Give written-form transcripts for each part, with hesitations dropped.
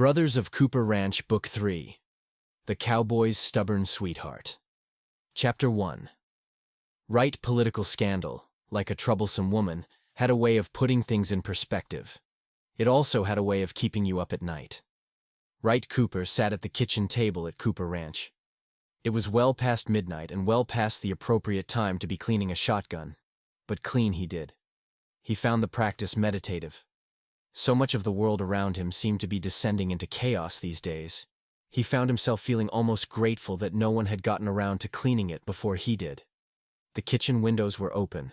Brothers of Cooper Ranch, Book 3. The Cowboy's Stubborn Sweetheart. Chapter 1. Wright political scandal, like a troublesome woman, had a way of putting things in perspective. It also had a way of keeping you up at night. Wright Cooper sat at the kitchen table at Cooper Ranch. It was well past midnight and well past the appropriate time to be cleaning a shotgun, but clean he did. He found the practice meditative. So much of the world around him seemed to be descending into chaos these days. He found himself feeling almost grateful that no one had gotten around to cleaning it before he did. The kitchen windows were open,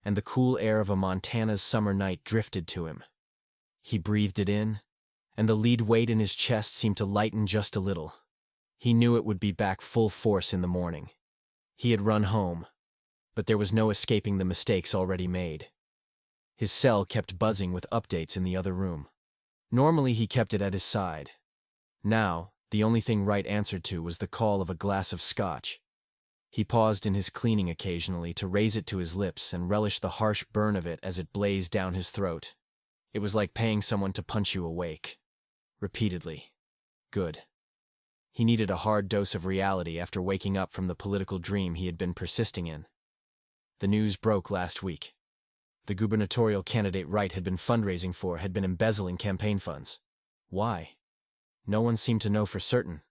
and the cool air of a Montana's summer night drifted to him. He breathed it in, and the lead weight in his chest seemed to lighten just a little. He knew it would be back full force in the morning. He had run home, but there was no escaping the mistakes already made. His cell kept buzzing with updates in the other room. Normally he kept it at his side. Now, the only thing Wright answered to was the call of a glass of scotch. He paused in his cleaning occasionally to raise it to his lips and relish the harsh burn of it as it blazed down his throat. It was like paying someone to punch you awake. Repeatedly. Good. He needed a hard dose of reality after waking up from the political dream he had been persisting in. The news broke last week. The gubernatorial candidate Wright had been fundraising for had been embezzling campaign funds. Why? No one seemed to know for certain.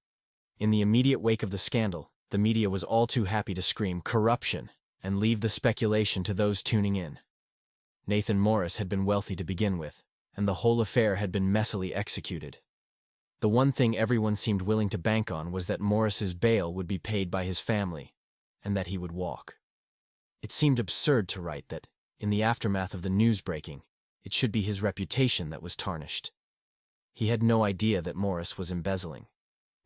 In the immediate wake of the scandal, the media was all too happy to scream corruption and leave the speculation to those tuning in. Nathan Morris had been wealthy to begin with, and the whole affair had been messily executed. The one thing everyone seemed willing to bank on was that Morris's bail would be paid by his family, and that he would walk. It seemed absurd to Wright that, in the aftermath of the news breaking, it should be his reputation that was tarnished. He had no idea that Morris was embezzling,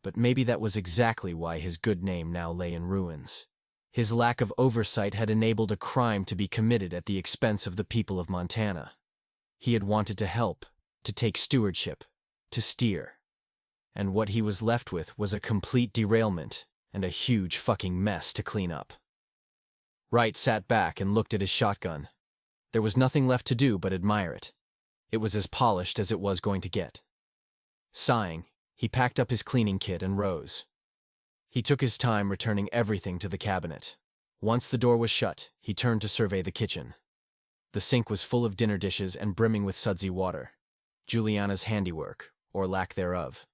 but maybe that was exactly why his good name now lay in ruins. His lack of oversight had enabled a crime to be committed at the expense of the people of Montana. He had wanted to help, to take stewardship, to steer. And what he was left with was a complete derailment and a huge fucking mess to clean up. Wright sat back and looked at his shotgun. There was nothing left to do but admire it. It was as polished as it was going to get. Sighing, he packed up his cleaning kit and rose. He took his time returning everything to the cabinet. Once the door was shut, he turned to survey the kitchen. The sink was full of dinner dishes and brimming with sudsy water. Juliana's handiwork, or lack thereof.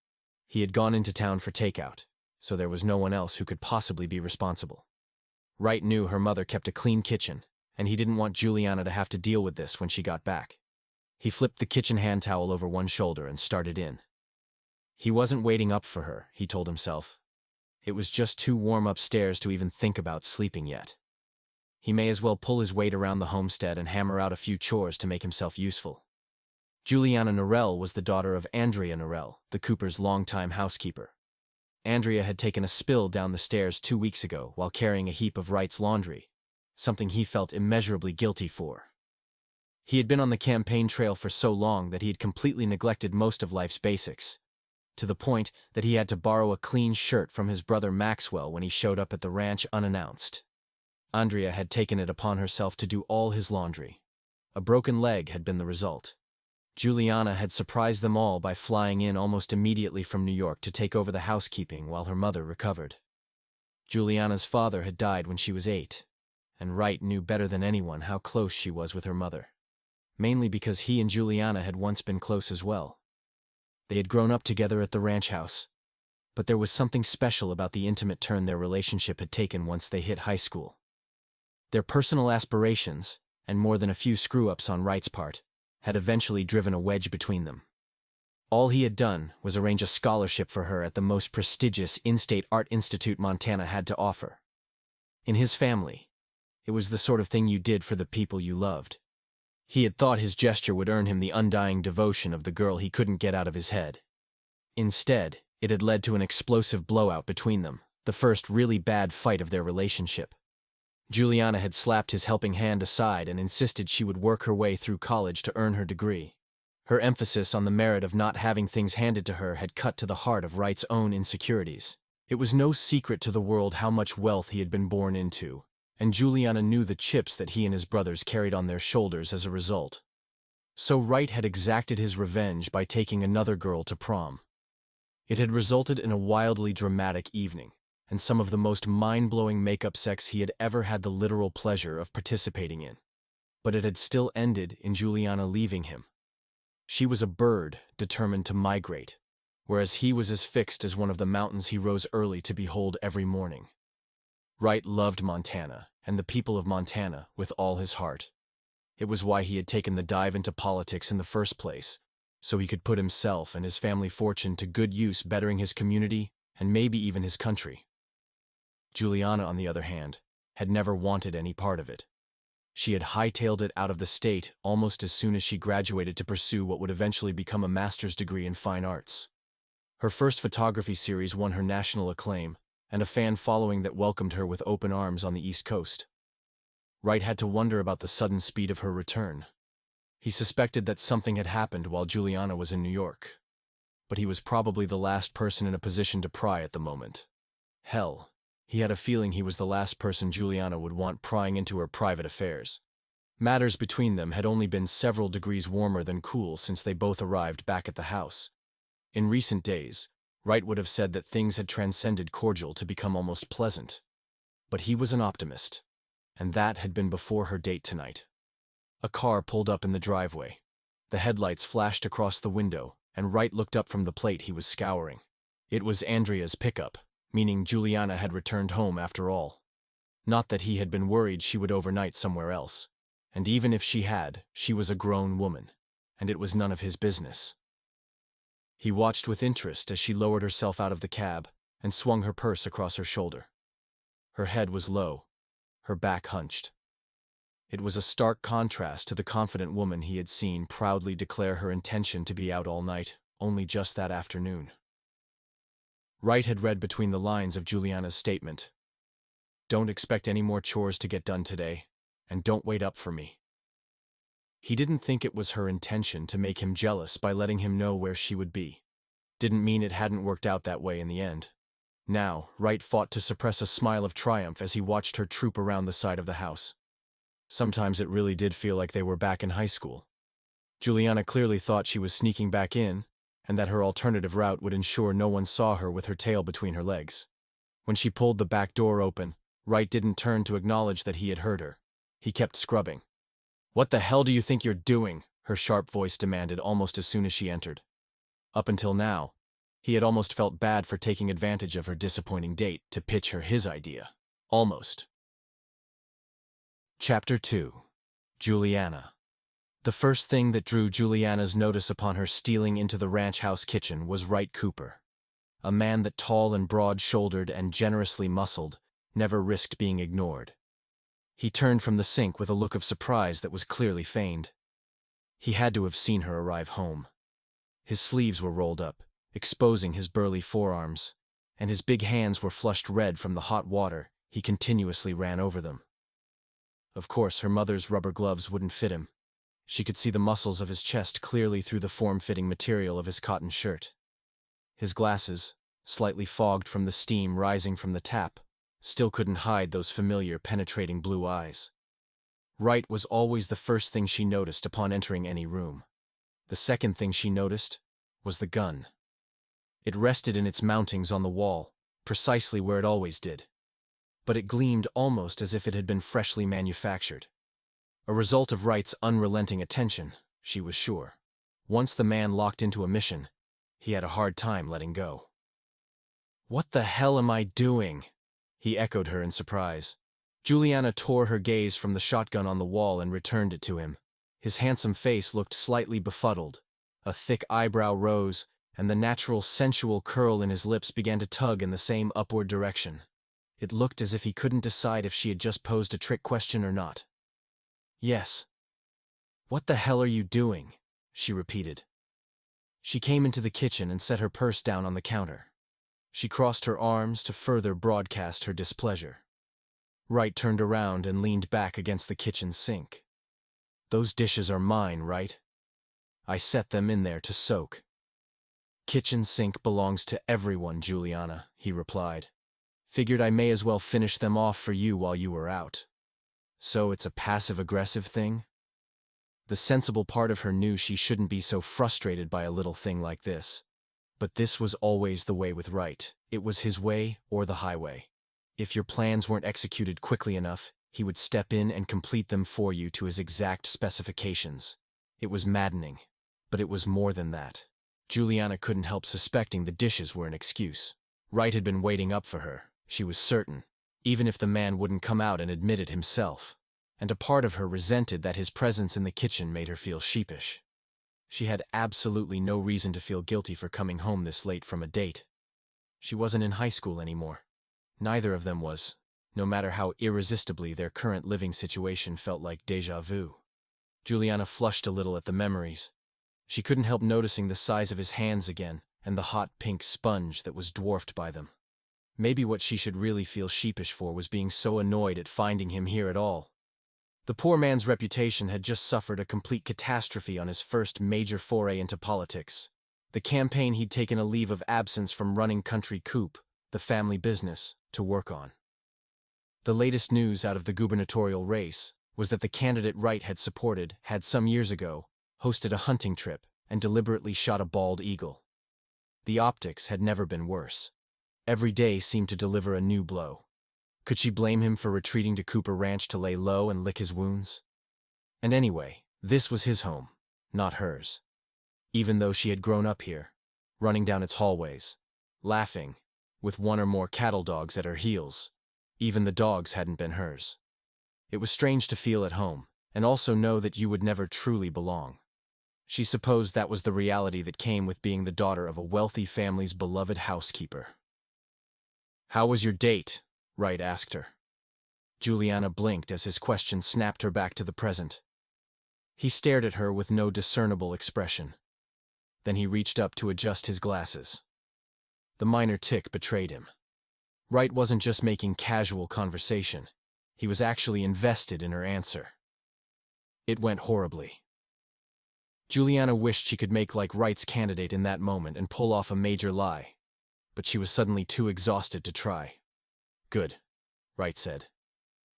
He had gone into town for takeout, so there was no one else who could possibly be responsible. Wright knew her mother kept a clean kitchen, and he didn't want Juliana to have to deal with this when she got back. He flipped the kitchen hand towel over one shoulder and started in. He wasn't waiting up for her, he told himself. It was just too warm upstairs to even think about sleeping yet. He may as well pull his weight around the homestead and hammer out a few chores to make himself useful. Juliana Norrell was the daughter of Andrea Norrell, the Coopers' longtime housekeeper. Andrea had taken a spill down the stairs 2 weeks ago while carrying a heap of Wright's laundry, something he felt immeasurably guilty for. He had been on the campaign trail for so long that he had completely neglected most of life's basics, to the point that he had to borrow a clean shirt from his brother Maxwell when he showed up at the ranch unannounced. Andrea had taken it upon herself to do all his laundry. A broken leg had been the result. Juliana had surprised them all by flying in almost immediately from New York to take over the housekeeping while her mother recovered. Juliana's father had died when she was 8, and Wright knew better than anyone how close she was with her mother, mainly because he and Juliana had once been close as well. They had grown up together at the ranch house, but there was something special about the intimate turn their relationship had taken once they hit high school. Their personal aspirations, and more than a few screw-ups on Wright's part, had eventually driven a wedge between them. All he had done was arrange a scholarship for her at the most prestigious in-state art institute Montana had to offer. In his family, it was the sort of thing you did for the people you loved. He had thought his gesture would earn him the undying devotion of the girl he couldn't get out of his head. Instead, it had led to an explosive blowout between them, the first really bad fight of their relationship. Juliana had slapped his helping hand aside and insisted she would work her way through college to earn her degree. Her emphasis on the merit of not having things handed to her had cut to the heart of Wright's own insecurities. It was no secret to the world how much wealth he had been born into, and Juliana knew the chips that he and his brothers carried on their shoulders as a result. So Wright had exacted his revenge by taking another girl to prom. It had resulted in a wildly dramatic evening, and some of the most mind-blowing makeup sex he had ever had the literal pleasure of participating in. But it had still ended in Juliana leaving him. She was a bird determined to migrate, whereas he was as fixed as one of the mountains he rose early to behold every morning. Wright loved Montana and the people of Montana with all his heart. It was why he had taken the dive into politics in the first place, so he could put himself and his family fortune to good use bettering his community and maybe even his country. Juliana, on the other hand, had never wanted any part of it. She had hightailed it out of the state almost as soon as she graduated to pursue what would eventually become a master's degree in fine arts. Her first photography series won her national acclaim, and a fan following that welcomed her with open arms on the East Coast. Wright had to wonder about the sudden speed of her return. He suspected that something had happened while Juliana was in New York, but he was probably the last person in a position to pry at the moment. Hell, he had a feeling he was the last person Juliana would want prying into her private affairs. Matters between them had only been several degrees warmer than cool since they both arrived back at the house. In recent days, Wright would have said that things had transcended cordial to become almost pleasant. But he was an optimist, and that had been before her date tonight. A car pulled up in the driveway. The headlights flashed across the window, and Wright looked up from the plate he was scouring. It was Andrea's pickup, meaning Juliana had returned home after all. Not that he had been worried she would overnight somewhere else, and even if she had, she was a grown woman, and it was none of his business. He watched with interest as she lowered herself out of the cab and swung her purse across her shoulder. Her head was low, her back hunched. It was a stark contrast to the confident woman he had seen proudly declare her intention to be out all night, only just that afternoon. Wright had read between the lines of Juliana's statement. "Don't expect any more chores to get done today, and don't wait up for me." He didn't think it was her intention to make him jealous by letting him know where she would be. Didn't mean it hadn't worked out that way in the end. Now, Wright fought to suppress a smile of triumph as he watched her troop around the side of the house. Sometimes it really did feel like they were back in high school. Juliana clearly thought she was sneaking back in, and that her alternative route would ensure no one saw her with her tail between her legs. When she pulled the back door open, Wright didn't turn to acknowledge that he had heard her. He kept scrubbing. "What the hell do you think you're doing?" her sharp voice demanded almost as soon as she entered. Up until now, he had almost felt bad for taking advantage of her disappointing date to pitch her his idea. Almost. Chapter 2. Juliana. The first thing that drew Juliana's notice upon her stealing into the ranch house kitchen was Wright Cooper. A man that tall and broad-shouldered and generously muscled, never risked being ignored. He turned from the sink with a look of surprise that was clearly feigned. He had to have seen her arrive home. His sleeves were rolled up, exposing his burly forearms, and his big hands were flushed red from the hot water he continuously ran over them. Of course, her mother's rubber gloves wouldn't fit him. She could see the muscles of his chest clearly through the form-fitting material of his cotton shirt. His glasses, slightly fogged from the steam rising from the tap, still couldn't hide those familiar penetrating blue eyes. Wright was always the first thing she noticed upon entering any room. The second thing she noticed was the gun. It rested in its mountings on the wall, precisely where it always did. But it gleamed almost as if it had been freshly manufactured. A result of Wright's unrelenting attention, she was sure. Once the man locked into a mission, he had a hard time letting go. "What the hell am I doing?" he echoed her in surprise. Juliana tore her gaze from the shotgun on the wall and returned it to him. His handsome face looked slightly befuddled. A thick eyebrow rose, and the natural sensual curl in his lips began to tug in the same upward direction. It looked as if he couldn't decide if she had just posed a trick question or not. "Yes." "What the hell are you doing?" she repeated. She came into the kitchen and set her purse down on the counter. She crossed her arms to further broadcast her displeasure. Wright turned around and leaned back against the kitchen sink. "Those dishes are mine, right? I set them in there to soak." "Kitchen sink belongs to everyone, Juliana," he replied. "Figured I may as well finish them off for you while you were out." "So it's a passive-aggressive thing?" The sensible part of her knew she shouldn't be so frustrated by a little thing like this. But this was always the way with Wright. It was his way or the highway. If your plans weren't executed quickly enough, he would step in and complete them for you to his exact specifications. It was maddening, but it was more than that. Juliana couldn't help suspecting the dishes were an excuse. Wright had been waiting up for her, she was certain, even if the man wouldn't come out and admit it himself. And a part of her resented that his presence in the kitchen made her feel sheepish. She had absolutely no reason to feel guilty for coming home this late from a date. She wasn't in high school anymore. Neither of them was, no matter how irresistibly their current living situation felt like déjà vu. Juliana flushed a little at the memories. She couldn't help noticing the size of his hands again and the hot pink sponge that was dwarfed by them. Maybe what she should really feel sheepish for was being so annoyed at finding him here at all. The poor man's reputation had just suffered a complete catastrophe on his first major foray into politics. The campaign he'd taken a leave of absence from running Country Coop, the family business, to work on. The latest news out of the gubernatorial race was that the candidate Wright had supported had some years ago hosted a hunting trip and deliberately shot a bald eagle. The optics had never been worse. Every day seemed to deliver a new blow. Could she blame him for retreating to Cooper Ranch to lay low and lick his wounds? And anyway, this was his home, not hers. Even though she had grown up here, running down its hallways, laughing, with one or more cattle dogs at her heels, even the dogs hadn't been hers. It was strange to feel at home, and also know that you would never truly belong. She supposed that was the reality that came with being the daughter of a wealthy family's beloved housekeeper. "How was your date?" Wright asked her. Juliana blinked as his question snapped her back to the present. He stared at her with no discernible expression. Then he reached up to adjust his glasses. The minor tic betrayed him. Wright wasn't just making casual conversation. He was actually invested in her answer. It went horribly. Juliana wished she could make like Wright's candidate in that moment and pull off a major lie, but she was suddenly too exhausted to try. "Good," Wright said.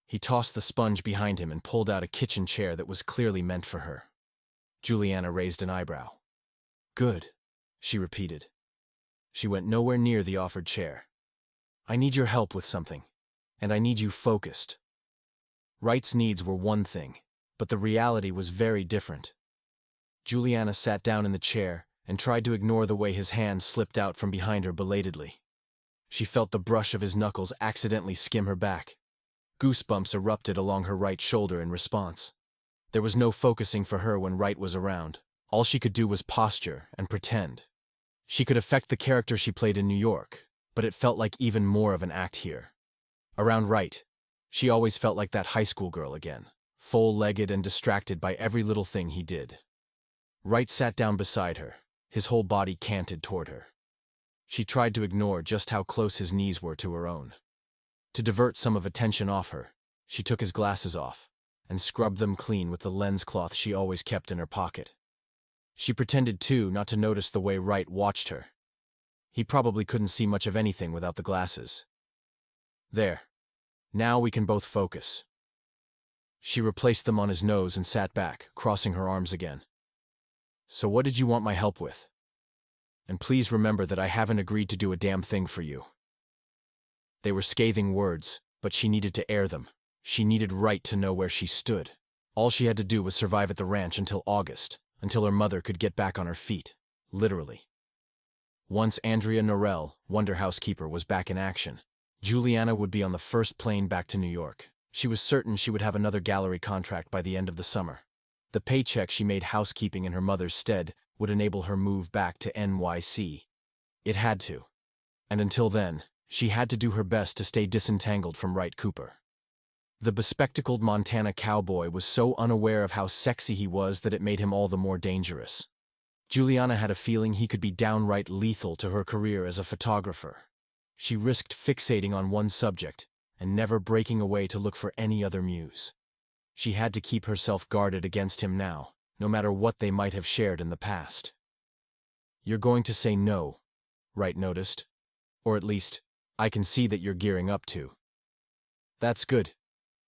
He tossed the sponge behind him and pulled out a kitchen chair that was clearly meant for her. Juliana raised an eyebrow. "Good," she repeated. She went nowhere near the offered chair. "I need your help with something, and I need you focused." Wright's needs were one thing, but the reality was very different. Juliana sat down in the chair and tried to ignore the way his hand slipped out from behind her belatedly. She felt the brush of his knuckles accidentally skim her back. Goosebumps erupted along her right shoulder in response. There was no focusing for her when Wright was around. All she could do was posture and pretend. She could affect the character she played in New York, but it felt like even more of an act here. Around Wright, she always felt like that high school girl again, full-legged and distracted by every little thing he did. Wright sat down beside her, his whole body canted toward her. She tried to ignore just how close his knees were to her own. To divert some of attention off her, she took his glasses off and scrubbed them clean with the lens cloth she always kept in her pocket. She pretended, too, not to notice the way Wright watched her. He probably couldn't see much of anything without the glasses. "There. Now we can both focus." She replaced them on his nose and sat back, crossing her arms again. "So what did you want my help with? And please remember that I haven't agreed to do a damn thing for you." They were scathing words, but she needed to air them. She needed Wright to know where she stood. All she had to do was survive at the ranch until August, until her mother could get back on her feet, literally. Once Andrea Norell, Wonder Housekeeper, was back in action, Juliana would be on the first plane back to New York. She was certain she would have another gallery contract by the end of the summer. The paycheck she made housekeeping in her mother's stead would enable her move back to NYC. It had to. And until then, she had to do her best to stay disentangled from Wright Cooper. The bespectacled Montana cowboy was so unaware of how sexy he was that it made him all the more dangerous. Juliana had a feeling he could be downright lethal to her career as a photographer. She risked fixating on one subject and never breaking away to look for any other muse. She had to keep herself guarded against him now, no matter what they might have shared in the past. "You're going to say no," Wright noticed. "Or at least, I can see that you're gearing up to." "That's good.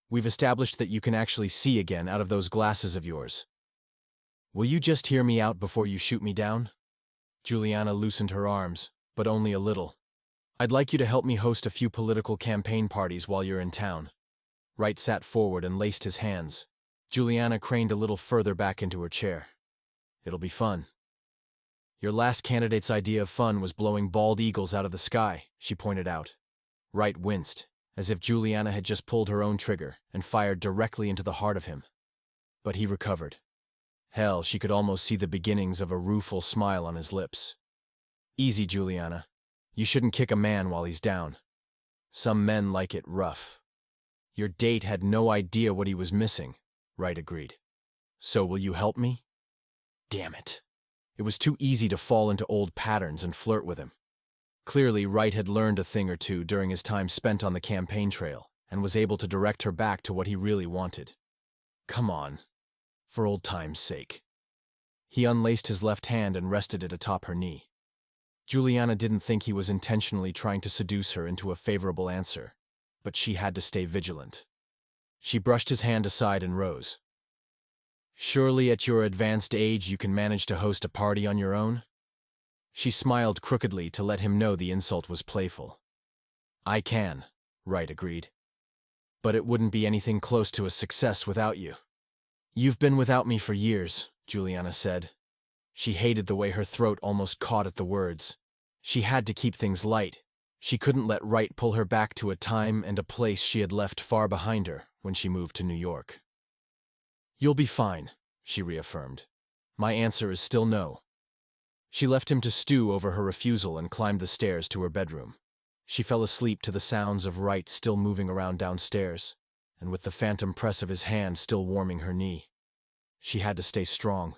We've established that you can actually see again out of those glasses of yours. Will you just hear me out before you shoot me down?" Juliana loosened her arms, but only a little. I'd like you to help me host a few political campaign parties while you're in town. Wright sat forward and laced his hands. Juliana craned a little further back into her chair. It'll be fun. Your last candidate's idea of fun was blowing bald eagles out of the sky, she pointed out. Wright winced, as if Juliana had just pulled her own trigger and fired directly into the heart of him. But he recovered. Hell, she could almost see the beginnings of a rueful smile on his lips. Easy, Juliana. You shouldn't kick a man while he's down. Some men like it rough. Your date had no idea what he was missing, Wright agreed. So will you help me? Damn it. It was too easy to fall into old patterns and flirt with him. Clearly, Wright had learned a thing or two during his time spent on the campaign trail and was able to direct her back to what he really wanted. Come on, for old time's sake. He unlaced his left hand and rested it atop her knee. Juliana didn't think he was intentionally trying to seduce her into a favorable answer, but she had to stay vigilant. She brushed his hand aside and rose. Surely at your advanced age you can manage to host a party on your own? She smiled crookedly to let him know the insult was playful. I can, Wright agreed. But it wouldn't be anything close to a success without you. You've been without me for years, Juliana said. She hated the way her throat almost caught at the words. She had to keep things light. She couldn't let Wright pull her back to a time and a place she had left far behind her when she moved to New York. You'll be fine, she reaffirmed. My answer is still no. She left him to stew over her refusal and climbed the stairs to her bedroom. She fell asleep to the sounds of Wright still moving around downstairs, and with the phantom press of his hand still warming her knee. She had to stay strong.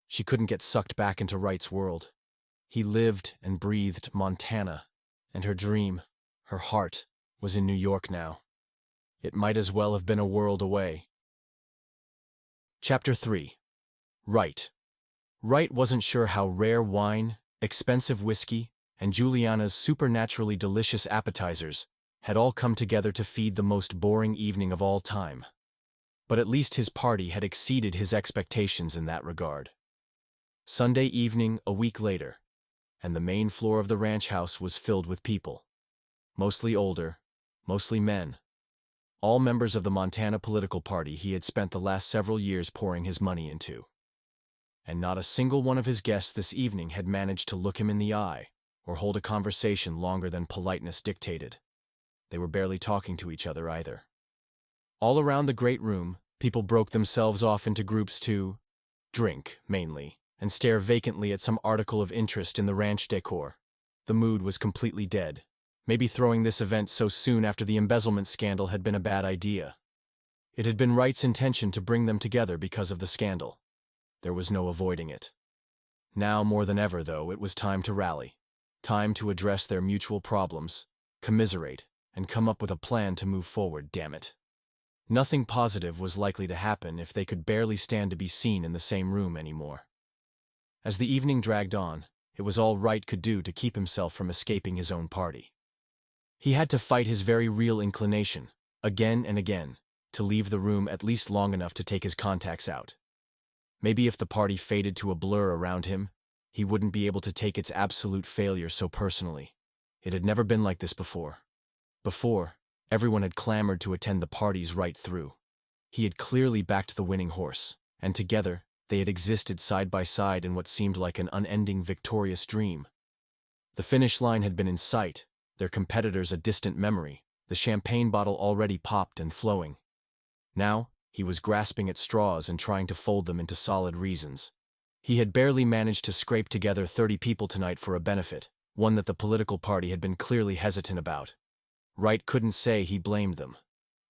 She couldn't get sucked back into Wright's world. He lived and breathed Montana, and her dream, her heart, was in New York now. It might as well have been a world away. Chapter 3. Wright. Wright wasn't sure how rare wine, expensive whiskey, and Juliana's supernaturally delicious appetizers had all come together to feed the most boring evening of all time. But at least his party had exceeded his expectations in that regard. Sunday evening, a week later, and the main floor of the ranch house was filled with people. Mostly older, mostly men. All members of the Montana political party he had spent the last several years pouring his money into. And not a single one of his guests this evening had managed to look him in the eye or hold a conversation longer than politeness dictated. They were barely talking to each other either. All around the great room, people broke themselves off into groups to drink, mainly, and stare vacantly at some article of interest in the ranch decor. The mood was completely dead. Maybe throwing this event so soon after the embezzlement scandal had been a bad idea. It had been Wright's intention to bring them together because of the scandal. There was no avoiding it. Now more than ever, though, it was time to rally. Time to address their mutual problems, commiserate, and come up with a plan to move forward, damn it. Nothing positive was likely to happen if they could barely stand to be seen in the same room anymore. As the evening dragged on, it was all Wright could do to keep himself from escaping his own party. He had to fight his very real inclination, again and again, to leave the room at least long enough to take his contacts out. Maybe if the party faded to a blur around him, he wouldn't be able to take its absolute failure so personally. It had never been like this before. Before, everyone had clamored to attend the parties right through. He had clearly backed the winning horse, and together, they had existed side by side in what seemed like an unending victorious dream. The finish line had been in sight, their competitors a distant memory, the champagne bottle already popped and flowing. Now, he was grasping at straws and trying to fold them into solid reasons. He had barely managed to scrape together 30 people tonight for a benefit, one that the political party had been clearly hesitant about. Wright couldn't say he blamed them.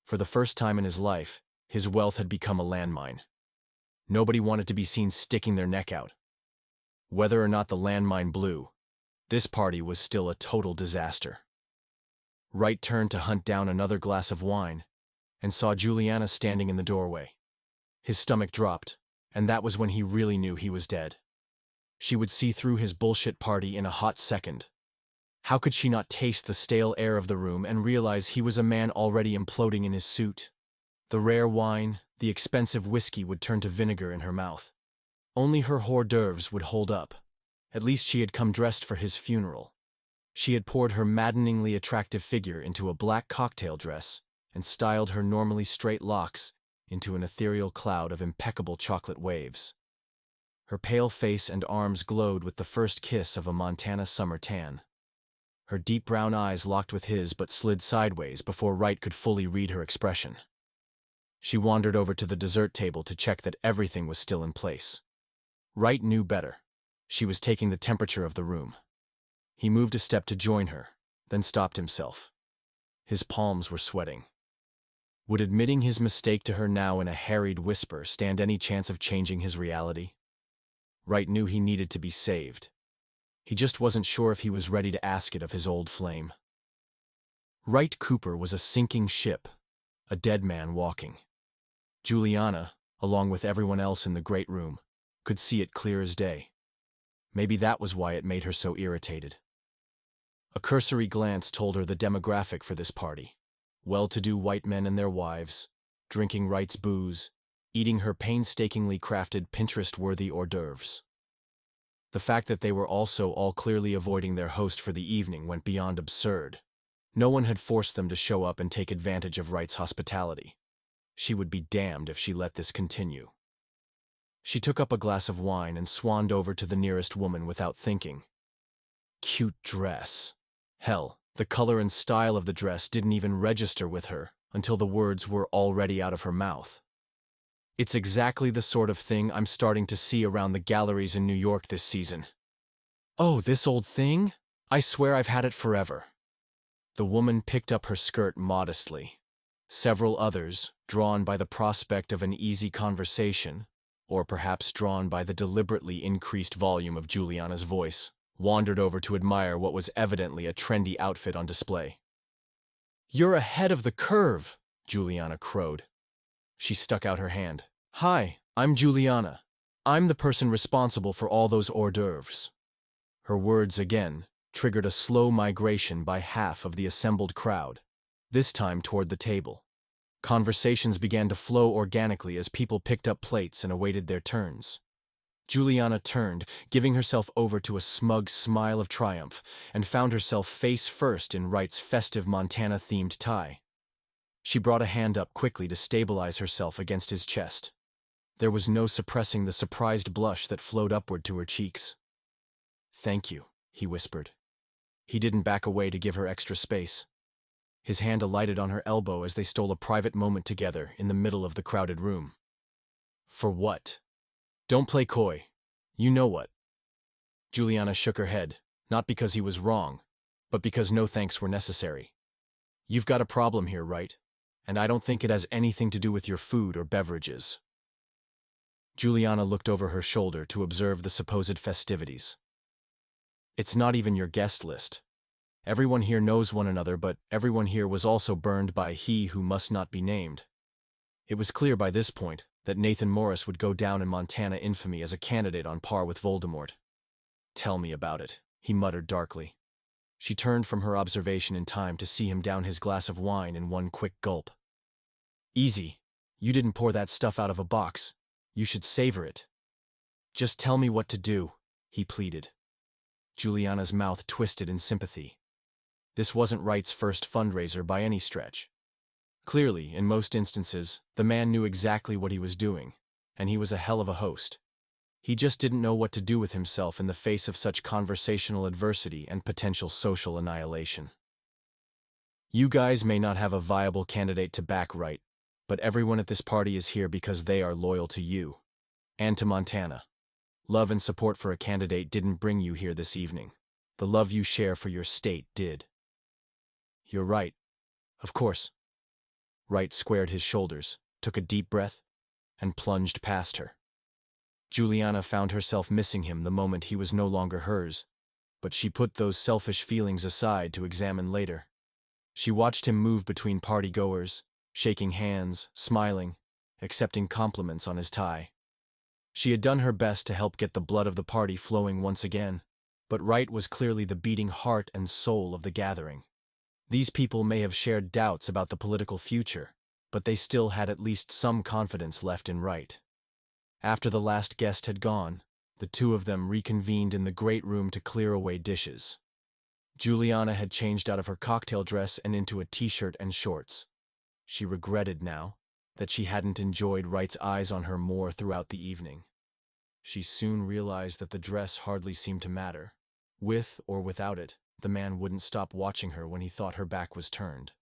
For the first time in his life, his wealth had become a landmine. Nobody wanted to be seen sticking their neck out. Whether or not the landmine blew, this party was still a total disaster. Wright turned to hunt down another glass of wine and saw Juliana standing in the doorway. His stomach dropped, and that was when he really knew he was dead. She would see through his bullshit party in a hot second. How could she not taste the stale air of the room and realize he was a man already imploding in his suit? The rare wine, the expensive whiskey would turn to vinegar in her mouth. Only her hors d'oeuvres would hold up. At least she had come dressed for his funeral. She had poured her maddeningly attractive figure into a black cocktail dress and styled her normally straight locks into an ethereal cloud of impeccable chocolate waves. Her pale face and arms glowed with the first kiss of a Montana summer tan. Her deep brown eyes locked with his but slid sideways before Wright could fully read her expression. She wandered over to the dessert table to check that everything was still in place. Wright knew better. She was taking the temperature of the room. He moved a step to join her, then stopped himself. His palms were sweating. Would admitting his mistake to her now in a harried whisper stand any chance of changing his reality? Wright knew he needed to be saved. He just wasn't sure if he was ready to ask it of his old flame. Wright Cooper was a sinking ship, a dead man walking. Juliana, along with everyone else in the great room, could see it clear as day. Maybe that was why it made her so irritated. A cursory glance told her the demographic for this party: well-to-do white men and their wives, drinking Wright's booze, eating her painstakingly crafted Pinterest-worthy hors d'oeuvres. The fact that they were also all clearly avoiding their host for the evening went beyond absurd. No one had forced them to show up and take advantage of Wright's hospitality. She would be damned if she let this continue. She took up a glass of wine and swanned over to the nearest woman without thinking. Cute dress. Hell, the color and style of the dress didn't even register with her until the words were already out of her mouth. It's exactly the sort of thing I'm starting to see around the galleries in New York this season. Oh, this old thing? I swear I've had it forever. The woman picked up her skirt modestly. Several others, drawn by the prospect of an easy conversation, or perhaps drawn by the deliberately increased volume of Juliana's voice, wandered over to admire what was evidently a trendy outfit on display. "You're ahead of the curve," Juliana crowed. She stuck out her hand. "Hi, I'm Juliana. I'm the person responsible for all those hors d'oeuvres." Her words again triggered a slow migration by half of the assembled crowd, this time toward the table. Conversations began to flow organically as people picked up plates and awaited their turns. Juliana turned, giving herself over to a smug smile of triumph, and found herself face first in Wright's festive Montana-themed tie. She brought a hand up quickly to stabilize herself against his chest. There was no suppressing the surprised blush that flowed upward to her cheeks. "Thank you," he whispered. He didn't back away to give her extra space. His hand alighted on her elbow as they stole a private moment together in the middle of the crowded room. "For what? Don't play coy. You know what." Juliana shook her head, not because he was wrong, but because no thanks were necessary. "You've got a problem here, Wright, and I don't think it has anything to do with your food or beverages." Juliana looked over her shoulder to observe the supposed festivities. "It's not even your guest list. Everyone here knows one another, but everyone here was also burned by he who must not be named." It was clear by this point that Nathan Morris would go down in Montana infamy as a candidate on par with Voldemort. "Tell me about it," he muttered darkly. She turned from her observation in time to see him down his glass of wine in one quick gulp. "Easy. You didn't pour that stuff out of a box. You should savor it." "Just tell me what to do," he pleaded. Juliana's mouth twisted in sympathy. This wasn't Wright's first fundraiser by any stretch. Clearly, in most instances, the man knew exactly what he was doing, and he was a hell of a host. He just didn't know what to do with himself in the face of such conversational adversity and potential social annihilation. "You guys may not have a viable candidate to back Wright, but everyone at this party is here because they are loyal to you, and to Montana. Love and support for a candidate didn't bring you here this evening. The love you share for your state did." "You're right. Of course." Wright squared his shoulders, took a deep breath, and plunged past her. Juliana found herself missing him the moment he was no longer hers, but she put those selfish feelings aside to examine later. She watched him move between party-goers, shaking hands, smiling, accepting compliments on his tie. She had done her best to help get the blood of the party flowing once again, but Wright was clearly the beating heart and soul of the gathering. These people may have shared doubts about the political future, but they still had at least some confidence left in Wright. After the last guest had gone, The two of them reconvened in the great room to clear away dishes. Juliana had changed out of her cocktail dress and into a t-shirt and shorts. She regretted now that she hadn't enjoyed Wright's eyes on her more throughout the evening. She soon realized that the dress hardly seemed to matter. With or without it, the man wouldn't stop watching her when he thought her back was turned.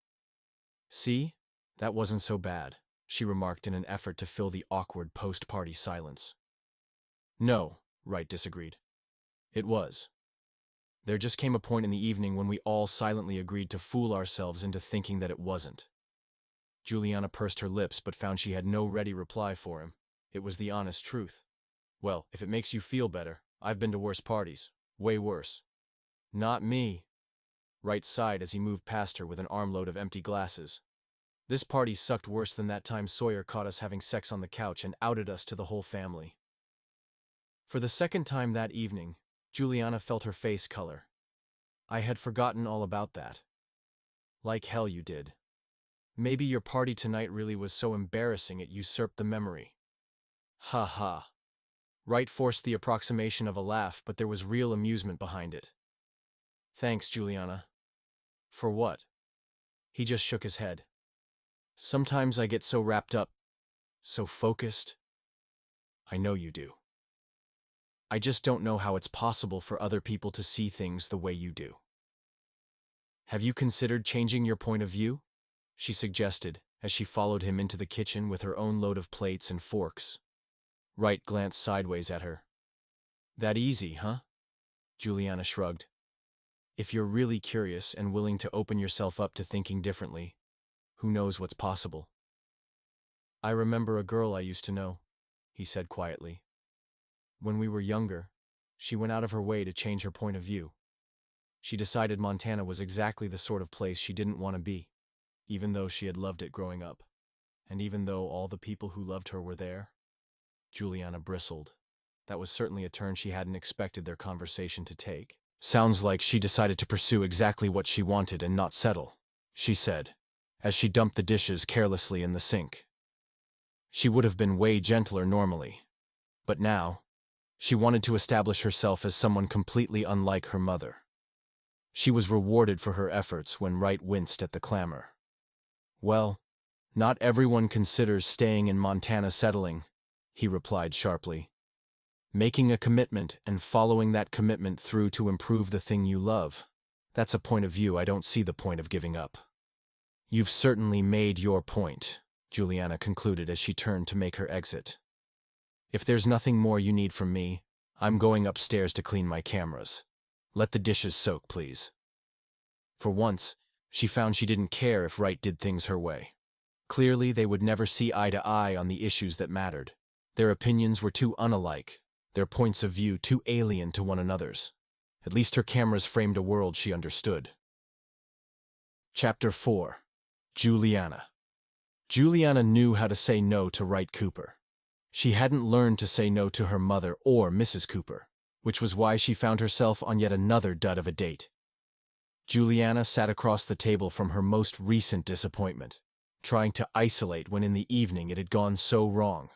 "See? That wasn't so bad," she remarked in an effort to fill the awkward post-party silence. "No," Wright disagreed. "It was. There just came a point in the evening when we all silently agreed to fool ourselves into thinking that it wasn't." Juliana pursed her lips but found she had no ready reply for him. It was the honest truth. "Well, if it makes you feel better, I've been to worse parties. Way worse." "Not me." Wright sighed as he moved past her with an armload of empty glasses. "This party sucked worse than that time Sawyer caught us having sex on the couch and outed us to the whole family." For the second time that evening, Juliana felt her face color. "I had forgotten all about that." "Like hell you did. Maybe your party tonight really was so embarrassing it usurped the memory." "Ha ha." Wright forced the approximation of a laugh, but there was real amusement behind it. "Thanks, Juliana." "For what?" He just shook his head. "Sometimes I get so wrapped up, so focused." "I know you do. I just don't know how it's possible for other people to see things the way you do." "Have you considered changing your point of view?" she suggested as she followed him into the kitchen with her own load of plates and forks. Wright glanced sideways at her. "That easy, huh?" Juliana shrugged. "If you're really curious and willing to open yourself up to thinking differently, who knows what's possible." "I remember a girl I used to know," he said quietly. "When we were younger, she went out of her way to change her point of view. She decided Montana was exactly the sort of place she didn't want to be, even though she had loved it growing up, and even though all the people who loved her were there." Juliana bristled. That was certainly a turn she hadn't expected their conversation to take. "Sounds like she decided to pursue exactly what she wanted and not settle," she said, as she dumped the dishes carelessly in the sink. She would have been way gentler normally, but now, she wanted to establish herself as someone completely unlike her mother. She was rewarded for her efforts when Wright winced at the clamor. "Well, not everyone considers staying in Montana settling," he replied sharply. "Making a commitment and following that commitment through to improve the thing you love, that's a point of view I don't see the point of giving up." "You've certainly made your point," Juliana concluded as she turned to make her exit. "If there's nothing more you need from me, I'm going upstairs to clean my cameras. Let the dishes soak, please." For once, she found she didn't care if Wright did things her way. Clearly, they would never see eye to eye on the issues that mattered. Their opinions were too unalike, their points of view too alien to one another's. At least her cameras framed a world she understood. Chapter 4. Juliana. Juliana knew how to say no to Wright Cooper. She hadn't learned to say no to her mother or Mrs. Cooper, which was why she found herself on yet another dud of a date. Juliana sat across the table from her most recent disappointment, trying to isolate when in the evening it had gone so wrong.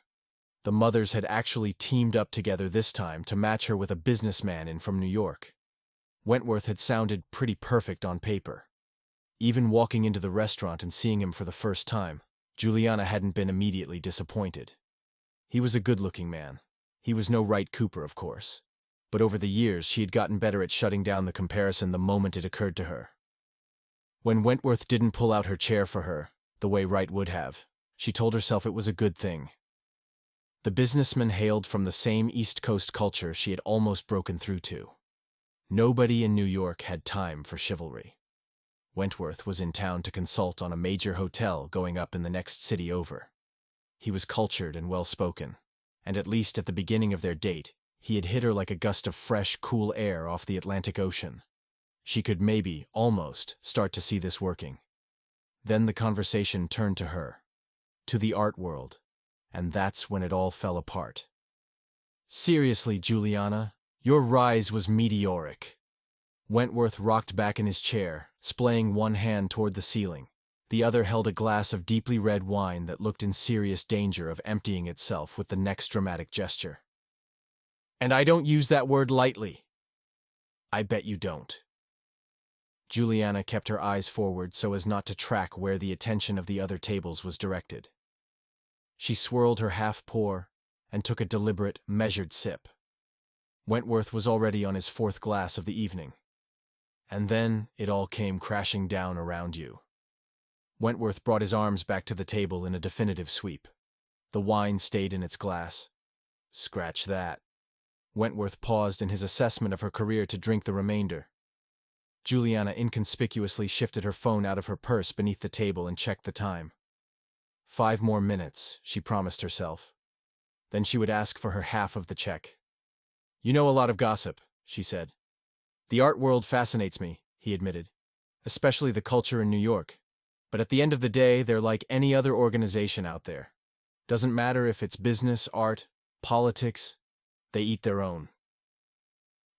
The mothers had actually teamed up together this time to match her with a businessman in from New York. Wentworth had sounded pretty perfect on paper. Even walking into the restaurant and seeing him for the first time, Juliana hadn't been immediately disappointed. He was a good-looking man. He was no Wright Cooper, of course. But over the years, she had gotten better at shutting down the comparison the moment it occurred to her. When Wentworth didn't pull out her chair for her, the way Wright would have, she told herself it was a good thing. The businessman hailed from the same East Coast culture she had almost broken through to. Nobody in New York had time for chivalry. Wentworth was in town to consult on a major hotel going up in the next city over. He was cultured and well-spoken, and at least at the beginning of their date, he had hit her like a gust of fresh, cool air off the Atlantic Ocean. She could maybe, almost, start to see this working. Then the conversation turned to her, to the art world, and that's when it all fell apart. "Seriously, Juliana, your rise was meteoric." Wentworth rocked back in his chair, splaying one hand toward the ceiling. The other held a glass of deeply red wine that looked in serious danger of emptying itself with the next dramatic gesture. And I don't use that word lightly. I bet you don't. Juliana kept her eyes forward so as not to track where the attention of the other tables was directed. She swirled her half-pour and took a deliberate, measured sip. Wentworth was already on his fourth glass of the evening. And then it all came crashing down around you. Wentworth brought his arms back to the table in a definitive sweep. The wine stayed in its glass. Scratch that. Wentworth paused in his assessment of her career to drink the remainder. Juliana inconspicuously shifted her phone out of her purse beneath the table and checked the time. 5 more minutes, she promised herself. Then she would ask for her half of the check. You know a lot of gossip, she said. The art world fascinates me, he admitted, especially the culture in New York. But at the end of the day, they're like any other organization out there. Doesn't matter if it's business, art, politics, they eat their own.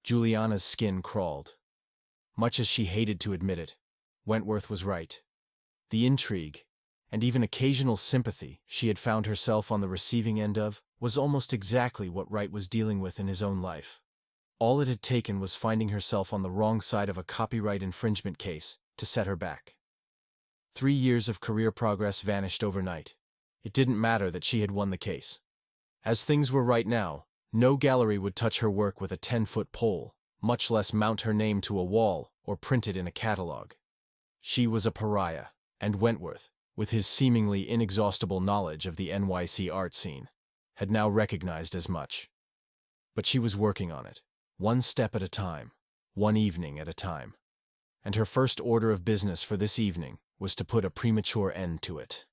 Juliana's skin crawled. Much as she hated to admit it, Wentworth was right. The intrigue, and even occasional sympathy she had found herself on the receiving end of, was almost exactly what Wright was dealing with in his own life. All it had taken was finding herself on the wrong side of a copyright infringement case to set her back. 3 years of career progress vanished overnight. It didn't matter that she had won the case. As things were right now, no gallery would touch her work with a 10-foot pole, much less mount her name to a wall or print it in a catalog. She was a pariah, and Wentworth, with his seemingly inexhaustible knowledge of the NYC art scene, had now recognized as much. But she was working on it, one step at a time, one evening at a time. And her first order of business for this evening was to put a premature end to it.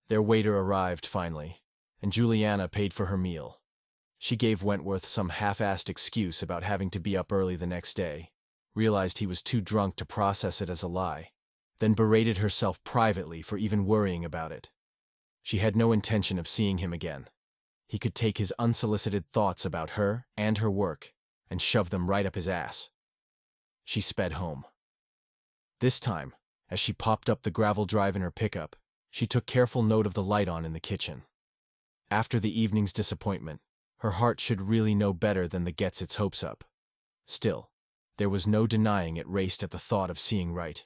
Their waiter arrived finally, and Juliana paid for her meal. She gave Wentworth some half-assed excuse about having to be up early the next day, realized he was too drunk to process it as a lie, then berated herself privately for even worrying about it. She had no intention of seeing him again. He could take his unsolicited thoughts about her and her work and shove them right up his ass. She sped home. This time, as she popped up the gravel drive in her pickup, she took careful note of the light on in the kitchen. After the evening's disappointment, her heart should really know better than to get its hopes up. Still, there was no denying it raced at the thought of seeing Wright.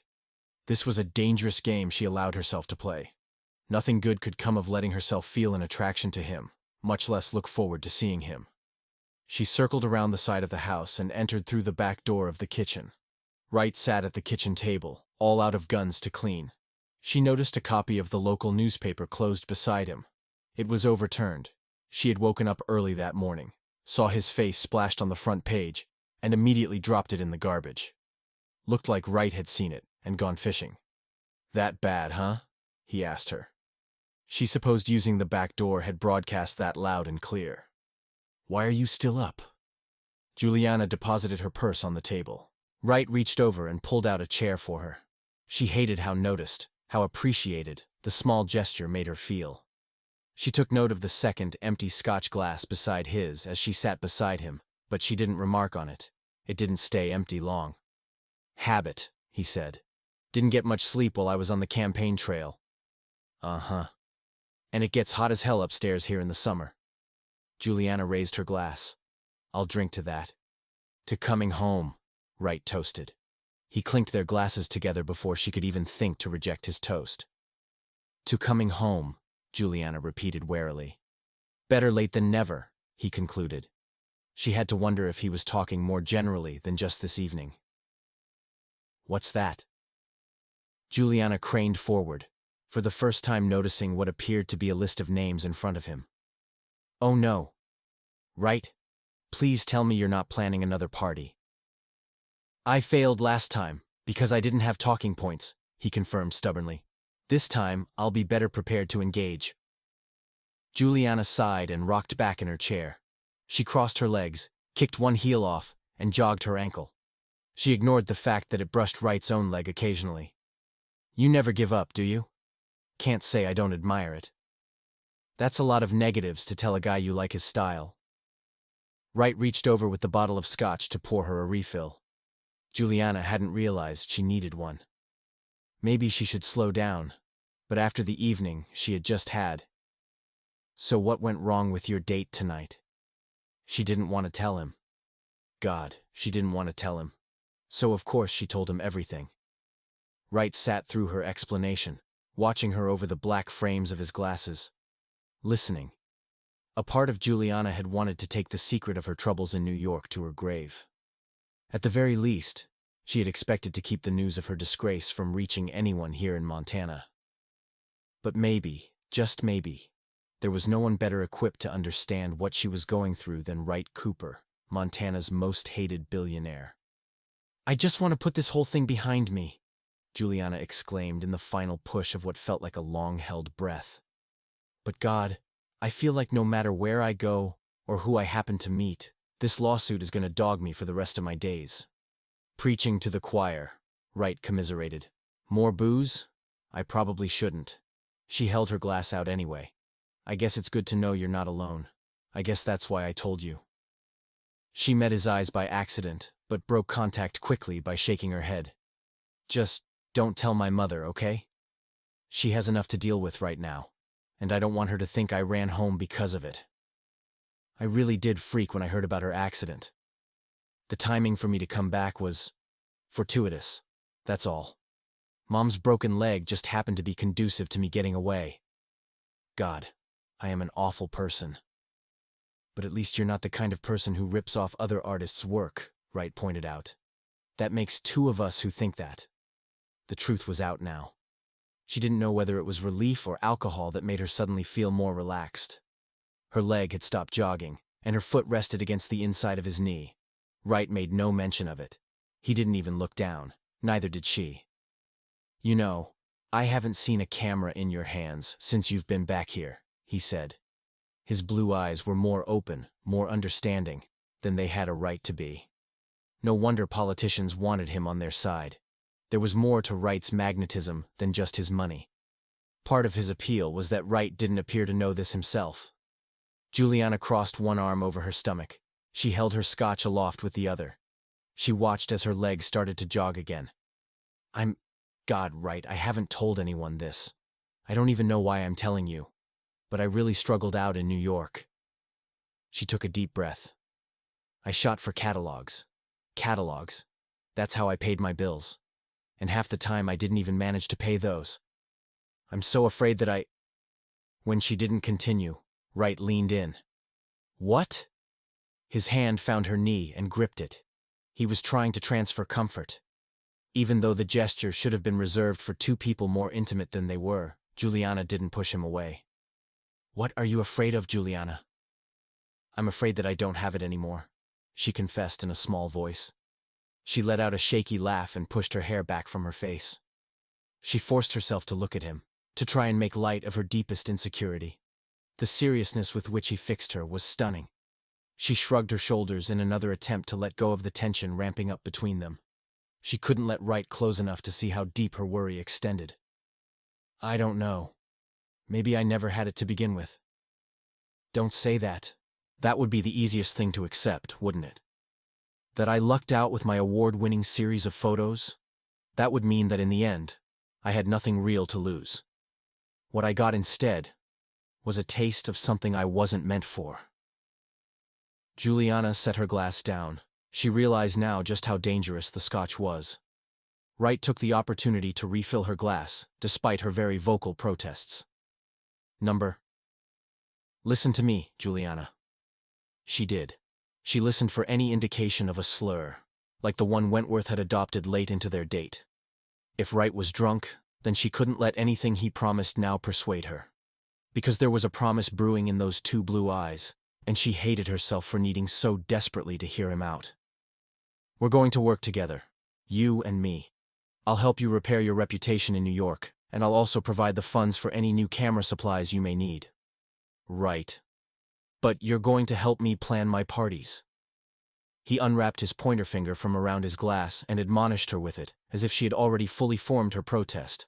This was a dangerous game she allowed herself to play. Nothing good could come of letting herself feel an attraction to him, much less look forward to seeing him. She circled around the side of the house and entered through the back door of the kitchen. Wright sat at the kitchen table, all out of guns to clean. She noticed a copy of the local newspaper closed beside him. It was overturned. She had woken up early that morning, saw his face splashed on the front page, and immediately dropped it in the garbage. Looked like Wright had seen it and gone fishing. That bad, huh? He asked her. She supposed using the back door had broadcast that loud and clear. Why are you still up? Juliana deposited her purse on the table. Wright reached over and pulled out a chair for her. She hated how noticed, how appreciated, the small gesture made her feel. She took note of the second empty Scotch glass beside his as she sat beside him, but she didn't remark on it. It didn't stay empty long. Habit, he said. Didn't get much sleep while I was on the campaign trail. Uh-huh. And it gets hot as hell upstairs here in the summer. Juliana raised her glass. I'll drink to that. To coming home, Wright toasted. He clinked their glasses together before she could even think to reject his toast. To coming home, Juliana repeated warily. Better late than never, he concluded. She had to wonder if he was talking more generally than just this evening. What's that? Juliana craned forward, for the first time noticing what appeared to be a list of names in front of him. Oh no. Wright, please tell me you're not planning another party. I failed last time, because I didn't have talking points, he confirmed stubbornly. This time, I'll be better prepared to engage. Juliana sighed and rocked back in her chair. She crossed her legs, kicked one heel off, and jogged her ankle. She ignored the fact that it brushed Wright's own leg occasionally. You never give up, do you? Can't say I don't admire it. That's a lot of negatives to tell a guy you like his style. Wright reached over with the bottle of scotch to pour her a refill. Juliana hadn't realized she needed one. Maybe she should slow down, but after the evening she had just had. So what went wrong with your date tonight? She didn't want to tell him. God, she didn't want to tell him. So of course she told him everything. Wright sat through her explanation, watching her over the black frames of his glasses. Listening. A part of Juliana had wanted to take the secret of her troubles in New York to her grave. At the very least, she had expected to keep the news of her disgrace from reaching anyone here in Montana. But maybe, just maybe, there was no one better equipped to understand what she was going through than Wright Cooper, Montana's most hated billionaire. "I just want to put this whole thing behind me," Juliana exclaimed in the final push of what felt like a long-held breath. "But God, I feel like no matter where I go, or who I happen to meet, this lawsuit is going to dog me for the rest of my days." Preaching to the choir, Wright commiserated. "More booze? I probably shouldn't." She held her glass out anyway. "I guess it's good to know you're not alone. I guess that's why I told you." She met his eyes by accident, but broke contact quickly by shaking her head. "Just don't tell my mother, okay? She has enough to deal with right now, and I don't want her to think I ran home because of it. I really did freak when I heard about her accident. The timing for me to come back was fortuitous, that's all. Mom's broken leg just happened to be conducive to me getting away. God, I am an awful person." "But at least you're not the kind of person who rips off other artists' work," Wright pointed out. "That makes two of us who think that." The truth was out now. She didn't know whether it was relief or alcohol that made her suddenly feel more relaxed. Her leg had stopped jogging, and her foot rested against the inside of his knee. Wright made no mention of it. He didn't even look down. Neither did she. "You know, I haven't seen a camera in your hands since you've been back here," he said. His blue eyes were more open, more understanding, than they had a right to be. No wonder politicians wanted him on their side. There was more to Wright's magnetism than just his money. Part of his appeal was that Wright didn't appear to know this himself. Juliana crossed one arm over her stomach. She held her scotch aloft with the other. She watched as her legs started to jog again. God, Wright, I haven't told anyone this. I don't even know why I'm telling you. But I really struggled out in New York." She took a deep breath. "I shot for catalogs. Catalogs. That's how I paid my bills. And half the time I didn't even manage to pay those. I'm so afraid that I—" When she didn't continue, Wright leaned in. "What?" His hand found her knee and gripped it. He was trying to transfer comfort. Even though the gesture should have been reserved for two people more intimate than they were, Juliana didn't push him away. "What are you afraid of, Juliana?" "I'm afraid that I don't have it anymore," she confessed in a small voice. She let out a shaky laugh and pushed her hair back from her face. She forced herself to look at him, to try and make light of her deepest insecurity. The seriousness with which he fixed her was stunning. She shrugged her shoulders in another attempt to let go of the tension ramping up between them. She couldn't let Wright close enough to see how deep her worry extended. "I don't know. Maybe I never had it to begin with." "Don't say that. That would be the easiest thing to accept, wouldn't it? That I lucked out with my award-winning series of photos? That would mean that in the end, I had nothing real to lose. What I got instead was a taste of something I wasn't meant for." Juliana set her glass down. She realized now just how dangerous the scotch was. Wright took the opportunity to refill her glass, despite her very vocal protests. "Listen to me, Juliana." She did. She listened for any indication of a slur, like the one Wentworth had adopted late into their date. If Wright was drunk, then she couldn't let anything he promised now persuade her. Because there was a promise brewing in those two blue eyes, and she hated herself for needing so desperately to hear him out. "We're going to work together, you and me. I'll help you repair your reputation in New York, and I'll also provide the funds for any new camera supplies you may need." "Right. But you're going to help me plan my parties." He unwrapped his pointer finger from around his glass and admonished her with it, as if she had already fully formed her protest.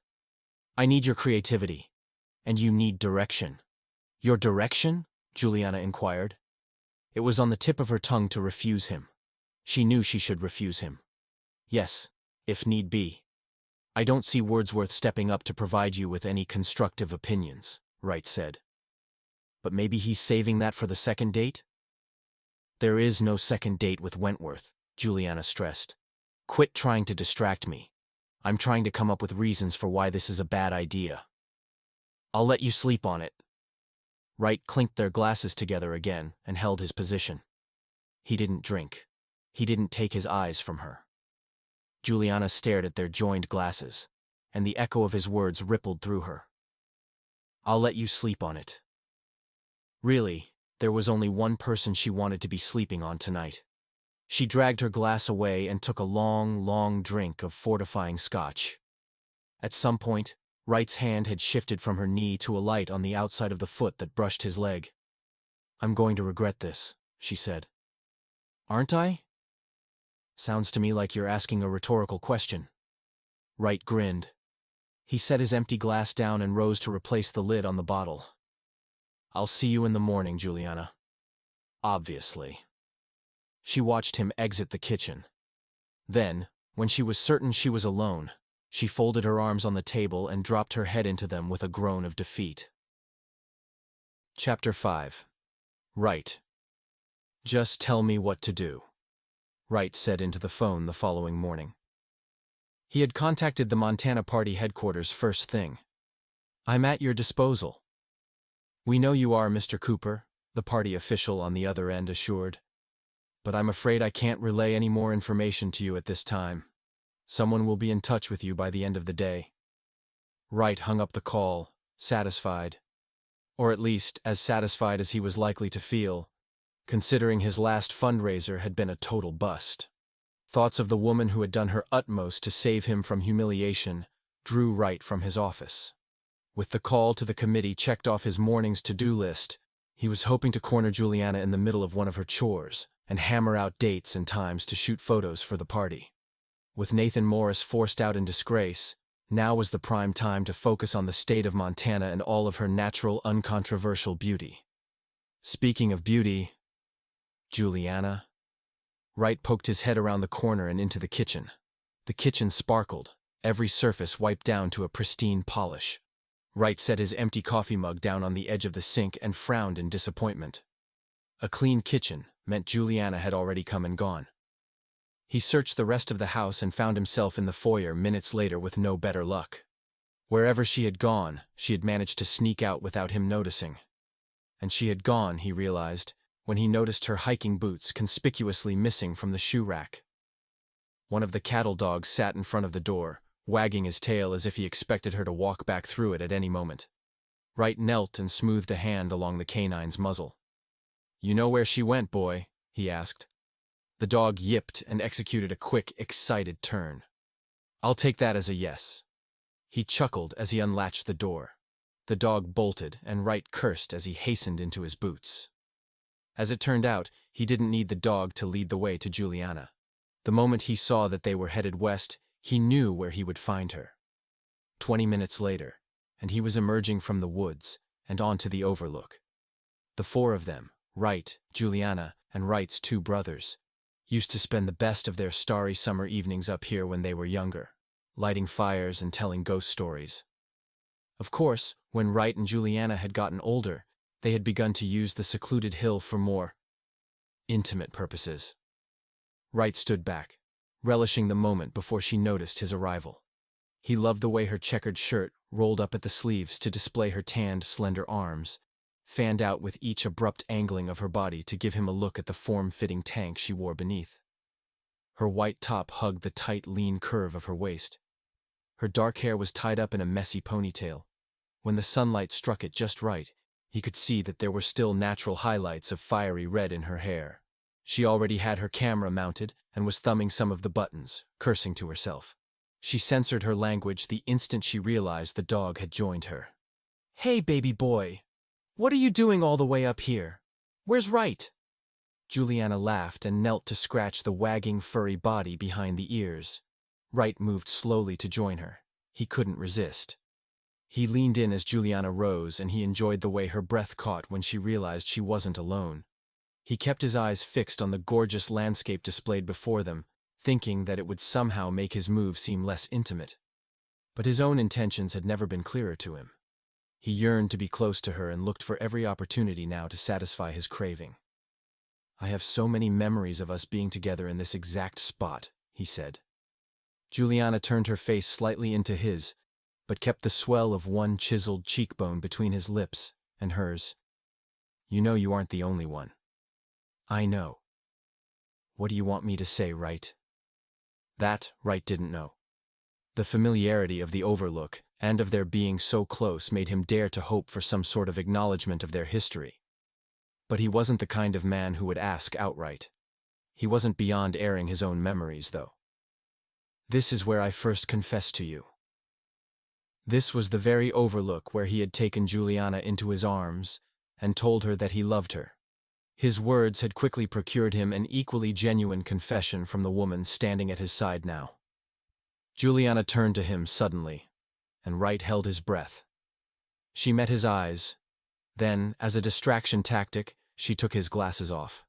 "I need your creativity, and you need direction." "Your direction?" Juliana inquired. It was on the tip of her tongue to refuse him. She knew she should refuse him. "Yes, if need be. I don't see Wordsworth stepping up to provide you with any constructive opinions," Wright said. "But maybe he's saving that for the second date?" There is no second date with Wentworth, Juliana stressed. Quit trying to distract me. I'm trying to come up with reasons for why this is a bad idea. I'll let you sleep on it. Wright clinked their glasses together again and held his position. He didn't drink. He didn't take his eyes from her. Juliana stared at their joined glasses, and the echo of his words rippled through her. I'll let you sleep on it. Really, there was only one person she wanted to be sleeping on tonight. She dragged her glass away and took a long, long drink of fortifying scotch. At some point, Wright's hand had shifted from her knee to a light on the outside of the foot that brushed his leg. I'm going to regret this, she said. Aren't I? Sounds to me like you're asking a rhetorical question. Wright grinned. He set his empty glass down and rose to replace the lid on the bottle. I'll see you in the morning, Juliana. Obviously. She watched him exit the kitchen. Then, when she was certain she was alone, she folded her arms on the table and dropped her head into them with a groan of defeat. Chapter 5. Wright. Just tell me what to do, Wright said into the phone the following morning. He had contacted the Montana Party headquarters first thing. I'm at your disposal. We know you are, Mr. Cooper, the party official on the other end assured. But I'm afraid I can't relay any more information to you at this time. Someone will be in touch with you by the end of the day. Wright hung up the call, satisfied. Or at least as satisfied as he was likely to feel, considering his last fundraiser had been a total bust. Thoughts of the woman who had done her utmost to save him from humiliation drew Wright from his office. With the call to the committee checked off his morning's to-do list, he was hoping to corner Juliana in the middle of one of her chores and hammer out dates and times to shoot photos for the party. With Nathan Morris forced out in disgrace, now was the prime time to focus on the state of Montana and all of her natural, uncontroversial beauty. Speaking of beauty, Juliana. Wright poked his head around the corner and into the kitchen. The kitchen sparkled, every surface wiped down to a pristine polish. Wright set his empty coffee mug down on the edge of the sink and frowned in disappointment. A clean kitchen meant Juliana had already come and gone. He searched the rest of the house and found himself in the foyer minutes later with no better luck. Wherever she had gone, she had managed to sneak out without him noticing. And she had gone, he realized, when he noticed her hiking boots conspicuously missing from the shoe rack. One of the cattle dogs sat in front of the door, wagging his tail as if he expected her to walk back through it at any moment. Wright knelt and smoothed a hand along the canine's muzzle. You know where she went, boy? He asked. The dog yipped and executed a quick, excited turn. I'll take that as a yes. He chuckled as he unlatched the door. The dog bolted, and Wright cursed as he hastened into his boots. As it turned out, he didn't need the dog to lead the way to Juliana. The moment he saw that they were headed west, he knew where he would find her. 20 minutes later, and he was emerging from the woods and onto the overlook. The four of them, Wright, Juliana, and Wright's two brothers, used to spend the best of their starry summer evenings up here when they were younger, lighting fires and telling ghost stories. Of course, when Wright and Juliana had gotten older, they had begun to use the secluded hill for more intimate purposes. Wright stood back, relishing the moment before she noticed his arrival. He loved the way her checkered shirt rolled up at the sleeves to display her tanned, slender arms, fanned out with each abrupt angling of her body to give him a look at the form-fitting tank she wore beneath. Her white top hugged the tight, lean curve of her waist. Her dark hair was tied up in a messy ponytail. When the sunlight struck it just right, he could see that there were still natural highlights of fiery red in her hair. She already had her camera mounted and was thumbing some of the buttons, cursing to herself. She censored her language the instant she realized the dog had joined her. Hey, baby boy! What are you doing all the way up here? Where's Wright? Juliana laughed and knelt to scratch the wagging furry body behind the ears. Wright moved slowly to join her. He couldn't resist. He leaned in as Juliana rose, and he enjoyed the way her breath caught when she realized she wasn't alone. He kept his eyes fixed on the gorgeous landscape displayed before them, thinking that it would somehow make his move seem less intimate. But his own intentions had never been clearer to him. He yearned to be close to her and looked for every opportunity now to satisfy his craving. I have so many memories of us being together in this exact spot, he said. Juliana turned her face slightly into his, but kept the swell of one chiseled cheekbone between his lips and hers. You know you aren't the only one. I know. What do you want me to say, Wright? That Wright didn't know. The familiarity of the overlook and of their being so close made him dare to hope for some sort of acknowledgement of their history. But he wasn't the kind of man who would ask outright. He wasn't beyond airing his own memories, though. This is where I first confessed to you. This was the very overlook where he had taken Juliana into his arms and told her that he loved her. His words had quickly procured him an equally genuine confession from the woman standing at his side now. Juliana turned to him suddenly, and Wright held his breath. She met his eyes. Then, as a distraction tactic, she took his glasses off.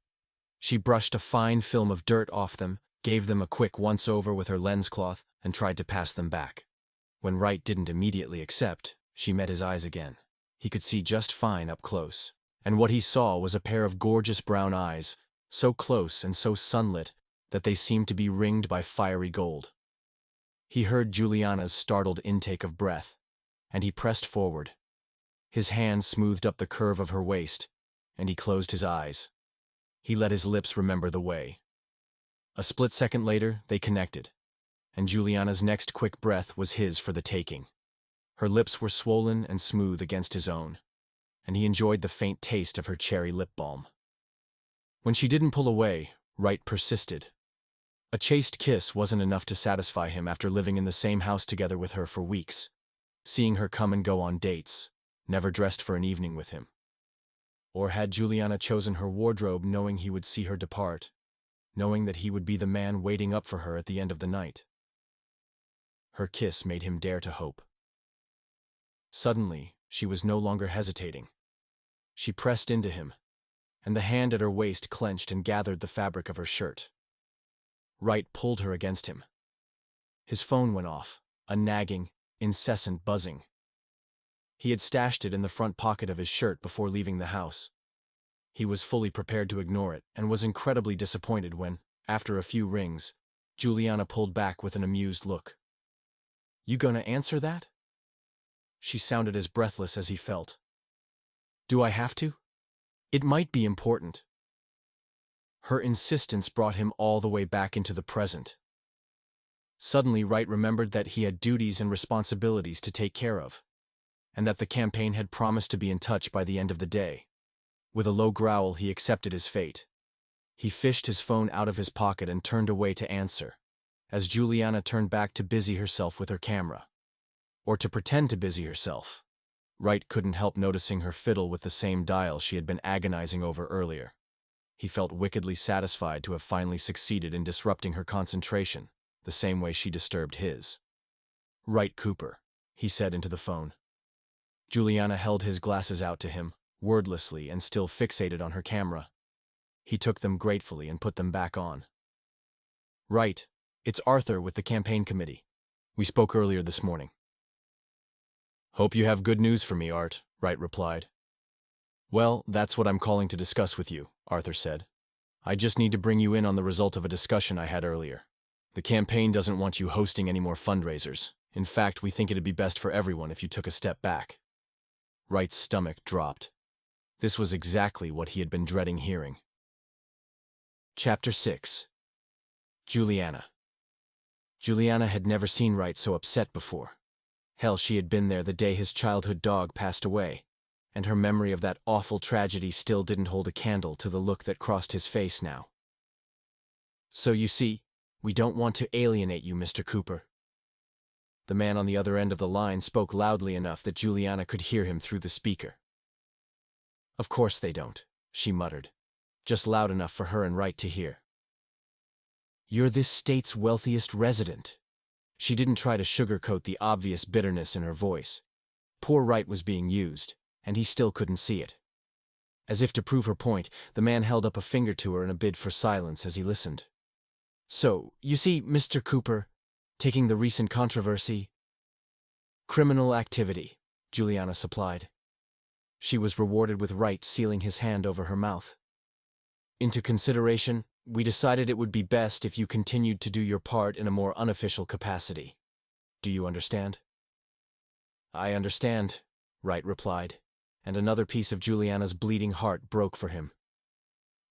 She brushed a fine film of dirt off them, gave them a quick once-over with her lens cloth, and tried to pass them back. When Wright didn't immediately accept, she met his eyes again. He could see just fine up close, and what he saw was a pair of gorgeous brown eyes, so close and so sunlit that they seemed to be ringed by fiery gold. He heard Juliana's startled intake of breath, and he pressed forward. His hand smoothed up the curve of her waist, and he closed his eyes. He let his lips remember the way. A split second later, they connected, and Juliana's next quick breath was his for the taking. Her lips were swollen and smooth against his own, and he enjoyed the faint taste of her cherry lip balm. When she didn't pull away, Wright persisted. A chaste kiss wasn't enough to satisfy him after living in the same house together with her for weeks, seeing her come and go on dates, never dressed for an evening with him. Or had Juliana chosen her wardrobe knowing he would see her depart, knowing that he would be the man waiting up for her at the end of the night? Her kiss made him dare to hope. Suddenly, she was no longer hesitating. She pressed into him, and the hand at her waist clenched and gathered the fabric of her shirt. Wright pulled her against him. His phone went off, a nagging, incessant buzzing. He had stashed it in the front pocket of his shirt before leaving the house. He was fully prepared to ignore it and was incredibly disappointed when, after a few rings, Juliana pulled back with an amused look. You gonna answer that? She sounded as breathless as he felt. Do I have to? It might be important. Her insistence brought him all the way back into the present. Suddenly, Wright remembered that he had duties and responsibilities to take care of, and that the campaign had promised to be in touch by the end of the day. With a low growl, he accepted his fate. He fished his phone out of his pocket and turned away to answer, as Juliana turned back to busy herself with her camera. Or to pretend to busy herself. Wright couldn't help noticing her fiddle with the same dial she had been agonizing over earlier. He felt wickedly satisfied to have finally succeeded in disrupting her concentration, the same way she disturbed his. Wright Cooper, he said into the phone. Juliana held his glasses out to him, wordlessly and still fixated on her camera. He took them gratefully and put them back on. Wright, it's Arthur with the campaign committee. We spoke earlier this morning. Hope you have good news for me, Art, Wright replied. Well, that's what I'm calling to discuss with you, Arthur said. I just need to bring you in on the result of a discussion I had earlier. The campaign doesn't want you hosting any more fundraisers. In fact, we think it'd be best for everyone if you took a step back. Wright's stomach dropped. This was exactly what he had been dreading hearing. Chapter 6. Juliana. Juliana had never seen Wright so upset before. Hell, she had been there the day his childhood dog passed away, and her memory of that awful tragedy still didn't hold a candle to the look that crossed his face now. So you see, we don't want to alienate you, Mr. Cooper. The man on the other end of the line spoke loudly enough that Juliana could hear him through the speaker. Of course they don't, she muttered, just loud enough for her and Wright to hear. You're this state's wealthiest resident. She didn't try to sugarcoat the obvious bitterness in her voice. Poor Wright was being used, and he still couldn't see it. As if to prove her point, the man held up a finger to her in a bid for silence as he listened. So, you see, Mr. Cooper, taking the recent controversy. Criminal activity, Juliana supplied. She was rewarded with Wright sealing his hand over her mouth. into consideration, we decided it would be best if you continued to do your part in a more unofficial capacity. Do you understand? I understand, Wright replied, and another piece of Juliana's bleeding heart broke for him.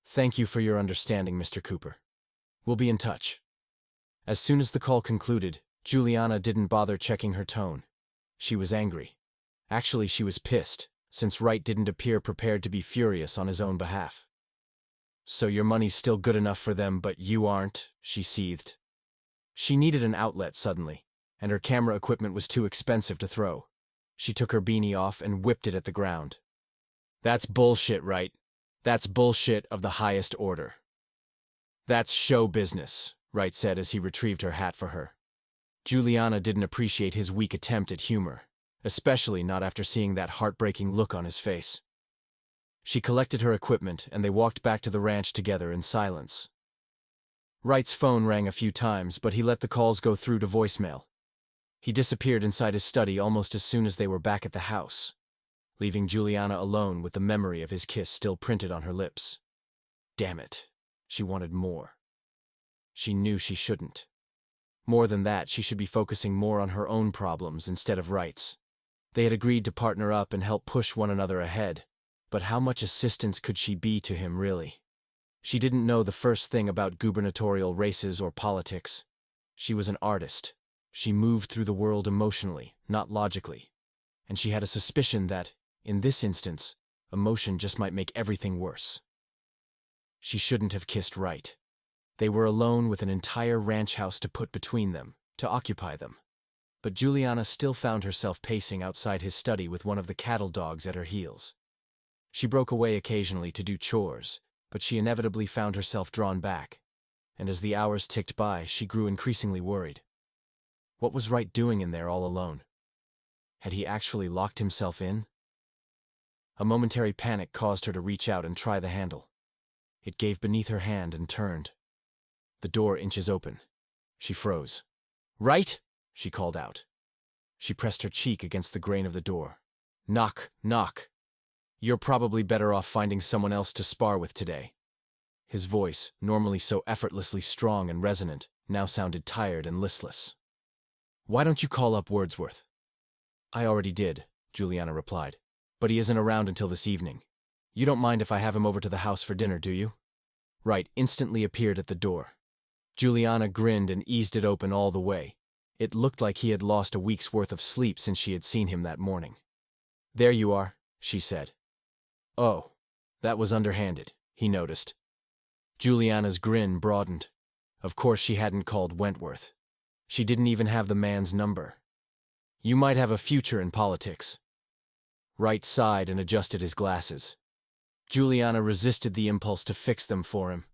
Thank you for your understanding, Mr. Cooper. We'll be in touch. As soon as the call concluded, Juliana didn't bother checking her tone. She was angry. Actually, she was pissed, since Wright didn't appear prepared to be furious on his own behalf. So your money's still good enough for them, but you aren't, she seethed. She needed an outlet suddenly, and her camera equipment was too expensive to throw. She took her beanie off and whipped it at the ground. That's bullshit, Wright. That's bullshit of the highest order. That's show business, Wright said as he retrieved her hat for her. Juliana didn't appreciate his weak attempt at humor, especially not after seeing that heartbreaking look on his face. She collected her equipment and they walked back to the ranch together in silence. Wright's phone rang a few times, but he let the calls go through to voicemail. He disappeared inside his study almost as soon as they were back at the house, leaving Juliana alone with the memory of his kiss still printed on her lips. Damn it. She wanted more. She knew she shouldn't. More than that, she should be focusing more on her own problems instead of Wright's. They had agreed to partner up and help push one another ahead, but how much assistance could she be to him, really? She didn't know the first thing about gubernatorial races or politics. She was an artist. She moved through the world emotionally, not logically. And she had a suspicion that, in this instance, emotion just might make everything worse. She shouldn't have kissed Wright. They were alone with an entire ranch house to put between them, to occupy them. But Juliana still found herself pacing outside his study with one of the cattle dogs at her heels. She broke away occasionally to do chores, but she inevitably found herself drawn back, and as the hours ticked by, she grew increasingly worried. What was Wright doing in there all alone? Had he actually locked himself in? A momentary panic caused her to reach out and try the handle. It gave beneath her hand and turned. The door inches open. She froze. "Wright!" she called out. She pressed her cheek against the grain of the door. "Knock, knock. You're probably better off finding someone else to spar with today." His voice, normally so effortlessly strong and resonant, now sounded tired and listless. "Why don't you call up Wordsworth?" "I already did," Juliana replied. "But he isn't around until this evening. You don't mind if I have him over to the house for dinner, do you?" Wright instantly appeared at the door. Juliana grinned and eased it open all the way. It looked like he had lost a week's worth of sleep since she had seen him that morning. "There you are," she said. "Oh, that was underhanded," he noticed. Juliana's grin broadened. Of course she hadn't called Wentworth. She didn't even have the man's number. "You might have a future in politics." Wright sighed and adjusted his glasses. Juliana resisted the impulse to fix them for him.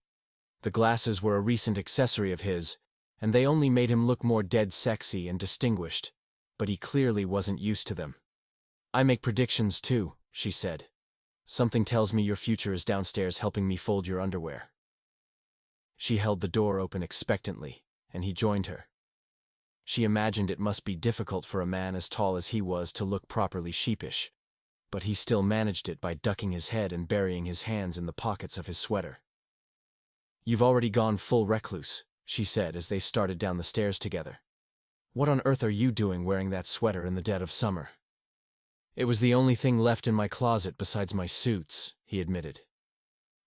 The glasses were a recent accessory of his, and they only made him look more dead sexy and distinguished, but he clearly wasn't used to them. "I make predictions too," she said. "Something tells me your future is downstairs helping me fold your underwear." She held the door open expectantly, and he joined her. She imagined it must be difficult for a man as tall as he was to look properly sheepish, but he still managed it by ducking his head and burying his hands in the pockets of his sweater. "You've already gone full recluse," she said as they started down the stairs together. "What on earth are you doing wearing that sweater in the dead of summer?" "It was the only thing left in my closet besides my suits," he admitted.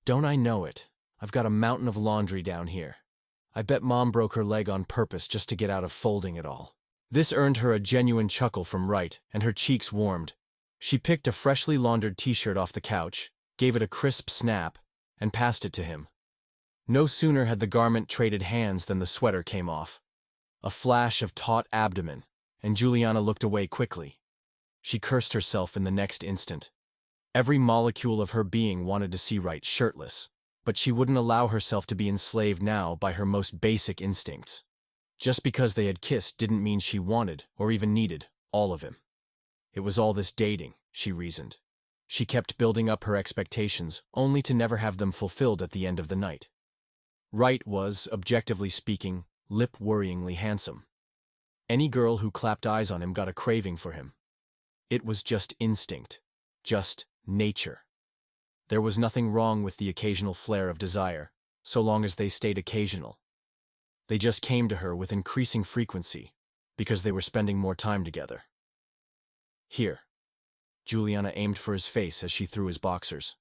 "Don't I know it? I've got a mountain of laundry down here. I bet Mom broke her leg on purpose just to get out of folding it all." This earned her a genuine chuckle from Wright, and her cheeks warmed. She picked a freshly laundered t-shirt off the couch, gave it a crisp snap, and passed it to him. No sooner had the garment traded hands than the sweater came off. A flash of taut abdomen, and Juliana looked away quickly. She cursed herself in the next instant. Every molecule of her being wanted to see Wright shirtless, but she wouldn't allow herself to be enslaved now by her most basic instincts. Just because they had kissed didn't mean she wanted, or even needed, all of him. It was all this dating, she reasoned. She kept building up her expectations, only to never have them fulfilled at the end of the night. Wright was, objectively speaking, lip-worryingly handsome. Any girl who clapped eyes on him got a craving for him. It was just instinct. Just nature. There was nothing wrong with the occasional flare of desire, so long as they stayed occasional. They just came to her with increasing frequency, because they were spending more time together. Here. Juliana aimed for his face as she threw his boxers.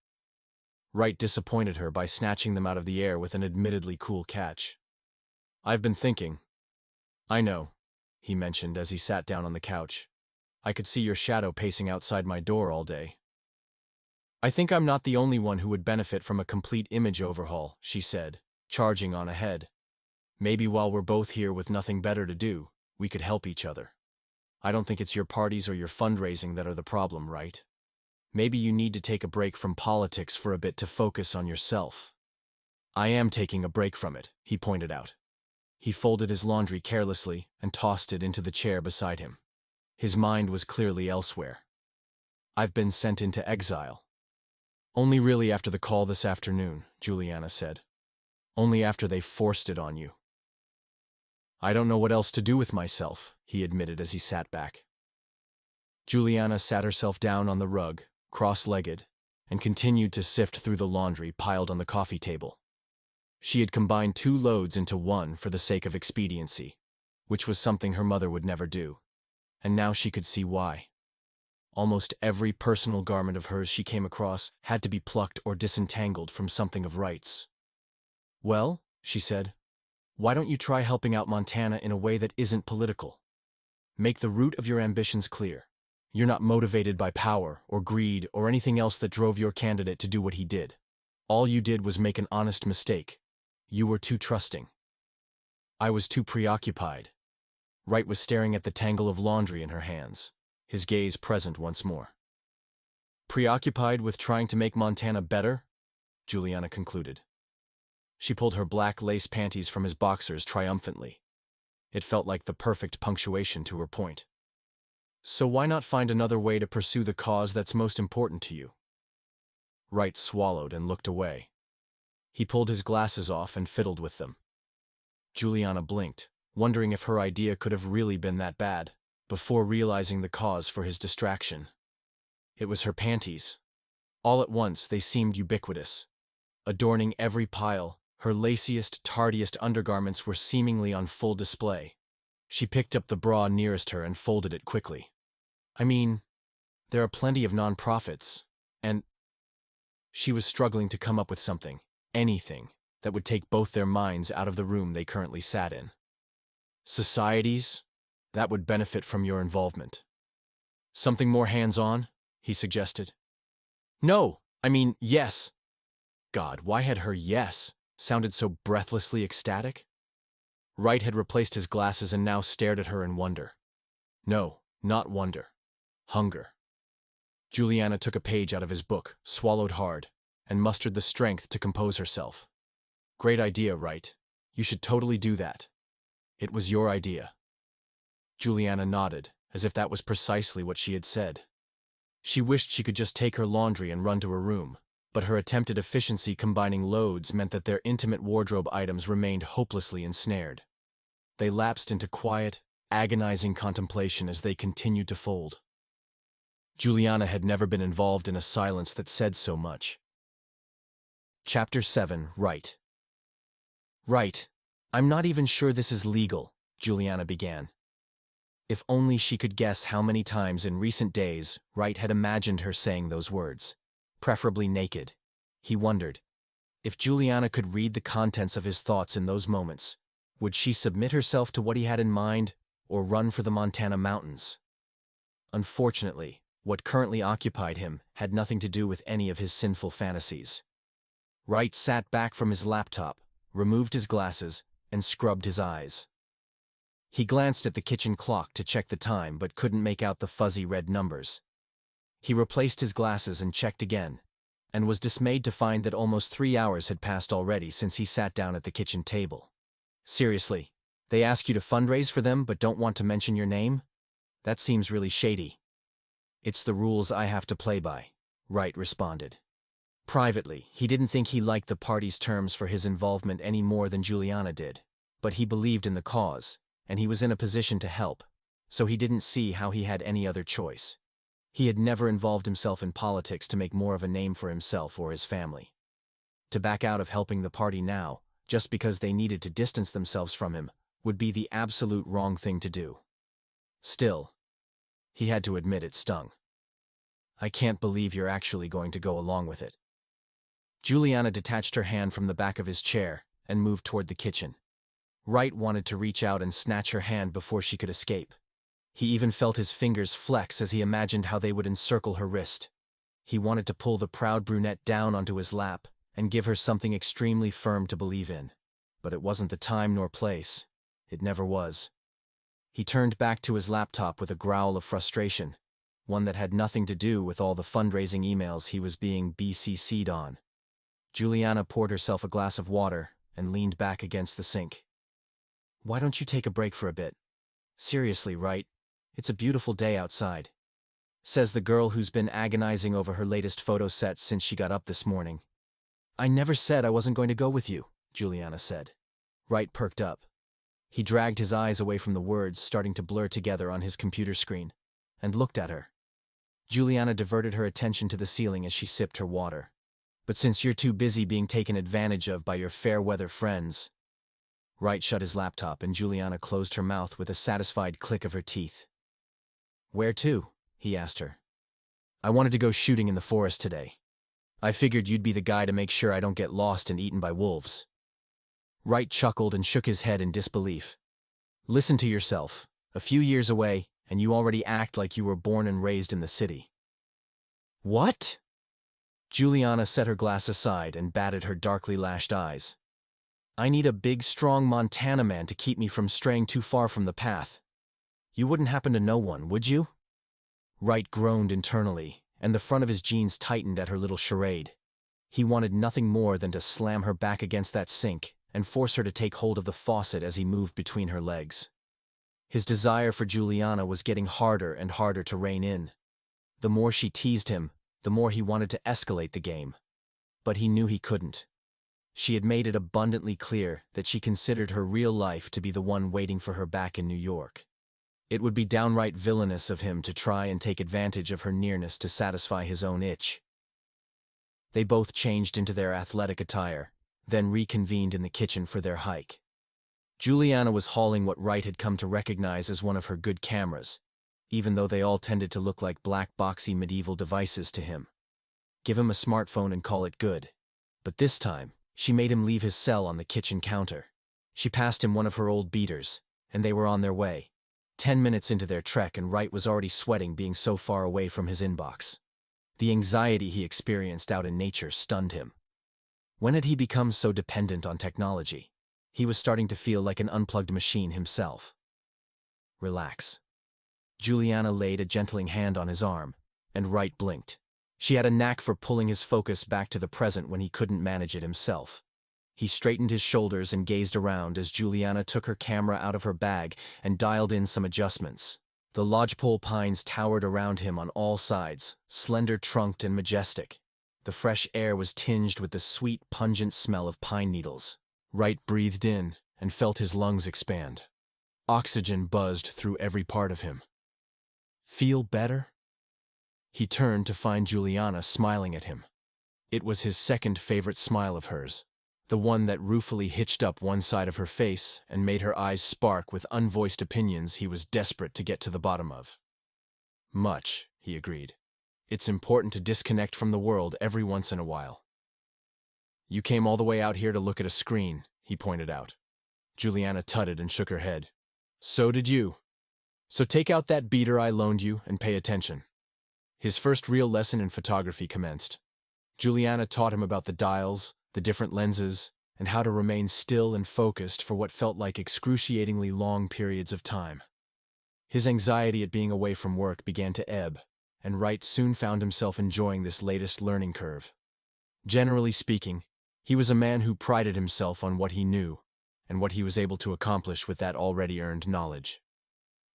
Wright disappointed her by snatching them out of the air with an admittedly cool catch. I've been thinking. I know, he mentioned as he sat down on the couch. I could see your shadow pacing outside my door all day. I think I'm not the only one who would benefit from a complete image overhaul, she said, charging on ahead. Maybe while we're both here with nothing better to do, we could help each other. I don't think it's your parties or your fundraising that are the problem, right? Maybe you need to take a break from politics for a bit to focus on yourself. I am taking a break from it, he pointed out. He folded his laundry carelessly and tossed it into the chair beside him. His mind was clearly elsewhere. I've been sent into exile. Only really after the call this afternoon, Juliana said. Only after they forced it on you. I don't know what else to do with myself, he admitted as he sat back. Juliana sat herself down on the rug, cross-legged, and continued to sift through the laundry piled on the coffee table. She had combined 2 loads into one for the sake of expediency, which was something her mother would never do, and now she could see why. Almost every personal garment of hers she came across had to be plucked or disentangled from something of Wright's. Well, she said, why don't you try helping out Montana in a way that isn't political? Make the root of your ambitions clear. You're not motivated by power or greed or anything else that drove your candidate to do what he did. All you did was make an honest mistake. You were too trusting. I was too preoccupied. Wright was staring at the tangle of laundry in her hands, his gaze present once more. Preoccupied with trying to make Montana better? Juliana concluded. She pulled her black lace panties from his boxers triumphantly. It felt like the perfect punctuation to her point. So why not find another way to pursue the cause that's most important to you? Wright swallowed and looked away. He pulled his glasses off and fiddled with them. Juliana blinked, wondering if her idea could have really been that bad, before realizing the cause for his distraction. It was her panties. All at once they seemed ubiquitous. Adorning every pile, her laciest, tardiest undergarments were seemingly on full display. She picked up the bra nearest her and folded it quickly. I mean, there are plenty of nonprofits, and... She was struggling to come up with something, anything, that would take both their minds out of the room they currently sat in. Societies? That would benefit from your involvement. Something more hands-on? He suggested. No, I mean, yes. God, why had her yes sounded so breathlessly ecstatic? Wright had replaced his glasses and now stared at her in wonder. No, not wonder. Hunger. Juliana took a page out of his book, swallowed hard, and mustered the strength to compose herself. Great idea, Wright. You should totally do that. It was your idea. Juliana nodded, as if that was precisely what she had said. She wished she could just take her laundry and run to her room, but her attempted efficiency combining loads meant that their intimate wardrobe items remained hopelessly ensnared. They lapsed into quiet, agonizing contemplation as they continued to fold. Juliana had never been involved in a silence that said so much. Chapter 7, Wright. Right. I'm not even sure this is legal, Juliana began. If only she could guess how many times in recent days Wright had imagined her saying those words, preferably naked. He wondered, if Juliana could read the contents of his thoughts in those moments, would she submit herself to what he had in mind or run for the Montana mountains? Unfortunately, what currently occupied him had nothing to do with any of his sinful fantasies. Wright sat back from his laptop, removed his glasses, and scrubbed his eyes. He glanced at the kitchen clock to check the time but couldn't make out the fuzzy red numbers. He replaced his glasses and checked again, and was dismayed to find that almost 3 hours had passed already since he sat down at the kitchen table. Seriously, they ask you to fundraise for them but don't want to mention your name? That seems really shady. It's the rules I have to play by, Wright responded. Privately, he didn't think he liked the party's terms for his involvement any more than Juliana did, but he believed in the cause, and he was in a position to help, so he didn't see how he had any other choice. He had never involved himself in politics to make more of a name for himself or his family. To back out of helping the party now, just because they needed to distance themselves from him, would be the absolute wrong thing to do. Still, he had to admit it stung. "I can't believe you're actually going to go along with it." Juliana detached her hand from the back of his chair and moved toward the kitchen. Wright wanted to reach out and snatch her hand before she could escape. He even felt his fingers flex as he imagined how they would encircle her wrist. He wanted to pull the proud brunette down onto his lap and give her something extremely firm to believe in. But it wasn't the time nor place. It never was. He turned back to his laptop with a growl of frustration, one that had nothing to do with all the fundraising emails he was being BCC'd on. Juliana poured herself a glass of water and leaned back against the sink. "Why don't you take a break for a bit? Seriously, Wright, it's a beautiful day outside," says the girl who's been agonizing over her latest photo set since she got up this morning. "I never said I wasn't going to go with you," Juliana said. Wright perked up. He dragged his eyes away from the words starting to blur together on his computer screen, and looked at her. Juliana diverted her attention to the ceiling as she sipped her water. "But since you're too busy being taken advantage of by your fair-weather friends..." Wright shut his laptop and Juliana closed her mouth with a satisfied click of her teeth. "Where to?" he asked her. "I wanted to go shooting in the forest today. I figured you'd be the guy to make sure I don't get lost and eaten by wolves." Wright chuckled and shook his head in disbelief. "Listen to yourself. A few years away, and you already act like you were born and raised in the city." "What?" Juliana set her glass aside and batted her darkly lashed eyes. "I need a big, strong Montana man to keep me from straying too far from the path. You wouldn't happen to know one, would you?" Wright groaned internally, and the front of his jeans tightened at her little charade. He wanted nothing more than to slam her back against that sink and force her to take hold of the faucet as he moved between her legs. His desire for Juliana was getting harder and harder to rein in. The more she teased him, the more he wanted to escalate the game. But he knew he couldn't. She had made it abundantly clear that she considered her real life to be the one waiting for her back in New York. It would be downright villainous of him to try and take advantage of her nearness to satisfy his own itch. They both changed into their athletic attire, then reconvened in the kitchen for their hike. Juliana was hauling what Wright had come to recognize as one of her good cameras, even though they all tended to look like black boxy medieval devices to him. Give him a smartphone and call it good. But this time, she made him leave his cell on the kitchen counter. She passed him one of her old beaters, and they were on their way. 10 minutes into their trek and Wright was already sweating being so far away from his inbox. The anxiety he experienced out in nature stunned him. When had he become so dependent on technology? He was starting to feel like an unplugged machine himself. "Relax." Juliana laid a gentling hand on his arm, and Wright blinked. She had a knack for pulling his focus back to the present when he couldn't manage it himself. He straightened his shoulders and gazed around as Juliana took her camera out of her bag and dialed in some adjustments. The lodgepole pines towered around him on all sides, slender-trunked and majestic. The fresh air was tinged with the sweet, pungent smell of pine needles. Wright breathed in and felt his lungs expand. Oxygen buzzed through every part of him. "Feel better?" He turned to find Juliana smiling at him. It was his second favorite smile of hers, the one that ruefully hitched up one side of her face and made her eyes spark with unvoiced opinions he was desperate to get to the bottom of. "Much," he agreed. "It's important to disconnect from the world every once in a while." "You came all the way out here to look at a screen," he pointed out. Juliana tutted and shook her head. "So did you. So take out that beater I loaned you and pay attention." His first real lesson in photography commenced. Juliana taught him about the dials, the different lenses, and how to remain still and focused for what felt like excruciatingly long periods of time. His anxiety at being away from work began to ebb, and Wright soon found himself enjoying this latest learning curve. Generally speaking, he was a man who prided himself on what he knew, and what he was able to accomplish with that already earned knowledge.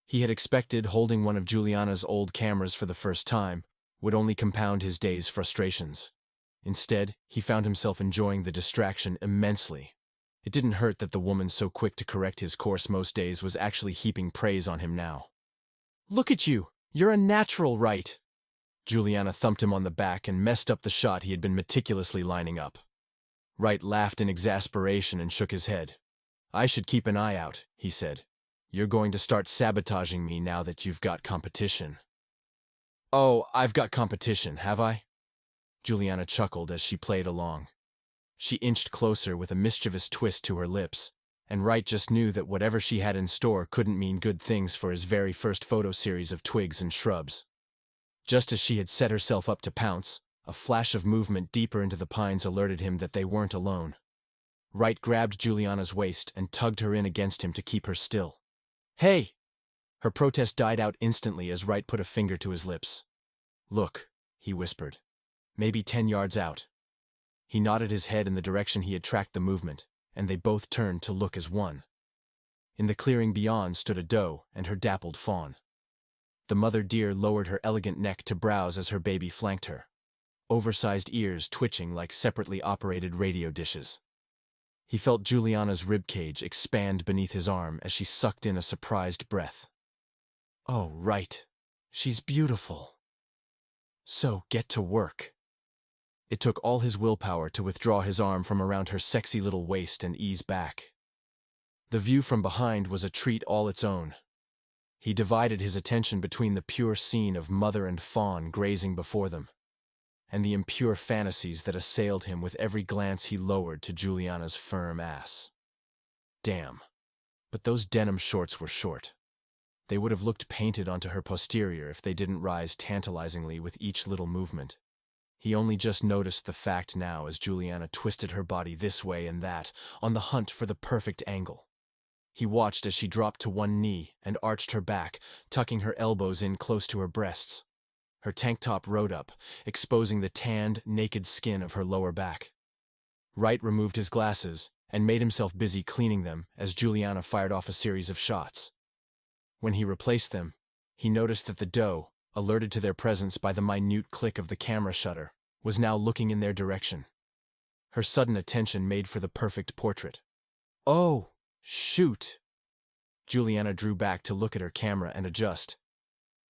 He had expected holding one of Juliana's old cameras for the first time would only compound his day's frustrations. Instead, he found himself enjoying the distraction immensely. It didn't hurt that the woman so quick to correct his course most days was actually heaping praise on him now. "Look at you! You're a natural, Wright!" Juliana thumped him on the back and messed up the shot he had been meticulously lining up. Wright laughed in exasperation and shook his head. I should keep an eye out, he said. You're going to start sabotaging me now that you've got competition. Oh, I've got competition, have I? Juliana chuckled as she played along. She inched closer with a mischievous twist to her lips, and Wright just knew that whatever she had in store couldn't mean good things for his very first photo series of twigs and shrubs. Just as she had set herself up to pounce, a flash of movement deeper into the pines alerted him that they weren't alone. Wright grabbed Juliana's waist and tugged her in against him to keep her still. Hey! Her protest died out instantly as Wright put a finger to his lips. Look, he whispered. Maybe 10 yards out. He nodded his head in the direction he had tracked the movement, and they both turned to look as one. In the clearing beyond stood a doe and her dappled fawn. The mother deer lowered her elegant neck to browse as her baby flanked her, oversized ears twitching like separately operated radio dishes. He felt Juliana's ribcage expand beneath his arm as she sucked in a surprised breath. Oh, right. She's beautiful. So get to work. It took all his willpower to withdraw his arm from around her sexy little waist and ease back. The view from behind was a treat all its own. He divided his attention between the pure scene of mother and fawn grazing before them, and the impure fantasies that assailed him with every glance he lowered to Juliana's firm ass. Damn, but those denim shorts were short. They would have looked painted onto her posterior if they didn't rise tantalizingly with each little movement. He only just noticed the fact now as Juliana twisted her body this way and that, on the hunt for the perfect angle. He watched as she dropped to one knee and arched her back, tucking her elbows in close to her breasts. Her tank top rode up, exposing the tanned, naked skin of her lower back. Wright removed his glasses and made himself busy cleaning them as Juliana fired off a series of shots. When he replaced them, he noticed that the doe, alerted to their presence by the minute click of the camera shutter, was now looking in their direction. Her sudden attention made for the perfect portrait. Oh, shoot! Juliana drew back to look at her camera and adjust.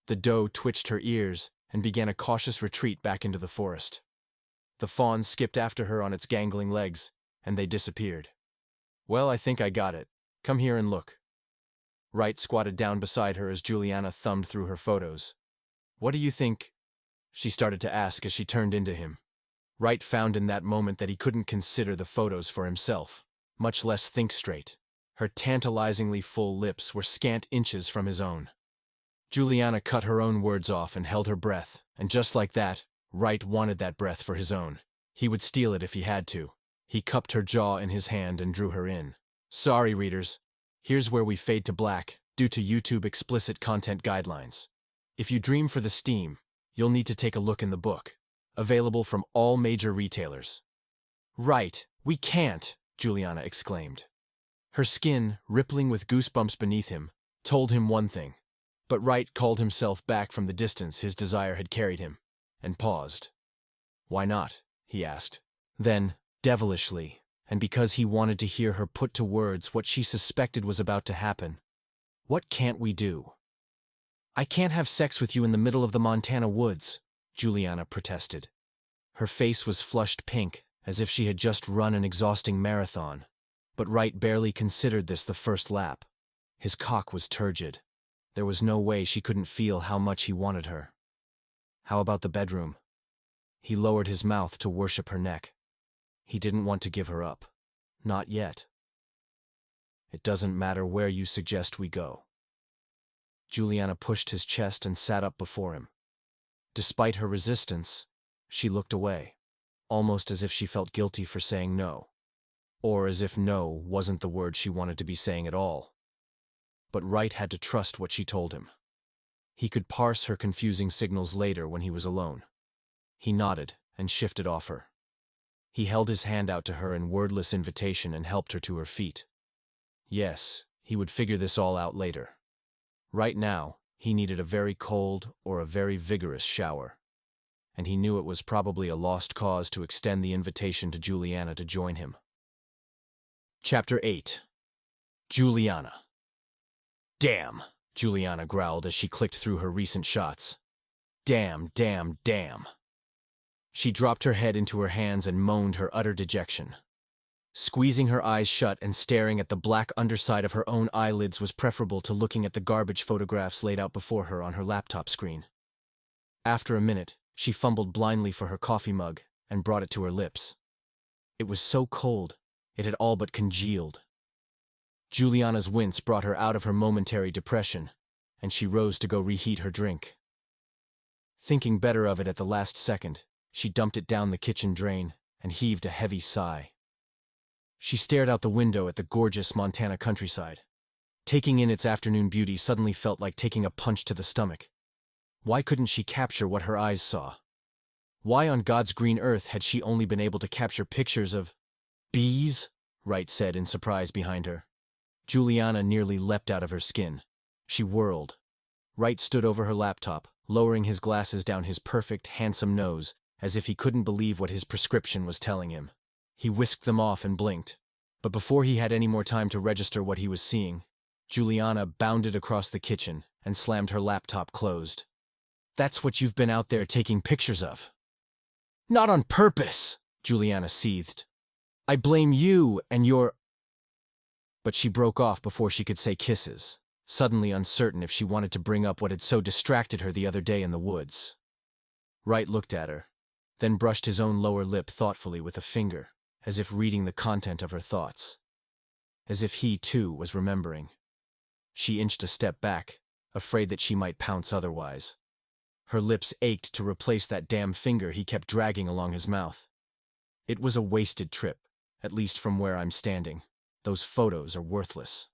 The doe twitched her ears and began a cautious retreat back into the forest. The fawn skipped after her on its gangling legs, and they disappeared. Well, I think I got it. Come here and look. Wright squatted down beside her as Juliana thumbed through her photos. What do you think? She started to ask as she turned into him. Wright found in that moment that he couldn't consider the photos for himself, much less think straight. Her tantalizingly full lips were scant inches from his own. Juliana cut her own words off and held her breath, and just like that, Wright wanted that breath for his own. He would steal it if he had to. He cupped her jaw in his hand and drew her in. Sorry, readers. Here's where we fade to black, due to YouTube explicit content guidelines. If you dream for the steam, you'll need to take a look in the book. Available from all major retailers. Right, we can't, Juliana exclaimed. Her skin, rippling with goosebumps beneath him, told him one thing. But Wright called himself back from the distance his desire had carried him, and paused. Why not? He asked. Then, devilishly, and because he wanted to hear her put to words what she suspected was about to happen, what can't we do? I can't have sex with you in the middle of the Montana woods, Juliana protested. Her face was flushed pink, as if she had just run an exhausting marathon, but Wright barely considered this the first lap. His cock was turgid. There was no way she couldn't feel how much he wanted her. How about the bedroom? He lowered his mouth to worship her neck. He didn't want to give her up. Not yet. It doesn't matter where you suggest we go. Juliana pushed his chest and sat up before him. Despite her resistance, she looked away, almost as if she felt guilty for saying no, or as if no wasn't the word she wanted to be saying at all. But Wright had to trust what she told him. He could parse her confusing signals later when he was alone. He nodded and shifted off her. He held his hand out to her in wordless invitation and helped her to her feet. Yes, he would figure this all out later. Right now, he needed a very cold or a very vigorous shower. And he knew it was probably a lost cause to extend the invitation to Juliana to join him. Chapter 8. Juliana. Damn, Juliana growled as she clicked through her recent shots. Damn, damn, damn. She dropped her head into her hands and moaned her utter dejection. Squeezing her eyes shut and staring at the black underside of her own eyelids was preferable to looking at the garbage photographs laid out before her on her laptop screen. After a minute, she fumbled blindly for her coffee mug and brought it to her lips. It was so cold, it had all but congealed. Juliana's wince brought her out of her momentary depression, and she rose to go reheat her drink. Thinking better of it at the last second, she dumped it down the kitchen drain and heaved a heavy sigh. She stared out the window at the gorgeous Montana countryside. Taking in its afternoon beauty suddenly felt like taking a punch to the stomach. Why couldn't she capture what her eyes saw? Why on God's green earth had she only been able to capture pictures of bees? Wright said in surprise behind her. Juliana nearly leapt out of her skin. She whirled. Wright stood over her laptop, lowering his glasses down his perfect, handsome nose, as if he couldn't believe what his prescription was telling him. He whisked them off and blinked. But before he had any more time to register what he was seeing, Juliana bounded across the kitchen and slammed her laptop closed. That's what you've been out there taking pictures of. Not on purpose, Juliana seethed. I blame you and your... But she broke off before she could say kisses, suddenly uncertain if she wanted to bring up what had so distracted her the other day in the woods. Wright looked at her, then brushed his own lower lip thoughtfully with a finger, as if reading the content of her thoughts. As if he, too, was remembering. She inched a step back, afraid that she might pounce otherwise. Her lips ached to replace that damn finger he kept dragging along his mouth. It was a wasted trip, at least from where I'm standing. Those photos are worthless.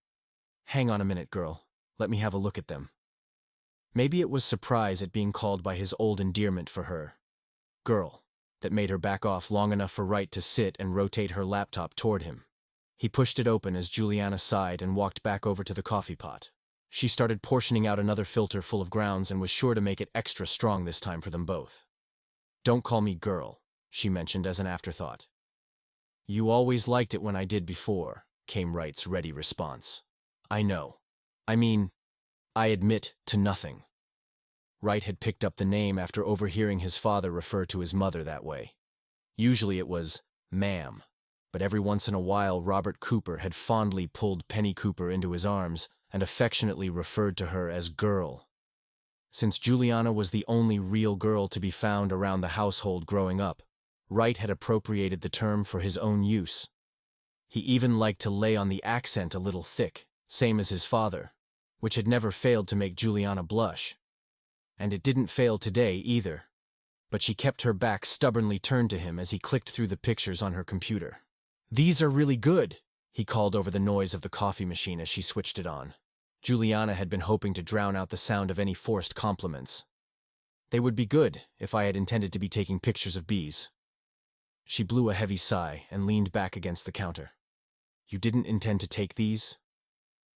Hang on a minute, girl. Let me have a look at them. Maybe it was surprise at being called by his old endearment for her. Girl, that made her back off long enough for Wright to sit and rotate her laptop toward him. He pushed it open as Juliana sighed and walked back over to the coffee pot. She started portioning out another filter full of grounds and was sure to make it extra strong this time for them both. Don't call me girl, she mentioned as an afterthought. You always liked it when I did before, came Wright's ready response. I know. I mean, I admit to nothing. Wright had picked up the name after overhearing his father refer to his mother that way. Usually it was, ma'am, but every once in a while Robert Cooper had fondly pulled Penny Cooper into his arms and affectionately referred to her as girl. Since Juliana was the only real girl to be found around the household growing up, Wright had appropriated the term for his own use. He even liked to lay on the accent a little thick, same as his father, which had never failed to make Juliana blush. And it didn't fail today either. But she kept her back stubbornly turned to him as he clicked through the pictures on her computer. These are really good, he called over the noise of the coffee machine as she switched it on. Juliana had been hoping to drown out the sound of any forced compliments. They would be good if I had intended to be taking pictures of bees. She blew a heavy sigh and leaned back against the counter. You didn't intend to take these?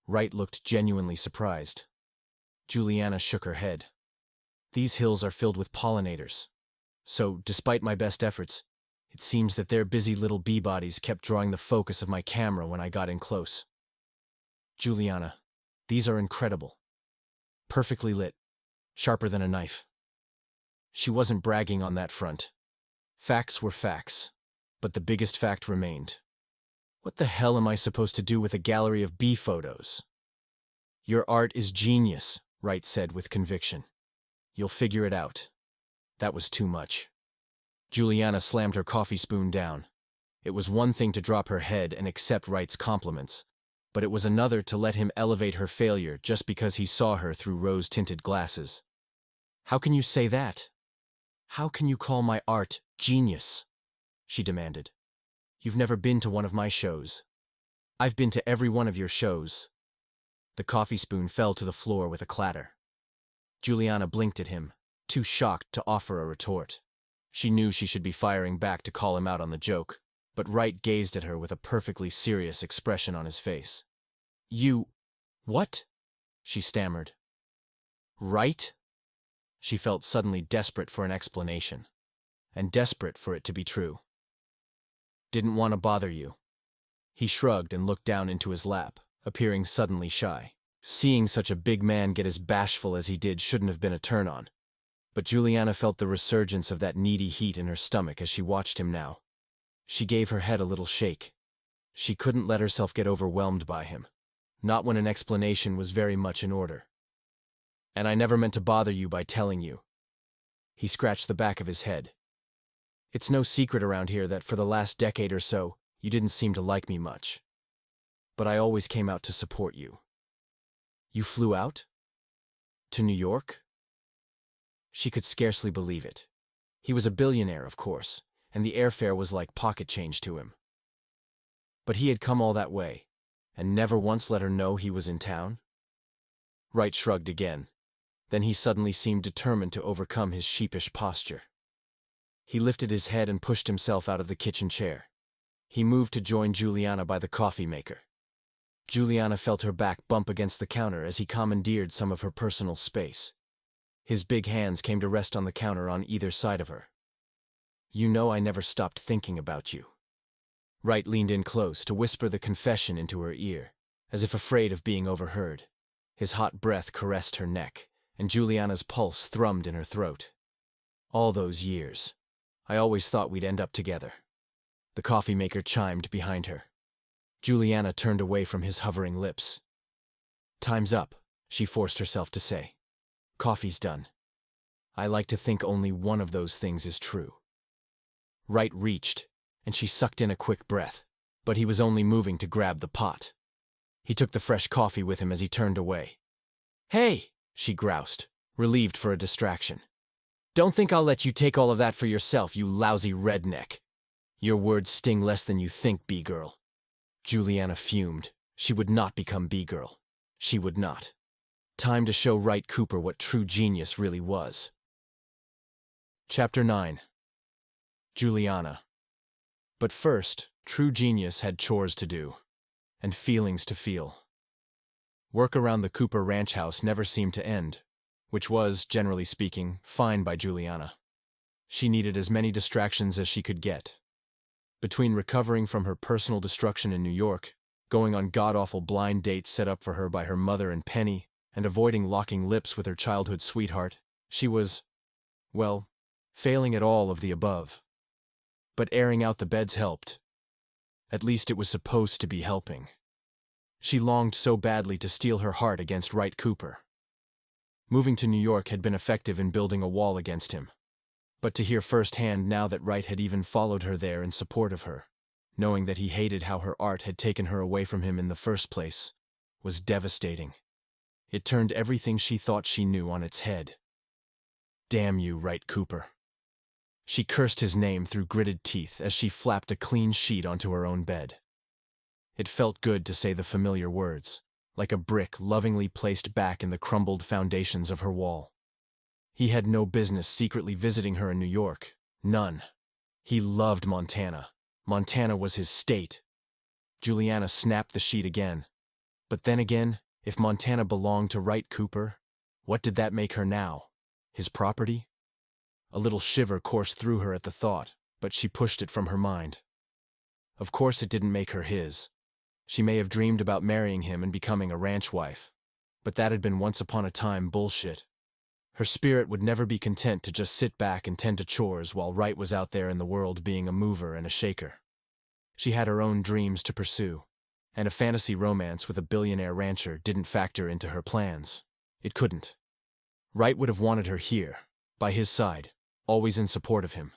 Wright looked genuinely surprised. Juliana shook her head. These hills are filled with pollinators. So, despite my best efforts, it seems that their busy little bee bodies kept drawing the focus of my camera when I got in close. Juliana, these are incredible. Perfectly lit. Sharper than a knife. She wasn't bragging on that front. Facts were facts, but the biggest fact remained. What the hell am I supposed to do with a gallery of bee photos? Your art is genius, Wright said with conviction. You'll figure it out. That was too much. Juliana slammed her coffee spoon down. It was one thing to drop her head and accept Wright's compliments, but it was another to let him elevate her failure just because he saw her through rose-tinted glasses. How can you say that? How can you call my art genius? She demanded. You've never been to one of my shows. I've been to every one of your shows. The coffee spoon fell to the floor with a clatter. Juliana blinked at him, too shocked to offer a retort. She knew she should be firing back to call him out on the joke, but Wright gazed at her with a perfectly serious expression on his face. You... what? She stammered. Wright? She felt suddenly desperate for an explanation, and desperate for it to be true. Didn't want to bother you. He shrugged and looked down into his lap, appearing suddenly shy. Seeing such a big man get as bashful as he did shouldn't have been a turn-on. But Juliana felt the resurgence of that needy heat in her stomach as she watched him now. She gave her head a little shake. She couldn't let herself get overwhelmed by him, not when an explanation was very much in order. "And I never meant to bother you by telling you." He scratched the back of his head. "It's no secret around here that for the last decade or so, you didn't seem to like me much. But I always came out to support you." "You flew out? To New York?" She could scarcely believe it. He was a billionaire, of course, and the airfare was like pocket change to him. But he had come all that way, and never once let her know he was in town? Wright shrugged again. Then he suddenly seemed determined to overcome his sheepish posture. He lifted his head and pushed himself out of the kitchen chair. He moved to join Juliana by the coffee maker. Juliana felt her back bump against the counter as he commandeered some of her personal space. His big hands came to rest on the counter on either side of her. "You know I never stopped thinking about you." Wright leaned in close to whisper the confession into her ear, as if afraid of being overheard. His hot breath caressed her neck, and Juliana's pulse thrummed in her throat. "All those years. I always thought we'd end up together." The coffee maker chimed behind her. Juliana turned away from his hovering lips. "Time's up," she forced herself to say. "Coffee's done. I like to think only one of those things is true." Wright reached, and she sucked in a quick breath, but he was only moving to grab the pot. He took the fresh coffee with him as he turned away. "Hey!" she groused, relieved for a distraction. "Don't think I'll let you take all of that for yourself, you lousy redneck. Your words sting less than you think, B-girl." Juliana fumed. She would not become B-girl. She would not. Time to show Wright Cooper what true genius really was. Chapter 9. Juliana. But first, true genius had chores to do, and feelings to feel. Work around the Cooper ranch house never seemed to end, which was, generally speaking, fine by Juliana. She needed as many distractions as she could get. Between recovering from her personal destruction in New York, going on god-awful blind dates set up for her by her mother and Penny, and avoiding locking lips with her childhood sweetheart, she was, well, failing at all of the above. But airing out the beds helped. At least it was supposed to be helping. She longed so badly to steel her heart against Wright Cooper. Moving to New York had been effective in building a wall against him. But to hear firsthand now that Wright had even followed her there in support of her, knowing that he hated how her art had taken her away from him in the first place, was devastating. It turned everything she thought she knew on its head. Damn you, Wright Cooper. She cursed his name through gritted teeth as she flapped a clean sheet onto her own bed. It felt good to say the familiar words, like a brick lovingly placed back in the crumbled foundations of her wall. He had no business secretly visiting her in New York. None. He loved Montana. Montana was his state. Juliana snapped the sheet again. But then again, if Montana belonged to Wright Cooper, what did that make her now? His property? A little shiver coursed through her at the thought, but she pushed it from her mind. Of course it didn't make her his. She may have dreamed about marrying him and becoming a ranch wife, but that had been once upon a time bullshit. Her spirit would never be content to just sit back and tend to chores while Wright was out there in the world being a mover and a shaker. She had her own dreams to pursue, and a fantasy romance with a billionaire rancher didn't factor into her plans. It couldn't. Wright would have wanted her here, by his side, always in support of him.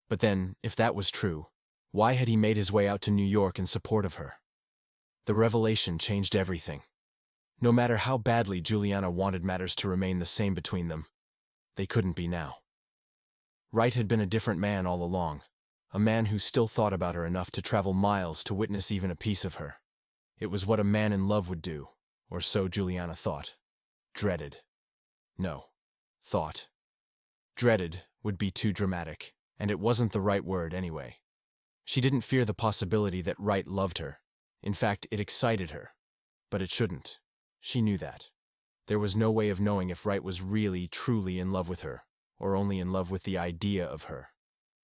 But then, if that was true, why had he made his way out to New York in support of her? The revelation changed everything. No matter how badly Juliana wanted matters to remain the same between them, they couldn't be now. Wright had been a different man all along, a man who still thought about her enough to travel miles to witness even a piece of her. It was what a man in love would do, or so Juliana thought. Dreaded. No. Thought. Dreaded would be too dramatic, and it wasn't the right word anyway. She didn't fear the possibility that Wright loved her. In fact, it excited her. But it shouldn't. She knew that. There was no way of knowing if Wright was really, truly in love with her, or only in love with the idea of her.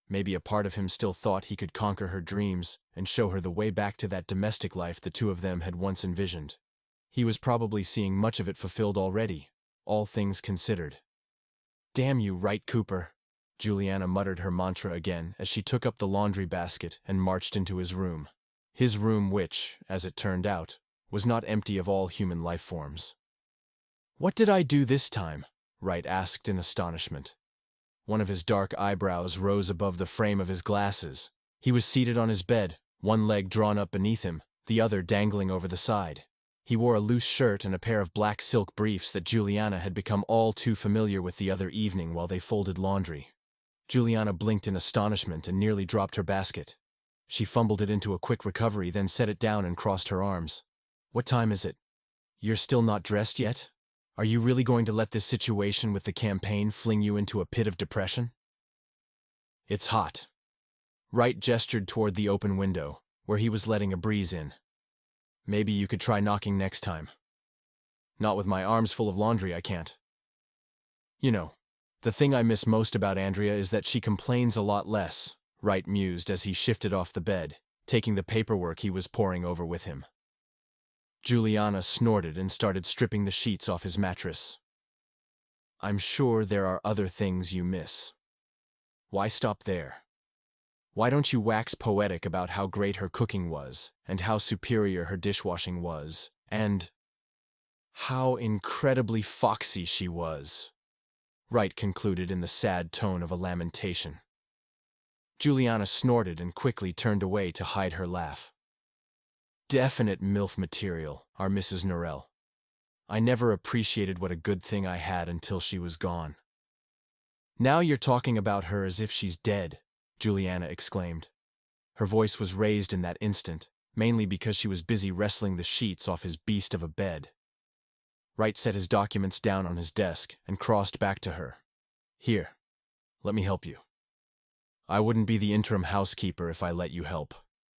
Maybe a part of him still thought he could conquer her dreams and show her the way back to that domestic life the two of them had once envisioned. He was probably seeing much of it fulfilled already, all things considered. Damn you, Wright Cooper. Juliana muttered her mantra again as she took up the laundry basket and marched into his room. His room which, as it turned out, was not empty of all human life forms. What did I do this time? Wright asked in astonishment. One of his dark eyebrows rose above the frame of his glasses. He was seated on his bed, one leg drawn up beneath him, the other dangling over the side. He wore a loose shirt and a pair of black silk briefs that Juliana had become all too familiar with the other evening while they folded laundry. Juliana blinked in astonishment and nearly dropped her basket. She fumbled it into a quick recovery, then set it down and crossed her arms. What time is it? You're still not dressed yet? Are you really going to let this situation with the campaign fling you into a pit of depression? It's hot. Wright gestured toward the open window, where he was letting a breeze in. Maybe you could try knocking next time. Not with my arms full of laundry, I can't. You know, the thing I miss most about Andrea is that she complains a lot less, Wright mused as he shifted off the bed, taking the paperwork he was poring over with him. Juliana snorted and started stripping the sheets off his mattress. I'm sure there are other things you miss. Why stop there? Why don't you wax poetic about how great her cooking was, and how superior her dishwashing was, and how incredibly foxy she was? Wright concluded in the sad tone of a lamentation. Juliana snorted and quickly turned away to hide her laugh. Definite MILF material, our Mrs. Norrell. I never appreciated what a good thing I had until she was gone. Now you're talking about her as if she's dead, Juliana exclaimed. Her voice was raised in that instant, mainly because she was busy wrestling the sheets off his beast of a bed. Wright set his documents down on his desk and crossed back to her. Here, let me help you. I wouldn't be the interim housekeeper if I let you help,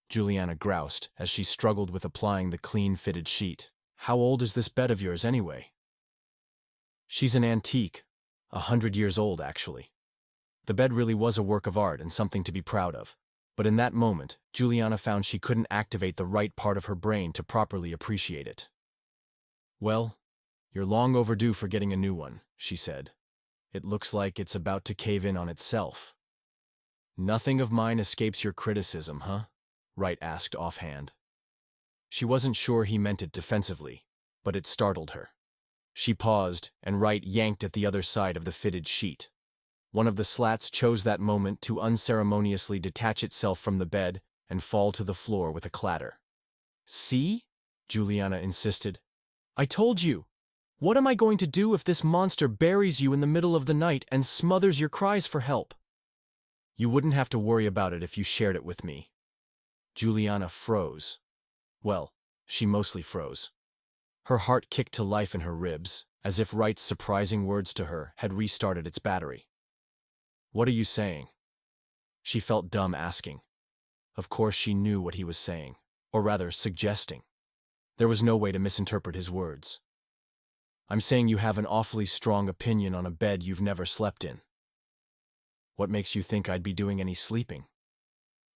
Juliana groused as she struggled with applying the clean-fitted sheet. How old is this bed of yours anyway? She's an antique, 100 years old actually. The bed really was a work of art and something to be proud of, but in that moment, Juliana found she couldn't activate the right part of her brain to properly appreciate it. Well, you're long overdue for getting a new one, she said. It looks like it's about to cave in on itself. Nothing of mine escapes your criticism, huh? Wright asked offhand. She wasn't sure he meant it defensively, but it startled her. She paused, and Wright yanked at the other side of the fitted sheet. One of the slats chose that moment to unceremoniously detach itself from the bed and fall to the floor with a clatter. See? Juliana insisted. I told you. What am I going to do if this monster buries you in the middle of the night and smothers your cries for help? You wouldn't have to worry about it if you shared it with me. Juliana froze. Well, she mostly froze. Her heart kicked to life in her ribs, as if Wright's surprising words to her had restarted its battery. What are you saying? She felt dumb asking. Of course she knew what he was saying, or rather suggesting. There was no way to misinterpret his words. I'm saying you have an awfully strong opinion on a bed you've never slept in. What makes you think I'd be doing any sleeping?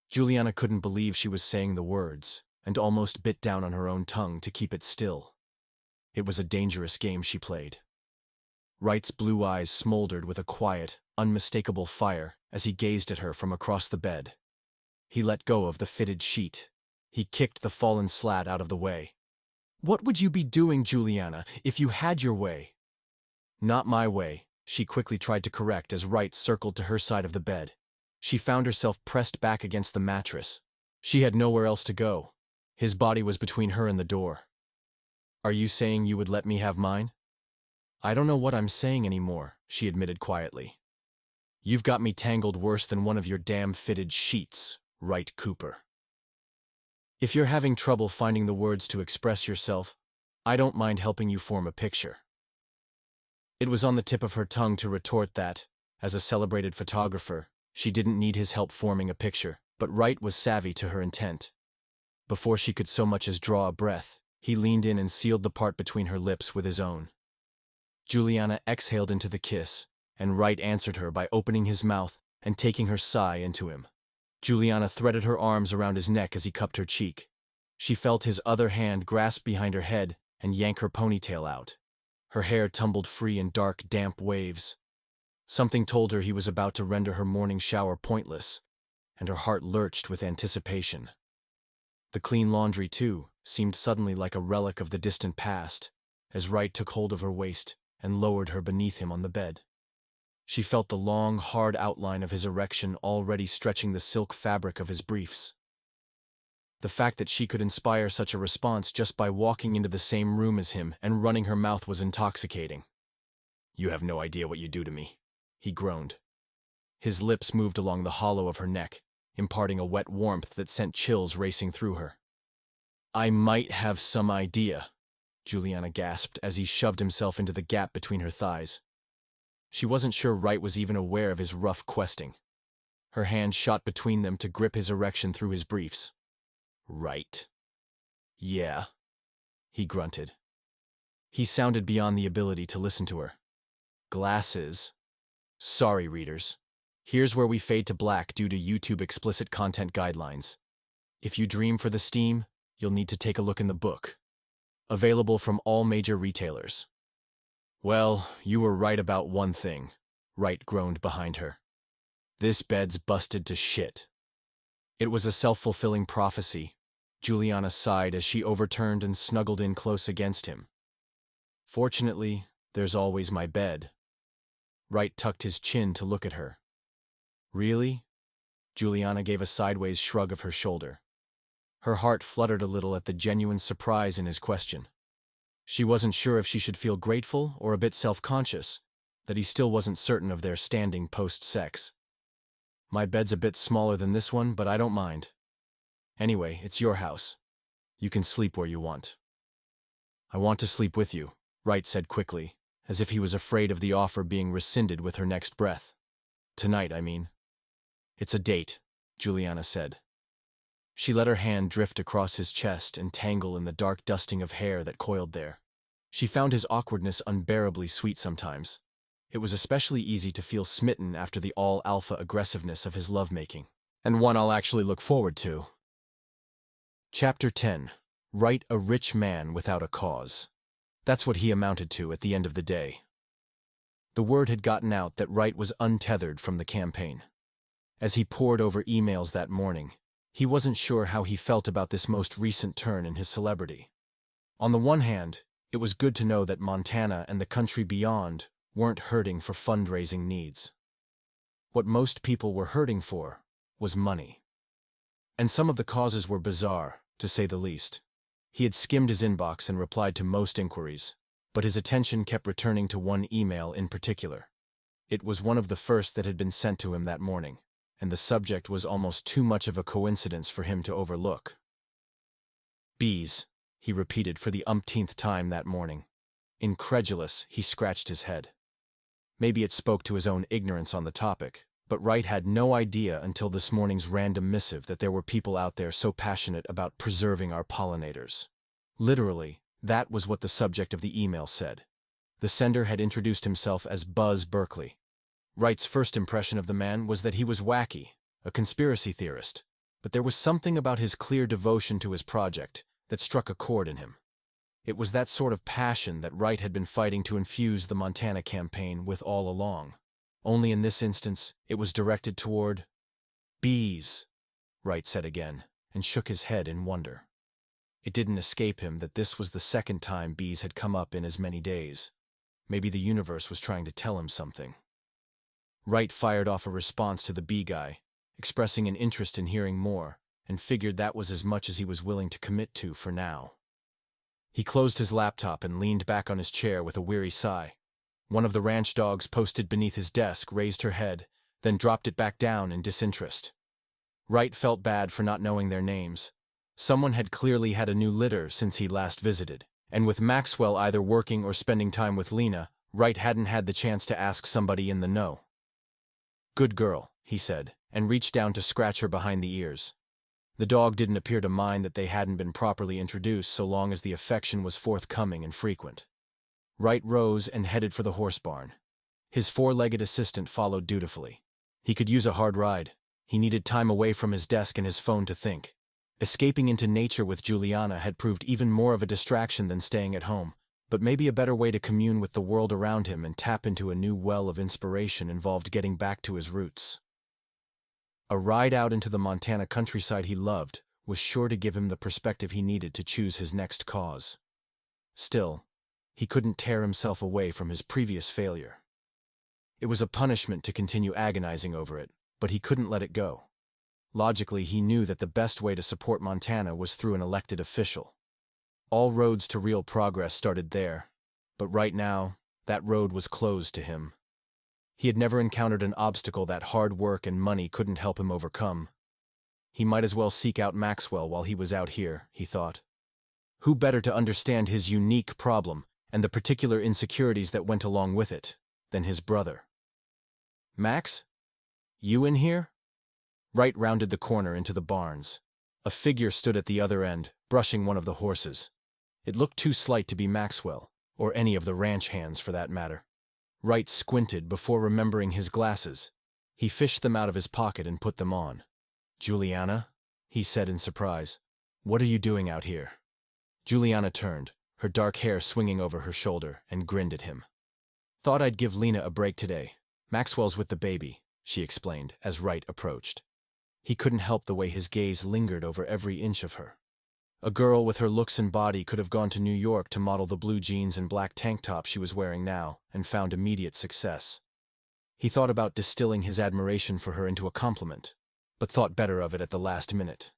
Juliana couldn't believe she was saying the words, and almost bit down on her own tongue to keep it still. It was a dangerous game she played. Wright's blue eyes smoldered with a quiet, unmistakable fire as he gazed at her from across the bed. He let go of the fitted sheet. He kicked the fallen slat out of the way. What would you be doing, Juliana, if you had your way? Not my way, she quickly tried to correct as Wright circled to her side of the bed. She found herself pressed back against the mattress. She had nowhere else to go. His body was between her and the door. Are you saying you would let me have mine? I don't know what I'm saying anymore, she admitted quietly. You've got me tangled worse than one of your damn fitted sheets, Wright Cooper. If you're having trouble finding the words to express yourself, I don't mind helping you form a picture. It was on the tip of her tongue to retort that, as a celebrated photographer, she didn't need his help forming a picture, but Wright was savvy to her intent. Before she could so much as draw a breath, he leaned in and sealed the part between her lips with his own. Juliana exhaled into the kiss, and Wright answered her by opening his mouth and taking her sigh into him. Juliana threaded her arms around his neck as he cupped her cheek. She felt his other hand grasp behind her head and yank her ponytail out. Her hair tumbled free in dark, damp waves. Something told her he was about to render her morning shower pointless, and her heart lurched with anticipation. The clean laundry, too, seemed suddenly like a relic of the distant past, as Wright took hold of her waist and lowered her beneath him on the bed. She felt the long, hard outline of his erection already stretching the silk fabric of his briefs. The fact that she could inspire such a response just by walking into the same room as him and running her mouth was intoxicating. "You have no idea what you do to me," he groaned. His lips moved along the hollow of her neck, imparting a wet warmth that sent chills racing through her. "I might have some idea," Juliana gasped as he shoved himself into the gap between her thighs. She wasn't sure Wright was even aware of his rough questing. Her hand shot between them to grip his erection through his briefs. "Right. Yeah," he grunted. He sounded beyond the ability to listen to her. "Glasses. Sorry, readers. Here's where we fade to black due to YouTube explicit content guidelines. If you dream for the steam, you'll need to take a look in the book. Available from all major retailers." "Well, you were right about one thing," Wright groaned behind her. "This bed's busted to shit." It was a self-fulfilling prophecy. Juliana sighed as she overturned and snuggled in close against him. "Fortunately, there's always my bed." Wright tucked his chin to look at her. "Really?" Juliana gave a sideways shrug of her shoulder. Her heart fluttered a little at the genuine surprise in his question. She wasn't sure if she should feel grateful or a bit self-conscious that he still wasn't certain of their standing post-sex. "My bed's a bit smaller than this one, but I don't mind. Anyway, it's your house. You can sleep where you want." "I want to sleep with you," Wright said quickly, as if he was afraid of the offer being rescinded with her next breath. "Tonight, I mean." "It's a date," Juliana said. She let her hand drift across his chest and tangle in the dark dusting of hair that coiled there. She found his awkwardness unbearably sweet sometimes. It was especially easy to feel smitten after the all-alpha aggressiveness of his lovemaking, and one I'll actually look forward to. Chapter 10. Write a rich man without a cause. That's what he amounted to at the end of the day. The word had gotten out that Wright was untethered from the campaign. As he pored over emails that morning, he wasn't sure how he felt about this most recent turn in his celebrity. On the one hand, it was good to know that Montana and the country beyond weren't hurting for fundraising needs. What most people were hurting for was money. And some of the causes were bizarre, to say the least. He had skimmed his inbox and replied to most inquiries, but his attention kept returning to one email in particular. It was one of the first that had been sent to him that morning, and the subject was almost too much of a coincidence for him to overlook. "Bees," he repeated for the umpteenth time that morning. Incredulous, he scratched his head. Maybe it spoke to his own ignorance on the topic, but Wright had no idea until this morning's random missive that there were people out there so passionate about preserving our pollinators. Literally, that was what the subject of the email said. The sender had introduced himself as Buzz Berkeley. Wright's first impression of the man was that he was wacky, a conspiracy theorist, but there was something about his clear devotion to his project that struck a chord in him. It was that sort of passion that Wright had been fighting to infuse the Montana campaign with all along. Only in this instance, it was directed toward bees, Wright said again, and shook his head in wonder. It didn't escape him that this was the second time bees had come up in as many days. Maybe the universe was trying to tell him something. Wright fired off a response to the bee guy, expressing an interest in hearing more, and figured that was as much as he was willing to commit to for now. He closed his laptop and leaned back on his chair with a weary sigh. One of the ranch dogs posted beneath his desk raised her head, then dropped it back down in disinterest. Wright felt bad for not knowing their names. Someone had clearly had a new litter since he last visited, and with Maxwell either working or spending time with Lena, Wright hadn't had the chance to ask somebody in the know. "Good girl," he said, and reached down to scratch her behind the ears. The dog didn't appear to mind that they hadn't been properly introduced so long as the affection was forthcoming and frequent. Wright rose and headed for the horse barn. His four-legged assistant followed dutifully. He could use a hard ride. He needed time away from his desk and his phone to think. Escaping into nature with Juliana had proved even more of a distraction than staying at home, but maybe a better way to commune with the world around him and tap into a new well of inspiration involved getting back to his roots. A ride out into the Montana countryside he loved was sure to give him the perspective he needed to choose his next cause. Still, he couldn't tear himself away from his previous failure. It was a punishment to continue agonizing over it, but he couldn't let it go. Logically, he knew that the best way to support Montana was through an elected official. All roads to real progress started there, but right now, that road was closed to him. He had never encountered an obstacle that hard work and money couldn't help him overcome. He might as well seek out Maxwell while he was out here, he thought. Who better to understand his unique problem and the particular insecurities that went along with it than his brother? Max? You in here? Wright rounded the corner into the barns. A figure stood at the other end, brushing one of the horses. It looked too slight to be Maxwell, or any of the ranch hands for that matter. Wright squinted before remembering his glasses. He fished them out of his pocket and put them on. Juliana? He said in surprise. What are you doing out here? Juliana turned, her dark hair swinging over her shoulder, and grinned at him. Thought I'd give Lena a break today. Maxwell's with the baby, she explained as Wright approached. He couldn't help the way his gaze lingered over every inch of her. A girl with her looks and body could have gone to New York to model the blue jeans and black tank top she was wearing now, and found immediate success. He thought about distilling his admiration for her into a compliment, but thought better of it at the last minute.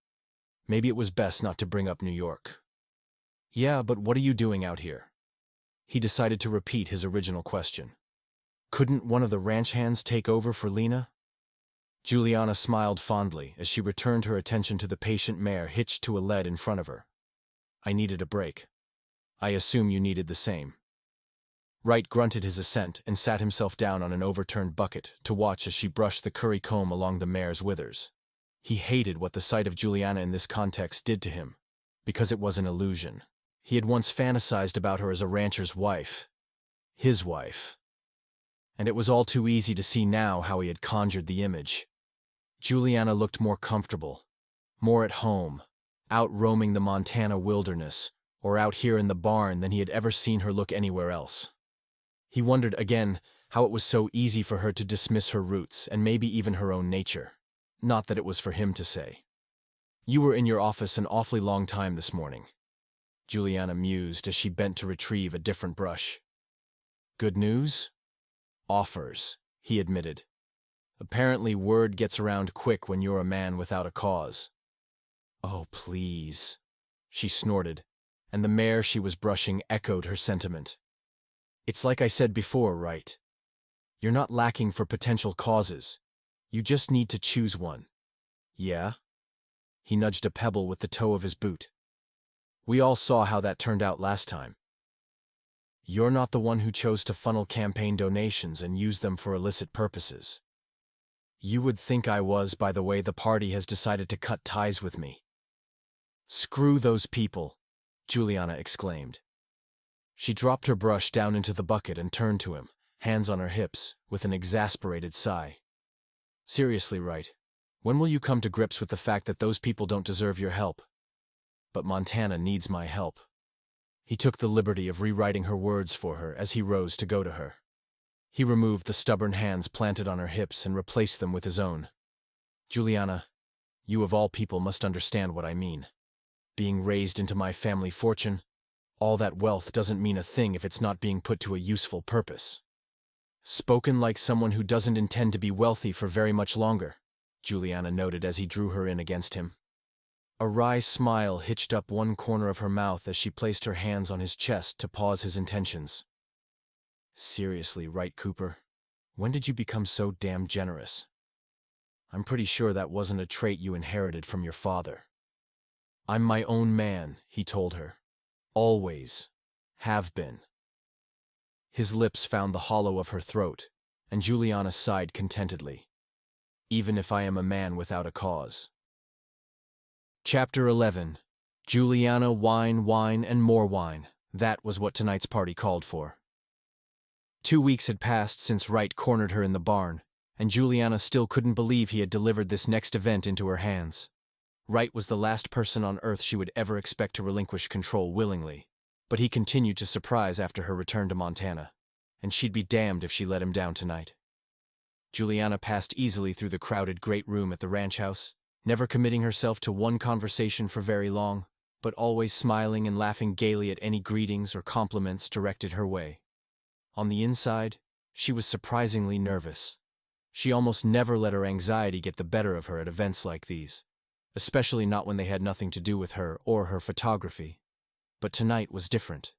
Maybe it was best not to bring up New York. Yeah, but what are you doing out here? He decided to repeat his original question. Couldn't one of the ranch hands take over for Lena? Juliana smiled fondly as she returned her attention to the patient mare hitched to a lead in front of her. I needed a break. I assume you needed the same. Wright grunted his assent and sat himself down on an overturned bucket to watch as she brushed the curry comb along the mare's withers. He hated what the sight of Juliana in this context did to him, because it was an illusion. He had once fantasized about her as a rancher's wife. His wife. And it was all too easy to see now how he had conjured the image. Juliana looked more comfortable, more at home, out roaming the Montana wilderness, or out here in the barn than he had ever seen her look anywhere else. He wondered again how it was so easy for her to dismiss her roots and maybe even her own nature. Not that it was for him to say. You were in your office an awfully long time this morning, Juliana mused as she bent to retrieve a different brush. Good news? Offers, he admitted. Apparently word gets around quick when you're a man without a cause. Oh, please, she snorted, and the mare she was brushing echoed her sentiment. It's like I said before, Wright. You're not lacking for potential causes. You just need to choose one. Yeah? He nudged a pebble with the toe of his boot. We all saw how that turned out last time. You're not the one who chose to funnel campaign donations and use them for illicit purposes. You would think I was by the way the party has decided to cut ties with me. Screw those people, Juliana exclaimed. She dropped her brush down into the bucket and turned to him, hands on her hips, with an exasperated sigh. Seriously, Wright, when will you come to grips with the fact that those people don't deserve your help? But Montana needs my help. He took the liberty of rewriting her words for her as he rose to go to her. He removed the stubborn hands planted on her hips and replaced them with his own. Juliana, you of all people must understand what I mean. Being raised into my family fortune, all that wealth doesn't mean a thing if it's not being put to a useful purpose. Spoken like someone who doesn't intend to be wealthy for very much longer, Juliana noted as he drew her in against him. A wry smile hitched up one corner of her mouth as she placed her hands on his chest to pause his intentions. Seriously, Wright Cooper, when did you become so damn generous? I'm pretty sure that wasn't a trait you inherited from your father. I'm my own man, he told her. Always. Have been. His lips found the hollow of her throat, and Juliana sighed contentedly. Even if I am a man without a cause. Chapter 11. Juliana, wine, wine, and more wine. That was what tonight's party called for. 2 weeks had passed since Wright cornered her in the barn, and Juliana still couldn't believe he had delivered this next event into her hands. Wright was the last person on earth she would ever expect to relinquish control willingly, but he continued to surprise after her return to Montana, and she'd be damned if she let him down tonight. Juliana passed easily through the crowded great room at the ranch house, never committing herself to one conversation for very long, but always smiling and laughing gaily at any greetings or compliments directed her way. On the inside, she was surprisingly nervous. She almost never let her anxiety get the better of her at events like these, especially not when they had nothing to do with her or her photography. But tonight was different.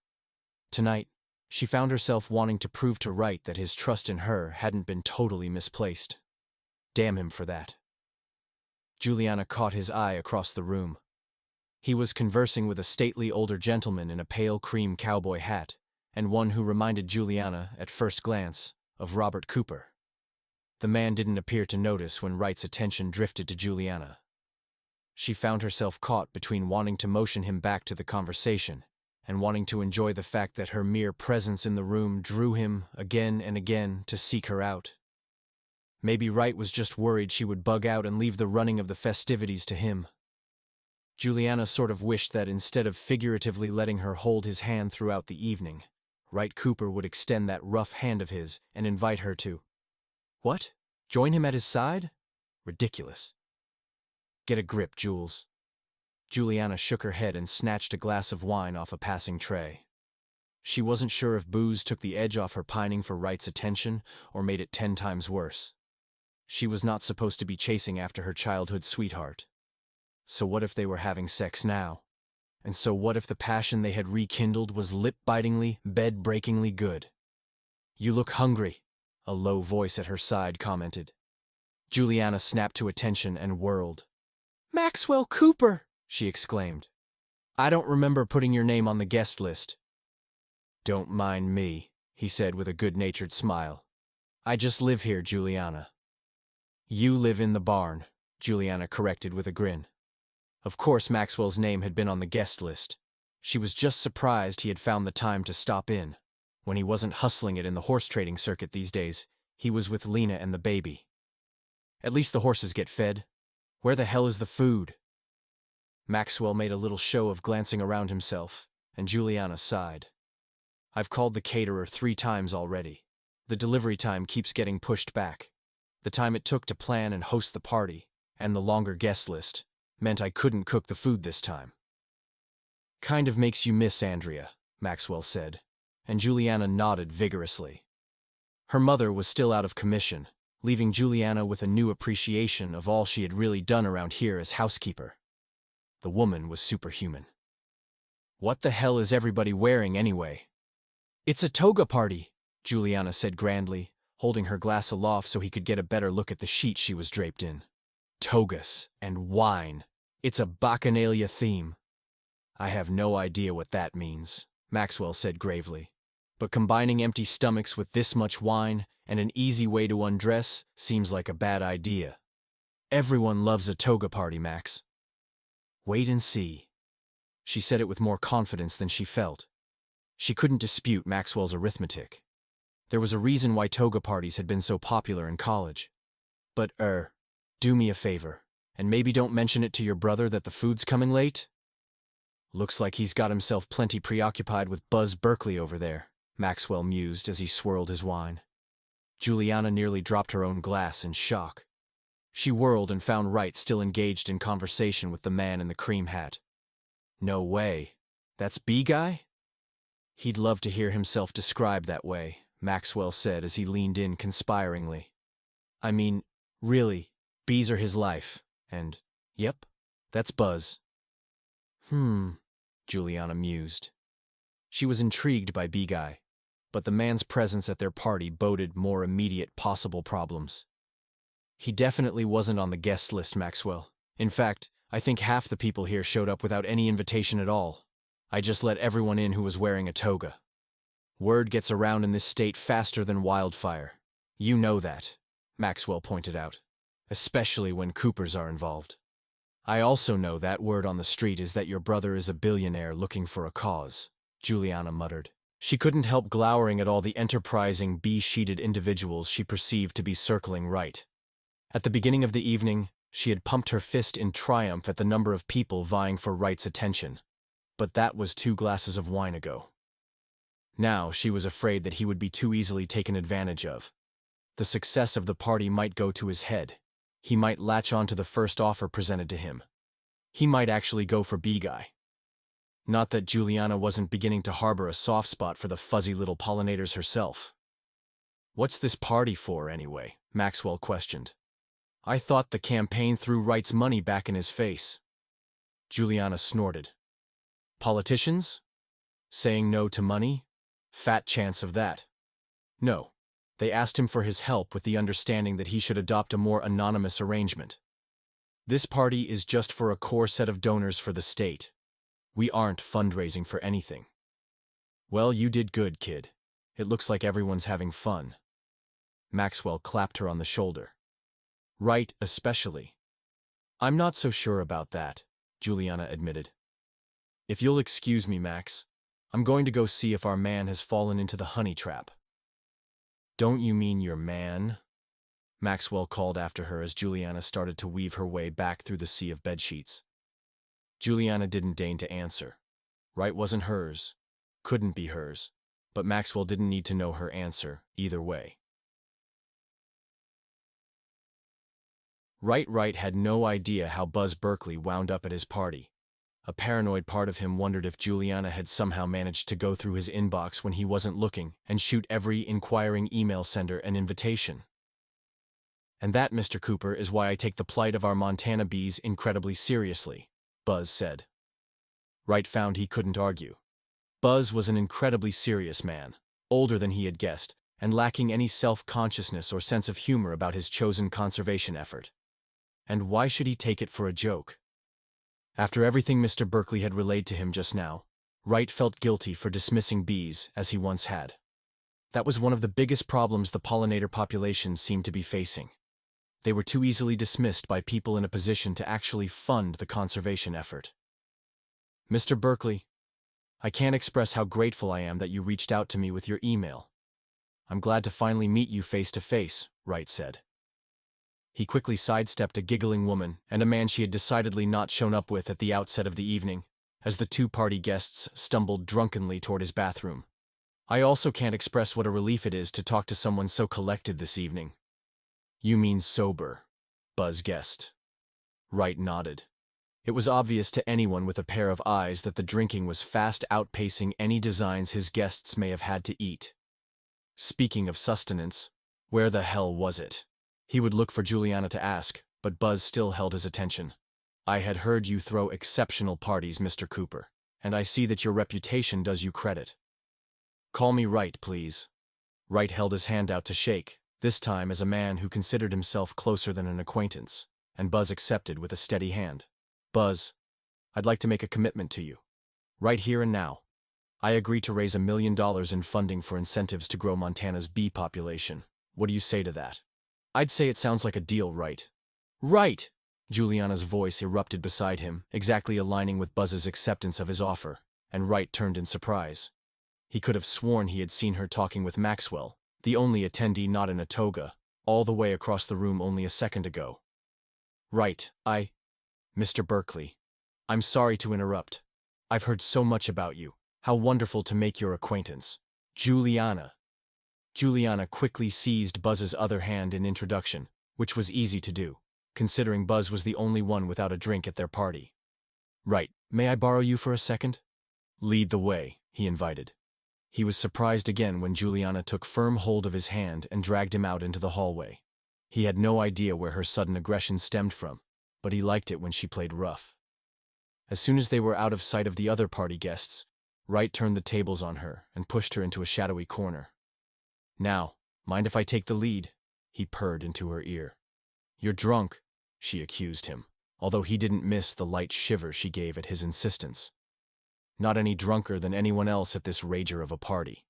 Tonight, she found herself wanting to prove to Wright that his trust in her hadn't been totally misplaced. Damn him for that. Juliana caught his eye across the room. He was conversing with a stately older gentleman in a pale cream cowboy hat, and one who reminded Juliana, at first glance, of Robert Cooper. The man didn't appear to notice when Wright's attention drifted to Juliana. She found herself caught between wanting to motion him back to the conversation and wanting to enjoy the fact that her mere presence in the room drew him, again and again, to seek her out. Maybe Wright was just worried she would bug out and leave the running of the festivities to him. Juliana sort of wished that instead of figuratively letting her hold his hand throughout the evening, Wright Cooper would extend that rough hand of his and invite her to... What? Join him at his side? Ridiculous. Get a grip, Jules. Juliana shook her head and snatched a glass of wine off a passing tray. She wasn't sure if booze took the edge off her pining for Wright's attention or made it 10 times worse. She was not supposed to be chasing after her childhood sweetheart. So what if they were having sex now? And so what if the passion they had rekindled was lip-bitingly, bed-breakingly good? You look hungry, a low voice at her side commented. Juliana snapped to attention and whirled. Maxwell Cooper! She exclaimed. I don't remember putting your name on the guest list. Don't mind me, he said with a good-natured smile. I just live here, Juliana. You live in the barn, Juliana corrected with a grin. Of course Maxwell's name had been on the guest list. She was just surprised he had found the time to stop in. When he wasn't hustling it in the horse trading circuit these days, he was with Lena and the baby. At least the horses get fed. Where the hell is the food? Maxwell made a little show of glancing around himself, and Juliana sighed. I've called the caterer 3 times already. The delivery time keeps getting pushed back. The time it took to plan and host the party, and the longer guest list, meant I couldn't cook the food this time. Kind of makes you miss Andrea, Maxwell said, and Juliana nodded vigorously. Her mother was still out of commission, leaving Juliana with a new appreciation of all she had really done around here as housekeeper. The woman was superhuman. What the hell is everybody wearing anyway? It's a toga party, Juliana said grandly, holding her glass aloft so he could get a better look at the sheet she was draped in. Togas and wine. It's a bacchanalia theme. I have no idea what that means, Maxwell said gravely. But combining empty stomachs with this much wine and an easy way to undress seems like a bad idea. Everyone loves a toga party, Max. Wait and see. She said it with more confidence than she felt. She couldn't dispute Maxwell's arithmetic. There was a reason why toga parties had been so popular in college. But, do me a favor, and maybe don't mention it to your brother that the food's coming late? Looks like he's got himself plenty preoccupied with Buzz Berkeley over there, Maxwell mused as he swirled his wine. Juliana nearly dropped her own glass in shock. She whirled and found Wright still engaged in conversation with the man in the cream hat. No way. That's B-Guy? He'd love to hear himself described that way, Maxwell said as he leaned in conspiringly. I mean, really, bees are his life, and, yep, that's Buzz. Juliana mused. She was intrigued by B-Guy, but the man's presence at their party boded more immediate possible problems. He definitely wasn't on the guest list, Maxwell. In fact, I think half the people here showed up without any invitation at all. I just let everyone in who was wearing a toga. Word gets around in this state faster than wildfire. You know that, Maxwell pointed out, especially when Coopers are involved. I also know that word on the street is that your brother is a billionaire looking for a cause, Juliana muttered. She couldn't help glowering at all the enterprising, bee-sheeted individuals she perceived to be circling Wright. At the beginning of the evening, she had pumped her fist in triumph at the number of people vying for Wright's attention. But that was 2 glasses of wine ago. Now she was afraid that he would be too easily taken advantage of. The success of the party might go to his head. He might latch on to the first offer presented to him. He might actually go for B-guy. Not that Juliana wasn't beginning to harbor a soft spot for the fuzzy little pollinators herself. "What's this party for, anyway?" Maxwell questioned. "I thought the campaign threw Wright's money back in his face." Juliana snorted. "Politicians? Saying no to money? Fat chance of that. No. They asked him for his help with the understanding that he should adopt a more anonymous arrangement. This party is just for a core set of donors for the state. We aren't fundraising for anything." "Well, you did good, kid. It looks like everyone's having fun." Maxwell clapped her on the shoulder. "Wright, especially." "I'm not so sure about that," Juliana admitted. "If you'll excuse me, Max, I'm going to go see if our man has fallen into the honey trap." "Don't you mean your man?" Maxwell called after her as Juliana started to weave her way back through the sea of bedsheets. Juliana didn't deign to answer. Wright wasn't hers, couldn't be hers, but Maxwell didn't need to know her answer either way. Wright had no idea how Buzz Berkeley wound up at his party. A paranoid part of him wondered if Juliana had somehow managed to go through his inbox when he wasn't looking and shoot every inquiring email sender an invitation. "And that, Mr. Cooper, is why I take the plight of our Montana bees incredibly seriously," Buzz said. Wright found he couldn't argue. Buzz was an incredibly serious man, older than he had guessed, and lacking any self-consciousness or sense of humor about his chosen conservation effort. And why should he take it for a joke? After everything Mr. Berkeley had relayed to him just now, Wright felt guilty for dismissing bees as he once had. That was one of the biggest problems the pollinator populations seemed to be facing. They were too easily dismissed by people in a position to actually fund the conservation effort. "Mr. Berkeley, I can't express how grateful I am that you reached out to me with your email. I'm glad to finally meet you face to face," Wright said. He quickly sidestepped a giggling woman and a man she had decidedly not shown up with at the outset of the evening, as the 2 party guests stumbled drunkenly toward his bathroom. "I also can't express what a relief it is to talk to someone so collected this evening." "You mean sober," Buzz guessed. Wright nodded. It was obvious to anyone with a pair of eyes that the drinking was fast outpacing any designs his guests may have had to eat. Speaking of sustenance, where the hell was it? He would look for Juliana to ask, but Buzz still held his attention. "I had heard you throw exceptional parties, Mr. Cooper, and I see that your reputation does you credit." "Call me Wright, please." Wright held his hand out to shake, this time as a man who considered himself closer than an acquaintance, and Buzz accepted with a steady hand. "Buzz, I'd like to make a commitment to you. Right here and now. I agree to raise $1 million in funding for incentives to grow Montana's bee population. What do you say to that?" "I'd say it sounds like a deal, Wright." "Right!" Juliana's voice erupted beside him, exactly aligning with Buzz's acceptance of his offer, and Wright turned in surprise. He could have sworn he had seen her talking with Maxwell, the only attendee not in a toga, all the way across the room only a second ago. "Right, Mr. Berkeley, I'm sorry to interrupt. I've heard so much about you. How wonderful to make your acquaintance. Juliana." Juliana quickly seized Buzz's other hand in introduction, which was easy to do, considering Buzz was the only one without a drink at their party. "Right, may I borrow you for a second?" "Lead the way," he invited. He was surprised again when Juliana took firm hold of his hand and dragged him out into the hallway. He had no idea where her sudden aggression stemmed from, but he liked it when she played rough. As soon as they were out of sight of the other party guests, Wright turned the tables on her and pushed her into a shadowy corner. "Now, mind if I take the lead?" he purred into her ear. "You're drunk," she accused him, although he didn't miss the light shiver she gave at his insistence. "Not any drunker than anyone else at this rager of a party."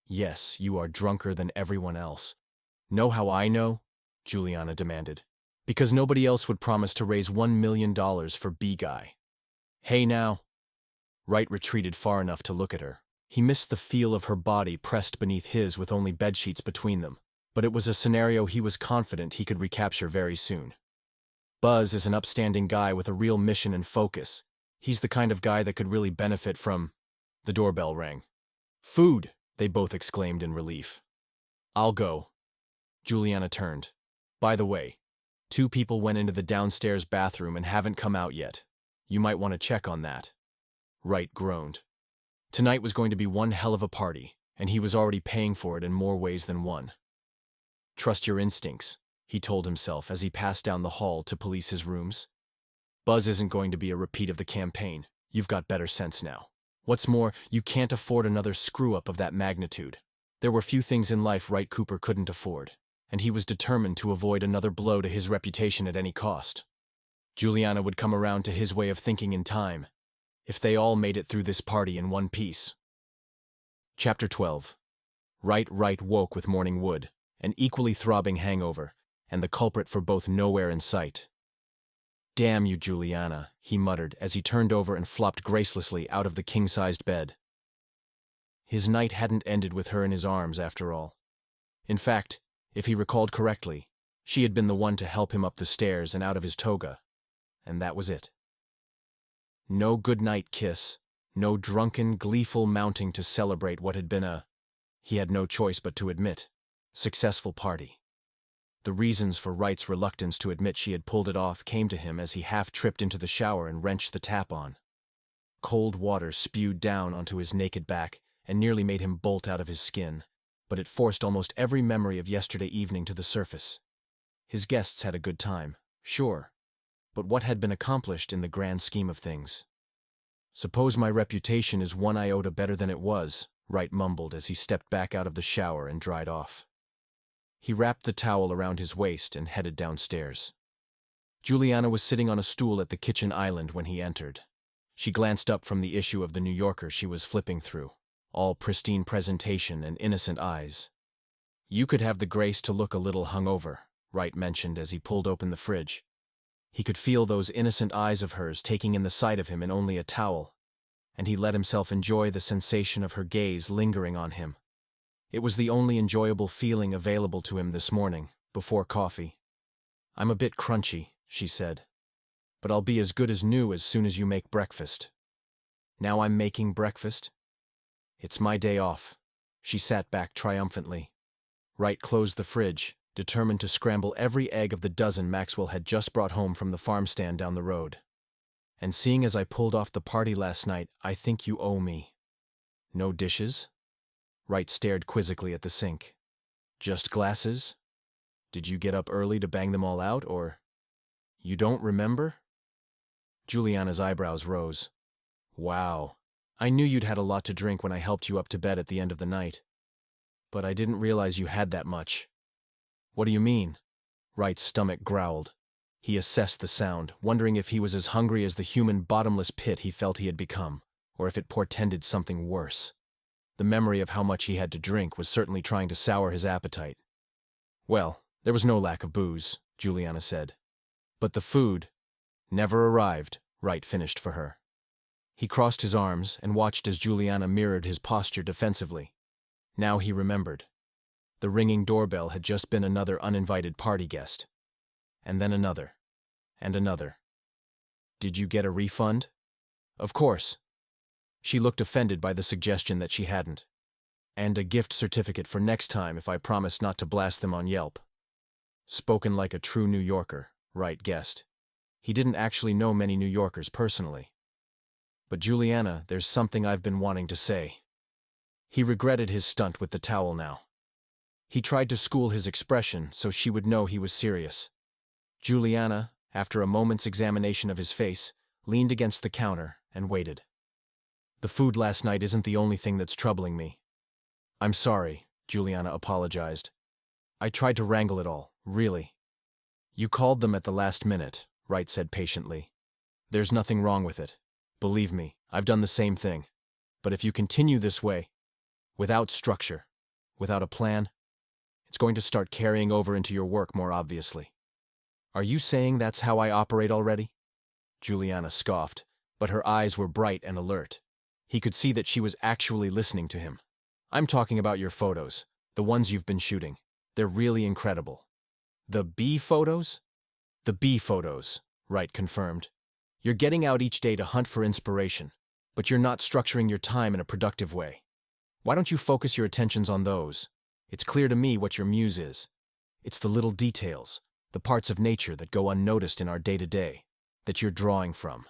"Yes, you are drunker than everyone else." "Know how I know?" Juliana demanded. "Because nobody else would promise to raise $1 million for B-Guy." "Hey now." Wright retreated far enough to look at her. He missed the feel of her body pressed beneath his with only bedsheets between them, but it was a scenario he was confident he could recapture very soon. Buzz is an upstanding guy with a real mission and focus. He's the kind of guy that could really benefit from— The doorbell rang. "Food!" they both exclaimed in relief. "I'll go." Juliana turned. "By the way, 2 people went into the downstairs bathroom and haven't come out yet. You might want to check on that." Wright groaned. Tonight was going to be one hell of a party, and he was already paying for it in more ways than one. "Trust your instincts," he told himself as he passed down the hall to police his rooms. "Buzz isn't going to be a repeat of the campaign. You've got better sense now. What's more, you can't afford another screw-up of that magnitude." There were few things in life Wright Cooper couldn't afford, and he was determined to avoid another blow to his reputation at any cost. Juliana would come around to his way of thinking in time, if they all made it through this party in one piece. Chapter 12. Wright woke with morning wood, an equally throbbing hangover, and the culprit for both nowhere in sight. "Damn you, Juliana," he muttered as he turned over and flopped gracelessly out of the king-sized bed. His night hadn't ended with her in his arms, after all. In fact, if he recalled correctly, she had been the one to help him up the stairs and out of his toga, and that was it. No good-night kiss, no drunken, gleeful mounting to celebrate what had been he had no choice but to admit, successful party. The reasons for Wright's reluctance to admit she had pulled it off came to him as he half-tripped into the shower and wrenched the tap on. Cold water spewed down onto his naked back and nearly made him bolt out of his skin, but it forced almost every memory of yesterday evening to the surface. His guests had a good time, sure, but what had been accomplished in the grand scheme of things? "Suppose my reputation is 1 iota better than it was," Wright mumbled as he stepped back out of the shower and dried off. He wrapped the towel around his waist and headed downstairs. Juliana was sitting on a stool at the kitchen island when he entered. She glanced up from the issue of the New Yorker she was flipping through, all pristine presentation and innocent eyes. "You could have the grace to look a little hungover," Wright mentioned as he pulled open the fridge. He could feel those innocent eyes of hers taking in the sight of him in only a towel, and he let himself enjoy the sensation of her gaze lingering on him. It was the only enjoyable feeling available to him this morning, before coffee. "I'm a bit crunchy," she said, "but I'll be as good as new as soon as you make breakfast." "Now I'm making breakfast?" "It's my day off." She sat back triumphantly. Wright closed the fridge, determined to scramble every egg of the dozen Maxwell had just brought home from the farm stand down the road. "And seeing as I pulled off the party last night, I think you owe me." "No dishes?" Wright stared quizzically at the sink. "Just glasses? Did you get up early to bang them all out, or— You don't remember?" Juliana's eyebrows rose. "Wow. I knew you'd had a lot to drink when I helped you up to bed at the end of the night. But I didn't realize you had that much." "What do you mean?" Wright's stomach growled. He assessed the sound, wondering if he was as hungry as the human bottomless pit he felt he had become, or if it portended something worse. The memory of how much he had to drink was certainly trying to sour his appetite. "Well, there was no lack of booze," Juliana said. "But the food never arrived," Wright finished for her. He crossed his arms and watched as Juliana mirrored his posture defensively. Now he remembered. The ringing doorbell had just been another uninvited party guest. And then another. And another. "Did you get a refund?" "Of course." She looked offended by the suggestion that she hadn't. "And a gift certificate for next time if I promise not to blast them on Yelp." Spoken like a true New Yorker, Wright guessed. He didn't actually know many New Yorkers personally. "But Juliana, there's something I've been wanting to say." He regretted his stunt with the towel now. He tried to school his expression so she would know he was serious. Juliana, after a moment's examination of his face, leaned against the counter and waited. "The food last night isn't the only thing that's troubling me." "I'm sorry," Juliana apologized. "I tried to wrangle it all, really." "You called them at the last minute," Wright said patiently. "There's nothing wrong with it. Believe me, I've done the same thing. But if you continue this way, without structure, without a plan, it's going to start carrying over into your work more obviously." "Are you saying that's how I operate already?" Juliana scoffed, but her eyes were bright and alert. He could see that she was actually listening to him. "I'm talking about your photos, the ones you've been shooting. They're really incredible." "The bee photos?" "The bee photos," Wright confirmed. You're getting out each day to hunt for inspiration, but you're not structuring your time in a productive way. Why don't you focus your attentions on those? It's clear to me what your muse is. It's the little details, the parts of nature that go unnoticed in our day-to-day, that you're drawing from.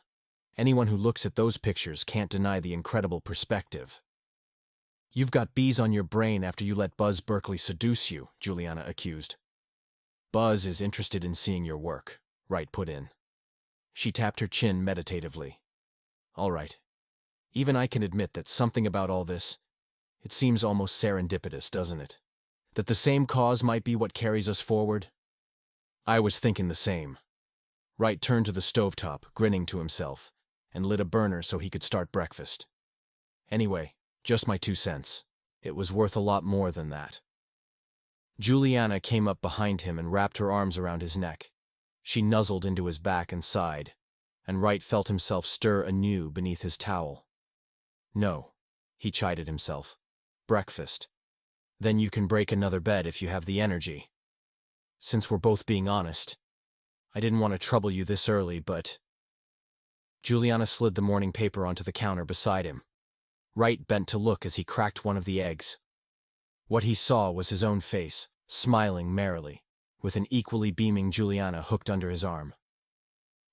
Anyone who looks at those pictures can't deny the incredible perspective. You've got bees on your brain after you let Buzz Berkeley seduce you, Juliana accused. Buzz is interested in seeing your work, Wright put in. She tapped her chin meditatively. All right. Even I can admit that something about all this, it seems almost serendipitous, doesn't it? That the same cause might be what carries us forward? I was thinking the same. Wright turned to the stovetop, grinning to himself, and lit a burner so he could start breakfast. Anyway, just my 2 cents. It was worth a lot more than that. Juliana came up behind him and wrapped her arms around his neck. She nuzzled into his back and sighed, and Wright felt himself stir anew beneath his towel. No, he chided himself. Breakfast. Then you can break another bed if you have the energy. Since we're both being honest, I didn't want to trouble you this early, but... Juliana slid the morning paper onto the counter beside him. Wright bent to look as he cracked one of the eggs. What he saw was his own face, smiling merrily, with an equally beaming Juliana hooked under his arm.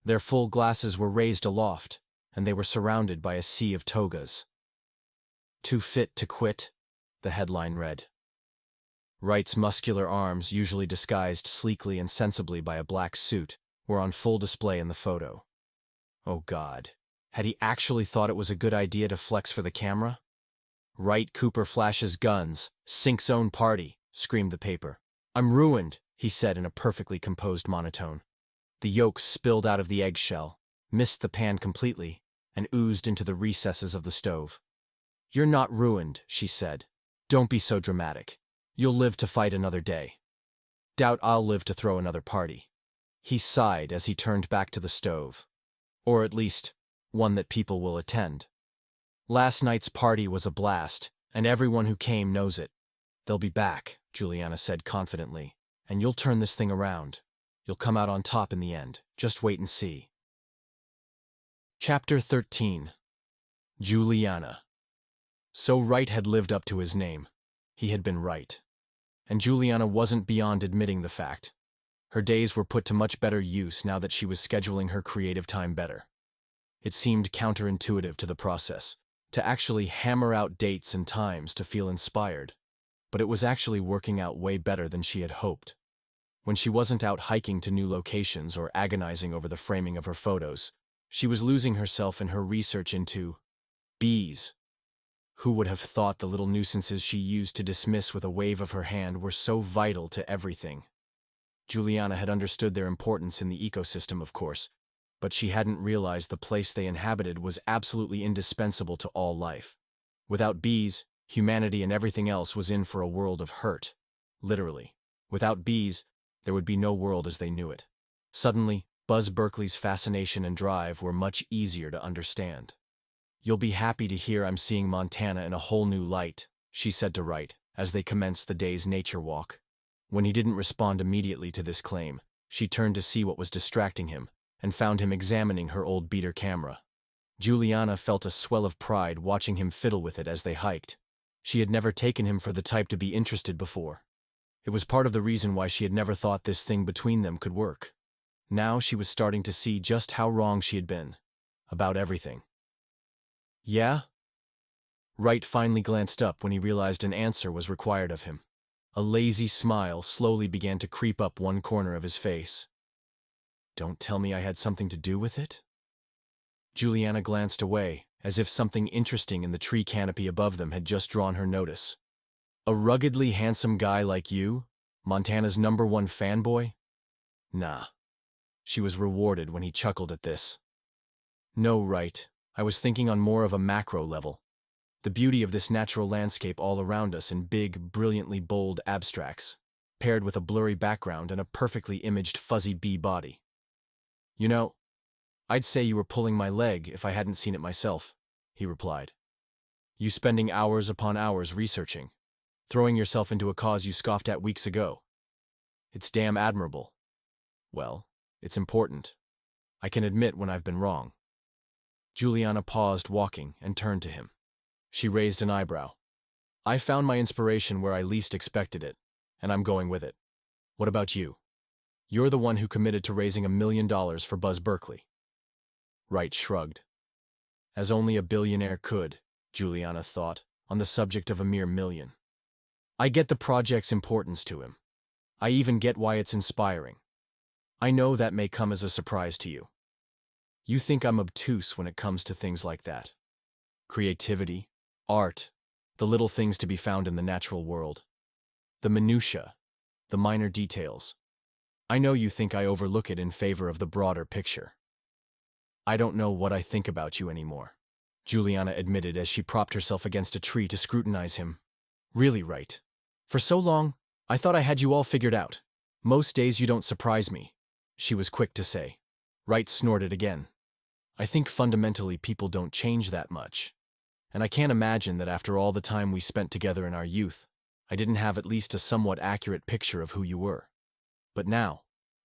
Their full glasses were raised aloft, and they were surrounded by a sea of togas. "Too fit to quit," the headline read. Wright's muscular arms, usually disguised sleekly and sensibly by a black suit, were on full display in the photo. Oh God, had he actually thought it was a good idea to flex for the camera? "Wright Cooper flashes guns, sinks own party," screamed the paper. "I'm ruined," he said in a perfectly composed monotone. The yolks spilled out of the eggshell, missed the pan completely, and oozed into the recesses of the stove. "You're not ruined," she said. "Don't be so dramatic. You'll live to fight another day." "Doubt I'll live to throw another party." He sighed as he turned back to the stove. "Or at least, one that people will attend. Last night's party was a blast, and everyone who came knows it. They'll be back," Juliana said confidently, "and you'll turn this thing around. You'll come out on top in the end. Just wait and see." Chapter 13. Juliana. So Wright had lived up to his name. He had been right. And Juliana wasn't beyond admitting the fact. Her days were put to much better use now that she was scheduling her creative time better. It seemed counterintuitive to the process, to actually hammer out dates and times to feel inspired. But it was actually working out way better than she had hoped. When she wasn't out hiking to new locations or agonizing over the framing of her photos, she was losing herself in her research into bees. Who would have thought the little nuisances she used to dismiss with a wave of her hand were so vital to everything? Juliana had understood their importance in the ecosystem, of course, but she hadn't realized the place they inhabited was absolutely indispensable to all life. Without bees, humanity and everything else was in for a world of hurt. Literally. Without bees, there would be no world as they knew it. Suddenly, Buzz Berkeley's fascination and drive were much easier to understand. "You'll be happy to hear I'm seeing Montana in a whole new light," she said to Wright, as they commenced the day's nature walk. When he didn't respond immediately to this claim, she turned to see what was distracting him, and found him examining her old beater camera. Juliana felt a swell of pride watching him fiddle with it as they hiked. She had never taken him for the type to be interested before. It was part of the reason why she had never thought this thing between them could work. Now she was starting to see just how wrong she had been. About everything. "Yeah?" Wright finally glanced up when he realized an answer was required of him. A lazy smile slowly began to creep up one corner of his face. "Don't tell me I had something to do with it?" Juliana glanced away, as if something interesting in the tree canopy above them had just drawn her notice. "A ruggedly handsome guy like you? Montana's #1 fanboy? Nah." She was rewarded when he chuckled at this. "No, Wright. I was thinking on more of a macro level. The beauty of this natural landscape all around us in big, brilliantly bold abstracts, paired with a blurry background and a perfectly imaged fuzzy bee body. You know, I'd say you were pulling my leg if I hadn't seen it myself," he replied. "You spending hours upon hours researching, throwing yourself into a cause you scoffed at weeks ago. It's damn admirable. Well, it's important. I can admit when I've been wrong." Juliana paused walking and turned to him. She raised an eyebrow. "I found my inspiration where I least expected it, and I'm going with it. What about you? You're the one who committed to raising $1 million for Buzz Berkeley." Wright shrugged. As only a billionaire could, Juliana thought, on the subject of a mere million. "I get the project's importance to him. I even get why it's inspiring. I know that may come as a surprise to you. You think I'm obtuse when it comes to things like that. Creativity, art, the little things to be found in the natural world. The minutiae, the minor details. I know you think I overlook it in favor of the broader picture." "I don't know what I think about you anymore," Juliana admitted as she propped herself against a tree to scrutinize him. "Really, Wright. For so long, I thought I had you all figured out. Most days you don't surprise me," she was quick to say. Wright snorted again. "I think fundamentally people don't change that much. And I can't imagine that after all the time we spent together in our youth, I didn't have at least a somewhat accurate picture of who you were. But now,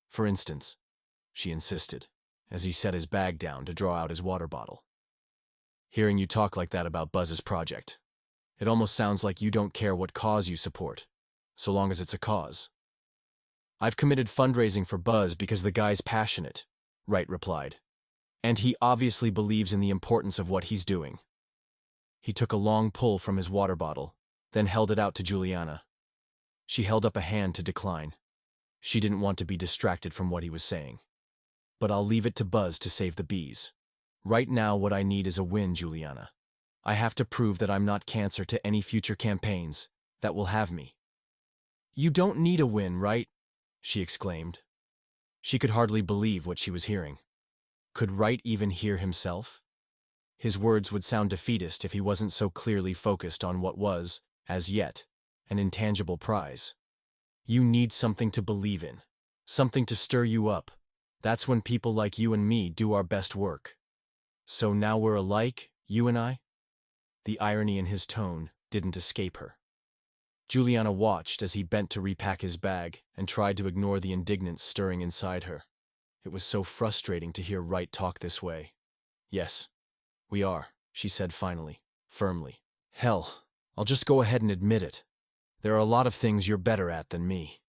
for instance," she insisted, as he set his bag down to draw out his water bottle. "Hearing you talk like that about Buzz's project, it almost sounds like you don't care what cause you support, so long as it's a cause." "I've committed fundraising for Buzz because the guy's passionate," Wright replied. "And he obviously believes in the importance of what he's doing." He took a long pull from his water bottle, then held it out to Juliana. She held up a hand to decline. She didn't want to be distracted from what he was saying. "But I'll leave it to Buzz to save the bees. Right now what I need is a win, Juliana. I have to prove that I'm not cancer to any future campaigns that will have me." "You don't need a win, right?" she exclaimed. She could hardly believe what she was hearing. Could Wright even hear himself? His words would sound defeatist if he wasn't so clearly focused on what was, as yet, an intangible prize. "You need something to believe in, something to stir you up. That's when people like you and me do our best work. So now we're alike, you and I?" The irony in his tone didn't escape her. Juliana watched as he bent to repack his bag and tried to ignore the indignance stirring inside her. It was so frustrating to hear Wright talk this way. "Yes, we are," she said finally, firmly. "Hell, I'll just go ahead and admit it. There are a lot of things you're better at than me.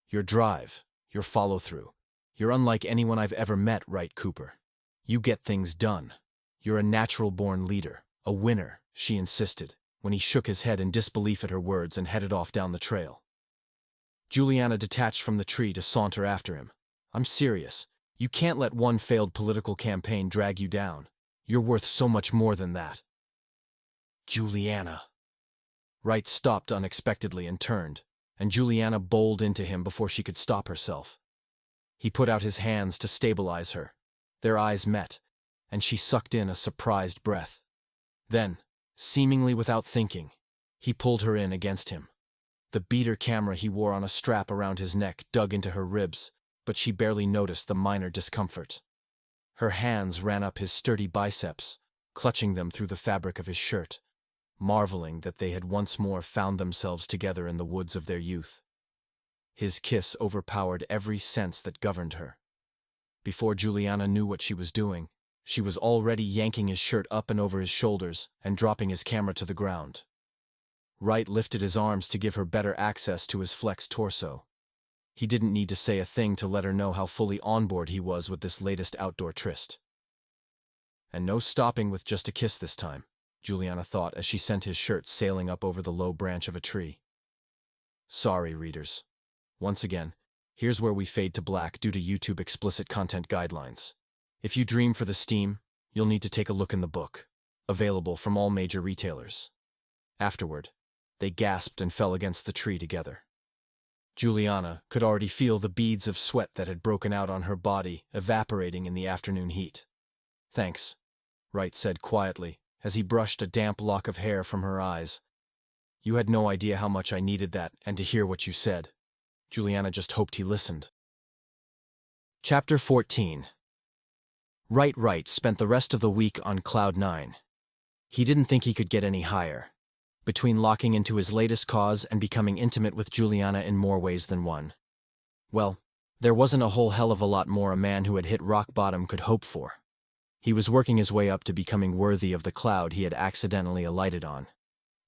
Your drive, your follow-through. You're unlike anyone I've ever met, Wright Cooper. You get things done. You're a natural-born leader, a winner," she insisted, when he shook his head in disbelief at her words and headed off down the trail. Juliana detached from the tree to saunter after him. "I'm serious. You can't let one failed political campaign drag you down. You're worth so much more than that." "Juliana." Wright stopped unexpectedly and turned, and Juliana bowled into him before she could stop herself. He put out his hands to stabilize her. Their eyes met, and she sucked in a surprised breath. Then, seemingly without thinking, he pulled her in against him. The beater camera he wore on a strap around his neck dug into her ribs, but she barely noticed the minor discomfort. Her hands ran up his sturdy biceps, clutching them through the fabric of his shirt, marveling that they had once more found themselves together in the woods of their youth. His kiss overpowered every sense that governed her. Before Juliana knew what she was doing, she was already yanking his shirt up and over his shoulders and dropping his camera to the ground. Wright lifted his arms to give her better access to his flexed torso. He didn't need to say a thing to let her know how fully on board he was with this latest outdoor tryst. And no stopping with just a kiss this time, Juliana thought as she sent his shirt sailing up over the low branch of a tree. Sorry, readers. Once again, here's where we fade to black due to YouTube explicit content guidelines. If you dream for the steam, you'll need to take a look in the book, available from all major retailers. Afterward, they gasped and fell against the tree together. Juliana could already feel the beads of sweat that had broken out on her body evaporating in the afternoon heat. Thanks, Wright said quietly as he brushed a damp lock of hair from her eyes. You had no idea how much I needed that and to hear what you said. Juliana just hoped he listened. Chapter 14. Wright spent the rest of the week on Cloud 9. He didn't think he could get any higher. Between locking into his latest cause and becoming intimate with Juliana in more ways than one. Well, There wasn't a whole hell of a lot more a man who had hit rock bottom could hope for. He was working his way up to becoming worthy of the cloud he had accidentally alighted on,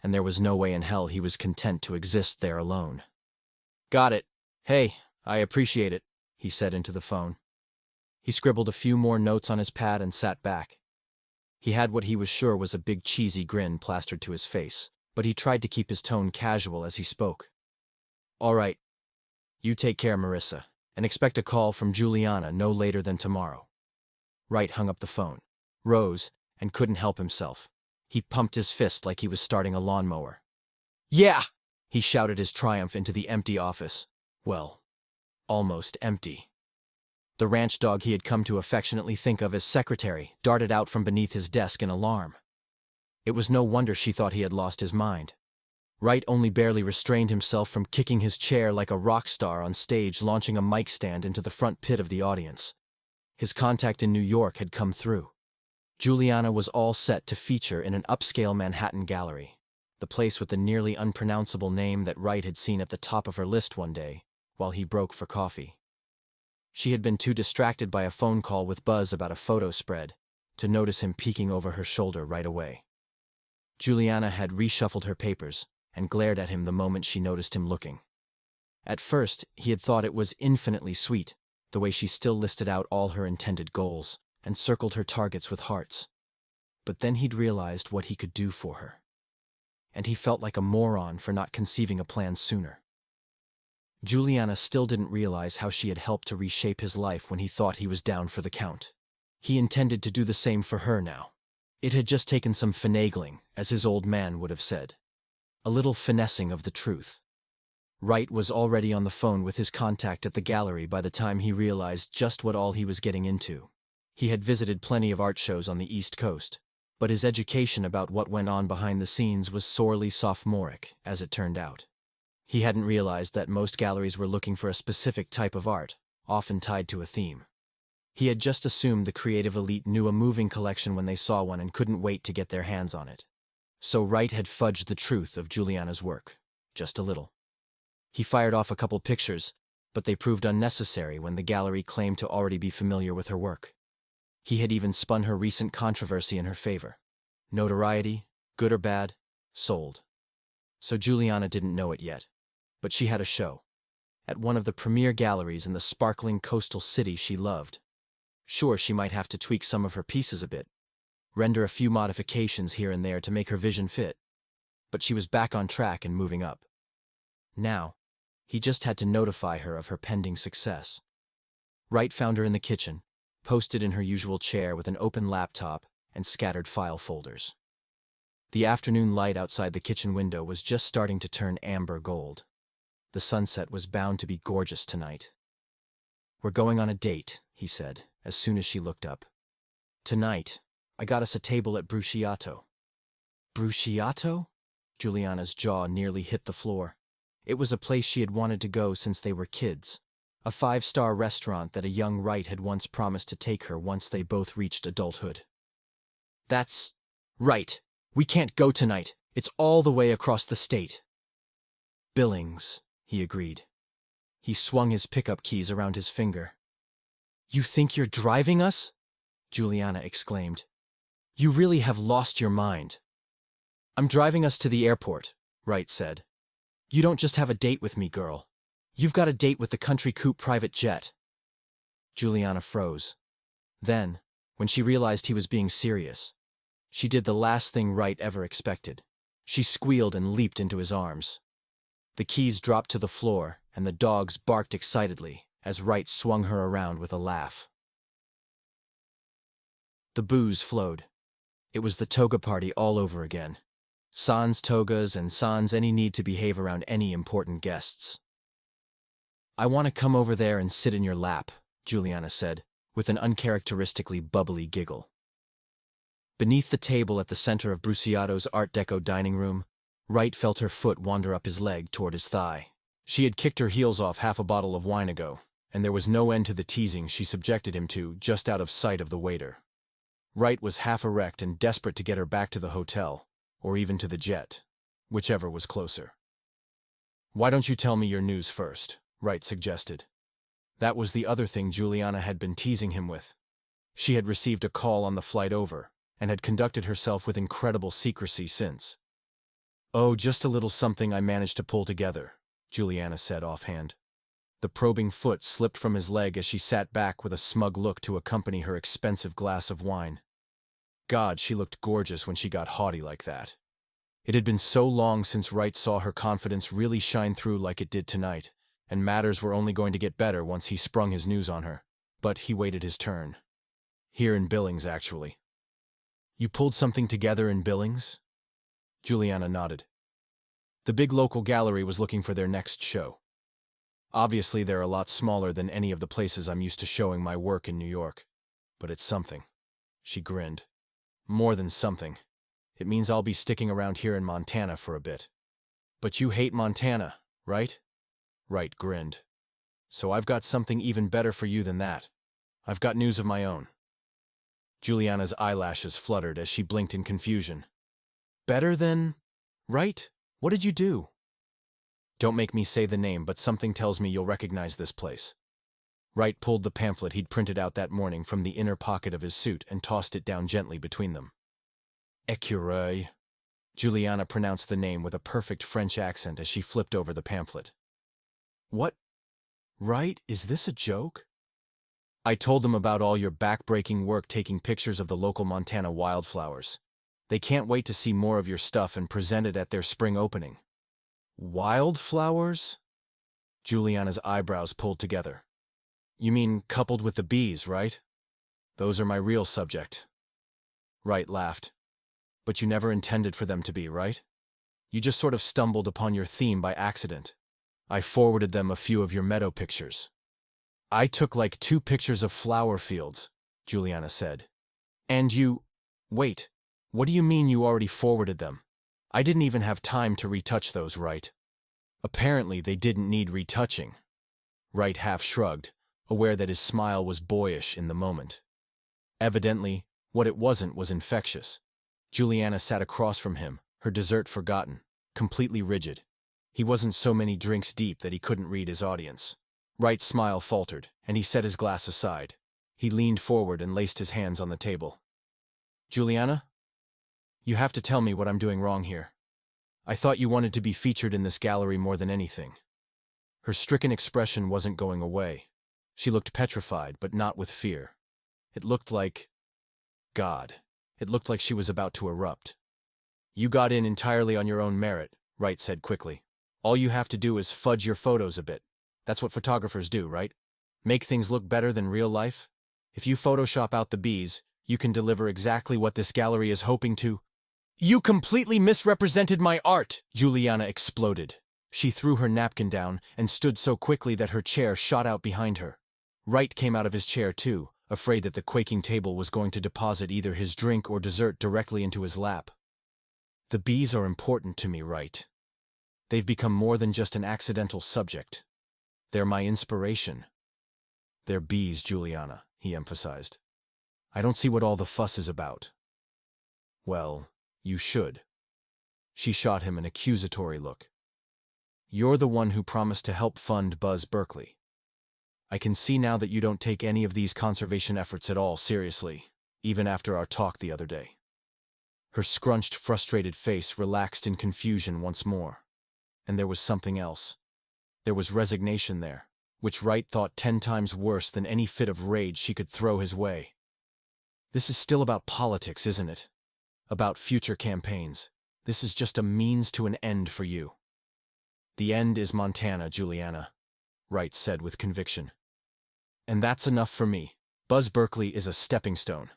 and there was no way in hell he was content to exist there alone. "Got it. Hey, I appreciate it," he said into the phone. He scribbled a few more notes on his pad and sat back. He had what he was sure was a big cheesy grin plastered to his face, but he tried to keep his tone casual as he spoke. "All right. You take care, Marissa, and expect a call from Juliana no later than tomorrow." Wright hung up the phone, rose, and couldn't help himself. He pumped his fist like he was starting a lawnmower. "Yeah!" he shouted his triumph into the empty office. Well, almost empty. The ranch dog he had come to affectionately think of as secretary darted out from beneath his desk in alarm. It was no wonder she thought he had lost his mind. Wright only barely restrained himself from kicking his chair like a rock star on stage, launching a mic stand into the front pit of the audience. His contact in New York had come through. Juliana was all set to feature in an upscale Manhattan gallery, the place with the nearly unpronounceable name that Wright had seen at the top of her list one day, while he broke for coffee. She had been too distracted by a phone call with Buzz about a photo spread to notice him peeking over her shoulder right away. Juliana had reshuffled her papers and glared at him the moment she noticed him looking. At first, he had thought it was infinitely sweet, the way she still listed out all her intended goals and circled her targets with hearts. But then he'd realized what he could do for her. And he felt like a moron for not conceiving a plan sooner. Juliana still didn't realize how she had helped to reshape his life when he thought he was down for the count. He intended to do the same for her now. It had just taken some finagling, as his old man would have said. A little finessing of the truth. Wright was already on the phone with his contact at the gallery by the time he realized just what all he was getting into. He had visited plenty of art shows on the East Coast, but his education about what went on behind the scenes was sorely sophomoric, as it turned out. He hadn't realized that most galleries were looking for a specific type of art, often tied to a theme. He had just assumed the creative elite knew a moving collection when they saw one and couldn't wait to get their hands on it. So Wright had fudged the truth of Juliana's work, just a little. He fired off a couple pictures, but they proved unnecessary when the gallery claimed to already be familiar with her work. He had even spun her recent controversy in her favor. Notoriety, good or bad, sold. So Juliana didn't know it yet, but she had a show at one of the premier galleries in the sparkling coastal city she loved. Sure, she might have to tweak some of her pieces a bit, render a few modifications here and there to make her vision fit, but she was back on track and moving up. Now, he just had to notify her of her pending success. Wright found her in the kitchen, posted in her usual chair with an open laptop and scattered file folders. The afternoon light outside the kitchen window was just starting to turn amber gold. The sunset was bound to be gorgeous tonight. "We're going on a date," he said, as soon as she looked up. "Tonight, I got us a table at Brusciato." Brusciato? Juliana's jaw nearly hit the floor. It was a place she had wanted to go since they were kids. A 5-star restaurant that a young Wright had once promised to take her once they both reached adulthood. "That's right. We can't go tonight. It's all the way across the state." "Billings," he agreed. He swung his pickup keys around his finger. "You think you're driving us?" Juliana exclaimed. "You really have lost your mind." "I'm driving us to the airport," Wright said. "You don't just have a date with me, girl. You've got a date with the country coupe private jet." Juliana froze. Then, when she realized he was being serious, she did the last thing Wright ever expected. She squealed and leaped into his arms. The keys dropped to the floor, and the dogs barked excitedly as Wright swung her around with a laugh. The booze flowed. It was the toga party all over again. Sans togas and sans any need to behave around any important guests. "I want to come over there and sit in your lap," Juliana said, with an uncharacteristically bubbly giggle. Beneath the table at the center of Brusciato's Art Deco dining room, Wright felt her foot wander up his leg toward his thigh. She had kicked her heels off half a bottle of wine ago, and there was no end to the teasing she subjected him to just out of sight of the waiter. Wright was half erect and desperate to get her back to the hotel, or even to the jet, whichever was closer. "Why don't you tell me your news first?" Wright suggested. That was the other thing Juliana had been teasing him with. She had received a call on the flight over, and had conducted herself with incredible secrecy since. "Oh, just a little something I managed to pull together," Juliana said offhand. The probing foot slipped from his leg as she sat back with a smug look to accompany her expensive glass of wine. God, she looked gorgeous when she got haughty like that. It had been so long since Wright saw her confidence really shine through like it did tonight, and matters were only going to get better once he sprung his news on her. But he waited his turn. Here in Billings, actually. "You pulled something together in Billings?" Juliana nodded. The big local gallery was looking for their next show. Obviously, they're a lot smaller than any of the places I'm used to showing my work in New York. But it's something. She grinned. More than something. It means I'll be sticking around here in Montana for a bit. But you hate Montana, right? Wright grinned. So I've got something even better for you than that. I've got news of my own. Juliana's eyelashes fluttered as she blinked in confusion. Better than... Wright? What did you do? Don't make me say the name, but something tells me you'll recognize this place. Wright pulled the pamphlet he'd printed out that morning from the inner pocket of his suit and tossed it down gently between them. Écureuil. Juliana pronounced the name with a perfect French accent as she flipped over the pamphlet. What? Wright, is this a joke? I told them about all your back-breaking work taking pictures of the local Montana wildflowers. They can't wait to see more of your stuff and present it at their spring opening. Wildflowers? Juliana's eyebrows pulled together. You mean coupled with the bees, right? Those are my real subject. Wright laughed. But you never intended for them to be, right? You just sort of stumbled upon your theme by accident. I forwarded them a few of your meadow pictures. I took like 2 pictures of flower fields, Juliana said. And you... Wait, what do you mean you already forwarded them? I didn't even have time to retouch those, Wright. Apparently they didn't need retouching. Wright half shrugged, aware that his smile was boyish in the moment. Evidently, what it wasn't was infectious. Juliana sat across from him, her dessert forgotten, completely rigid. He wasn't so many drinks deep that he couldn't read his audience. Wright's smile faltered, and he set his glass aside. He leaned forward and laced his hands on the table. Juliana? You have to tell me what I'm doing wrong here. I thought you wanted to be featured in this gallery more than anything. Her stricken expression wasn't going away. She looked petrified, but not with fear. It looked like... God. It looked like she was about to erupt. You got in entirely on your own merit, Wright said quickly. All you have to do is fudge your photos a bit. That's what photographers do, right? Make things look better than real life? If you Photoshop out the bees, you can deliver exactly what this gallery is hoping to. You completely misrepresented my art, Juliana exploded. She threw her napkin down and stood so quickly that her chair shot out behind her. Wright came out of his chair too, afraid that the quaking table was going to deposit either his drink or dessert directly into his lap. The bees are important to me, Wright. They've become more than just an accidental subject. They're my inspiration. They're bees, Juliana, he emphasized. I don't see what all the fuss is about. Well, you should. She shot him an accusatory look. You're the one who promised to help fund Buzz Berkeley. I can see now that you don't take any of these conservation efforts at all seriously, even after our talk the other day. Her scrunched, frustrated face relaxed in confusion once more. And there was something else. There was resignation there, which Wright thought 10 times worse than any fit of rage she could throw his way. This is still about politics, isn't it? About future campaigns. This is just a means to an end for you. The end is Montana, Juliana, Wright said with conviction. And that's enough for me. Buzz Berkeley is a stepping stone.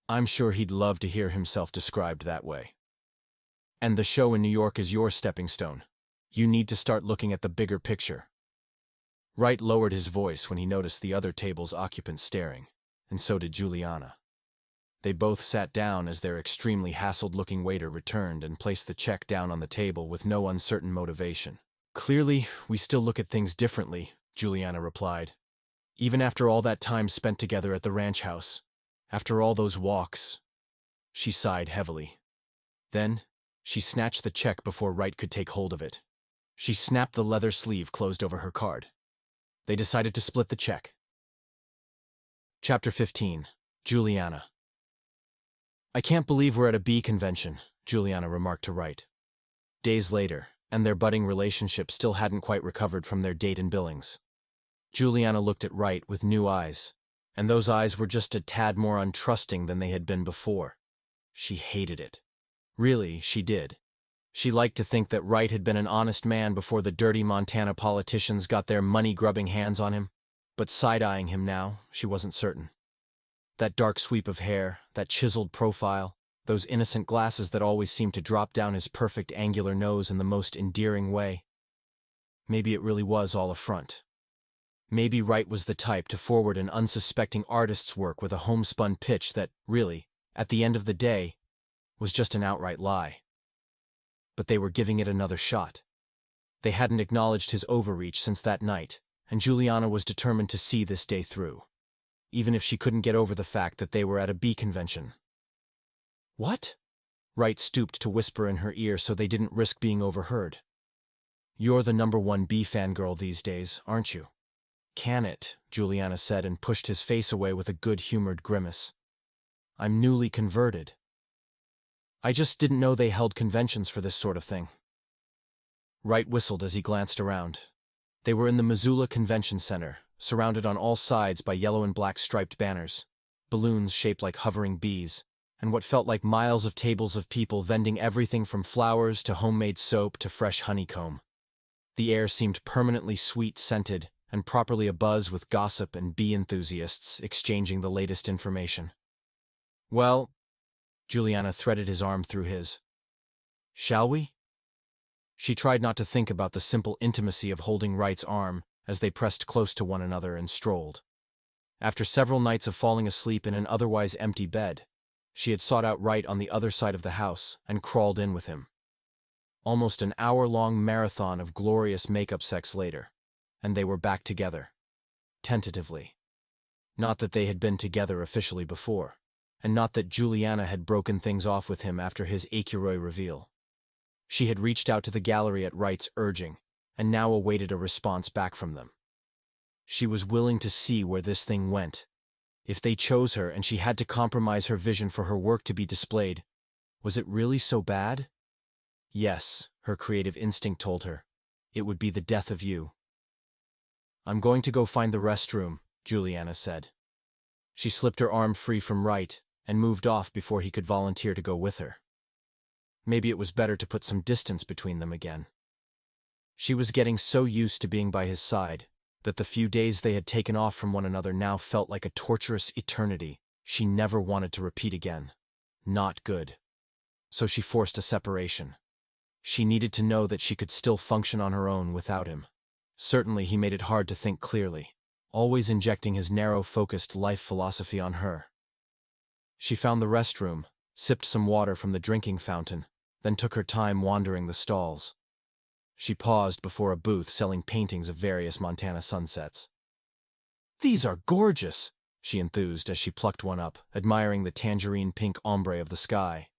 I'm sure he'd love to hear himself described that way. And the show in New York is your stepping stone. You need to start looking at the bigger picture. Wright lowered his voice when he noticed the other table's occupants staring, and so did Juliana. They both sat down as their extremely hassled-looking waiter returned and placed the check down on the table with no uncertain motivation. Clearly, we still look at things differently, Juliana replied. Even after all that time spent together at the ranch house, after all those walks. She sighed heavily. Then, she snatched the check before Wright could take hold of it. She snapped the leather sleeve closed over her card. They decided to split the check. Chapter 15. Juliana. "I can't believe we're at a bee convention," Juliana remarked to Wright. Days later, and their budding relationship still hadn't quite recovered from their date in Billings. Juliana looked at Wright with new eyes, and those eyes were just a tad more untrusting than they had been before. She hated it. Really, she did. She liked to think that Wright had been an honest man before the dirty Montana politicians got their money-grubbing hands on him, but side-eyeing him now, she wasn't certain. That dark sweep of hair, that chiseled profile, those innocent glasses that always seemed to drop down his perfect angular nose in the most endearing way. Maybe it really was all a front. Maybe Wright was the type to forward an unsuspecting artist's work with a homespun pitch that, really, at the end of the day, was just an outright lie. But they were giving it another shot. They hadn't acknowledged his overreach since that night, and Juliana was determined to see this day through, even if she couldn't get over the fact that they were at a bee convention. "What?" Wright stooped to whisper in her ear so they didn't risk being overheard. "You're the #1 bee fangirl these days, aren't you?" "Can it," Juliana said and pushed his face away with a good-humored grimace. "I'm newly converted. I just didn't know they held conventions for this sort of thing." Wright whistled as he glanced around. They were in the Missoula Convention Center, surrounded on all sides by yellow and black striped banners, balloons shaped like hovering bees, and what felt like miles of tables of people vending everything from flowers to homemade soap to fresh honeycomb. The air seemed permanently sweet-scented and properly abuzz with gossip and bee enthusiasts exchanging the latest information. "Well," Juliana threaded his arm through his. "Shall we?" She tried not to think about the simple intimacy of holding Wright's arm as they pressed close to one another and strolled. After several nights of falling asleep in an otherwise empty bed, she had sought out Wright on the other side of the house and crawled in with him. Almost an hour-long marathon of glorious makeup sex later, and they were back together. Tentatively. Not that they had been together officially before, and not that Juliana had broken things off with him after his écureuil reveal. She had reached out to the gallery at Wright's urging, and now awaited a response back from them. She was willing to see where this thing went. If they chose her and she had to compromise her vision for her work to be displayed, was it really so bad? Yes, her creative instinct told her. It would be the death of you. "I'm going to go find the restroom," Juliana said. She slipped her arm free from Wright and moved off before he could volunteer to go with her. Maybe it was better to put some distance between them again. She was getting so used to being by his side that the few days they had taken off from one another now felt like a torturous eternity she never wanted to repeat again. Not good. So she forced a separation. She needed to know that she could still function on her own without him. Certainly he made it hard to think clearly, always injecting his narrow-focused life philosophy on her. She found the restroom, sipped some water from the drinking fountain, then took her time wandering the stalls. She paused before a booth selling paintings of various Montana sunsets. "These are gorgeous," she enthused as she plucked one up, admiring the tangerine-pink ombre of the sky.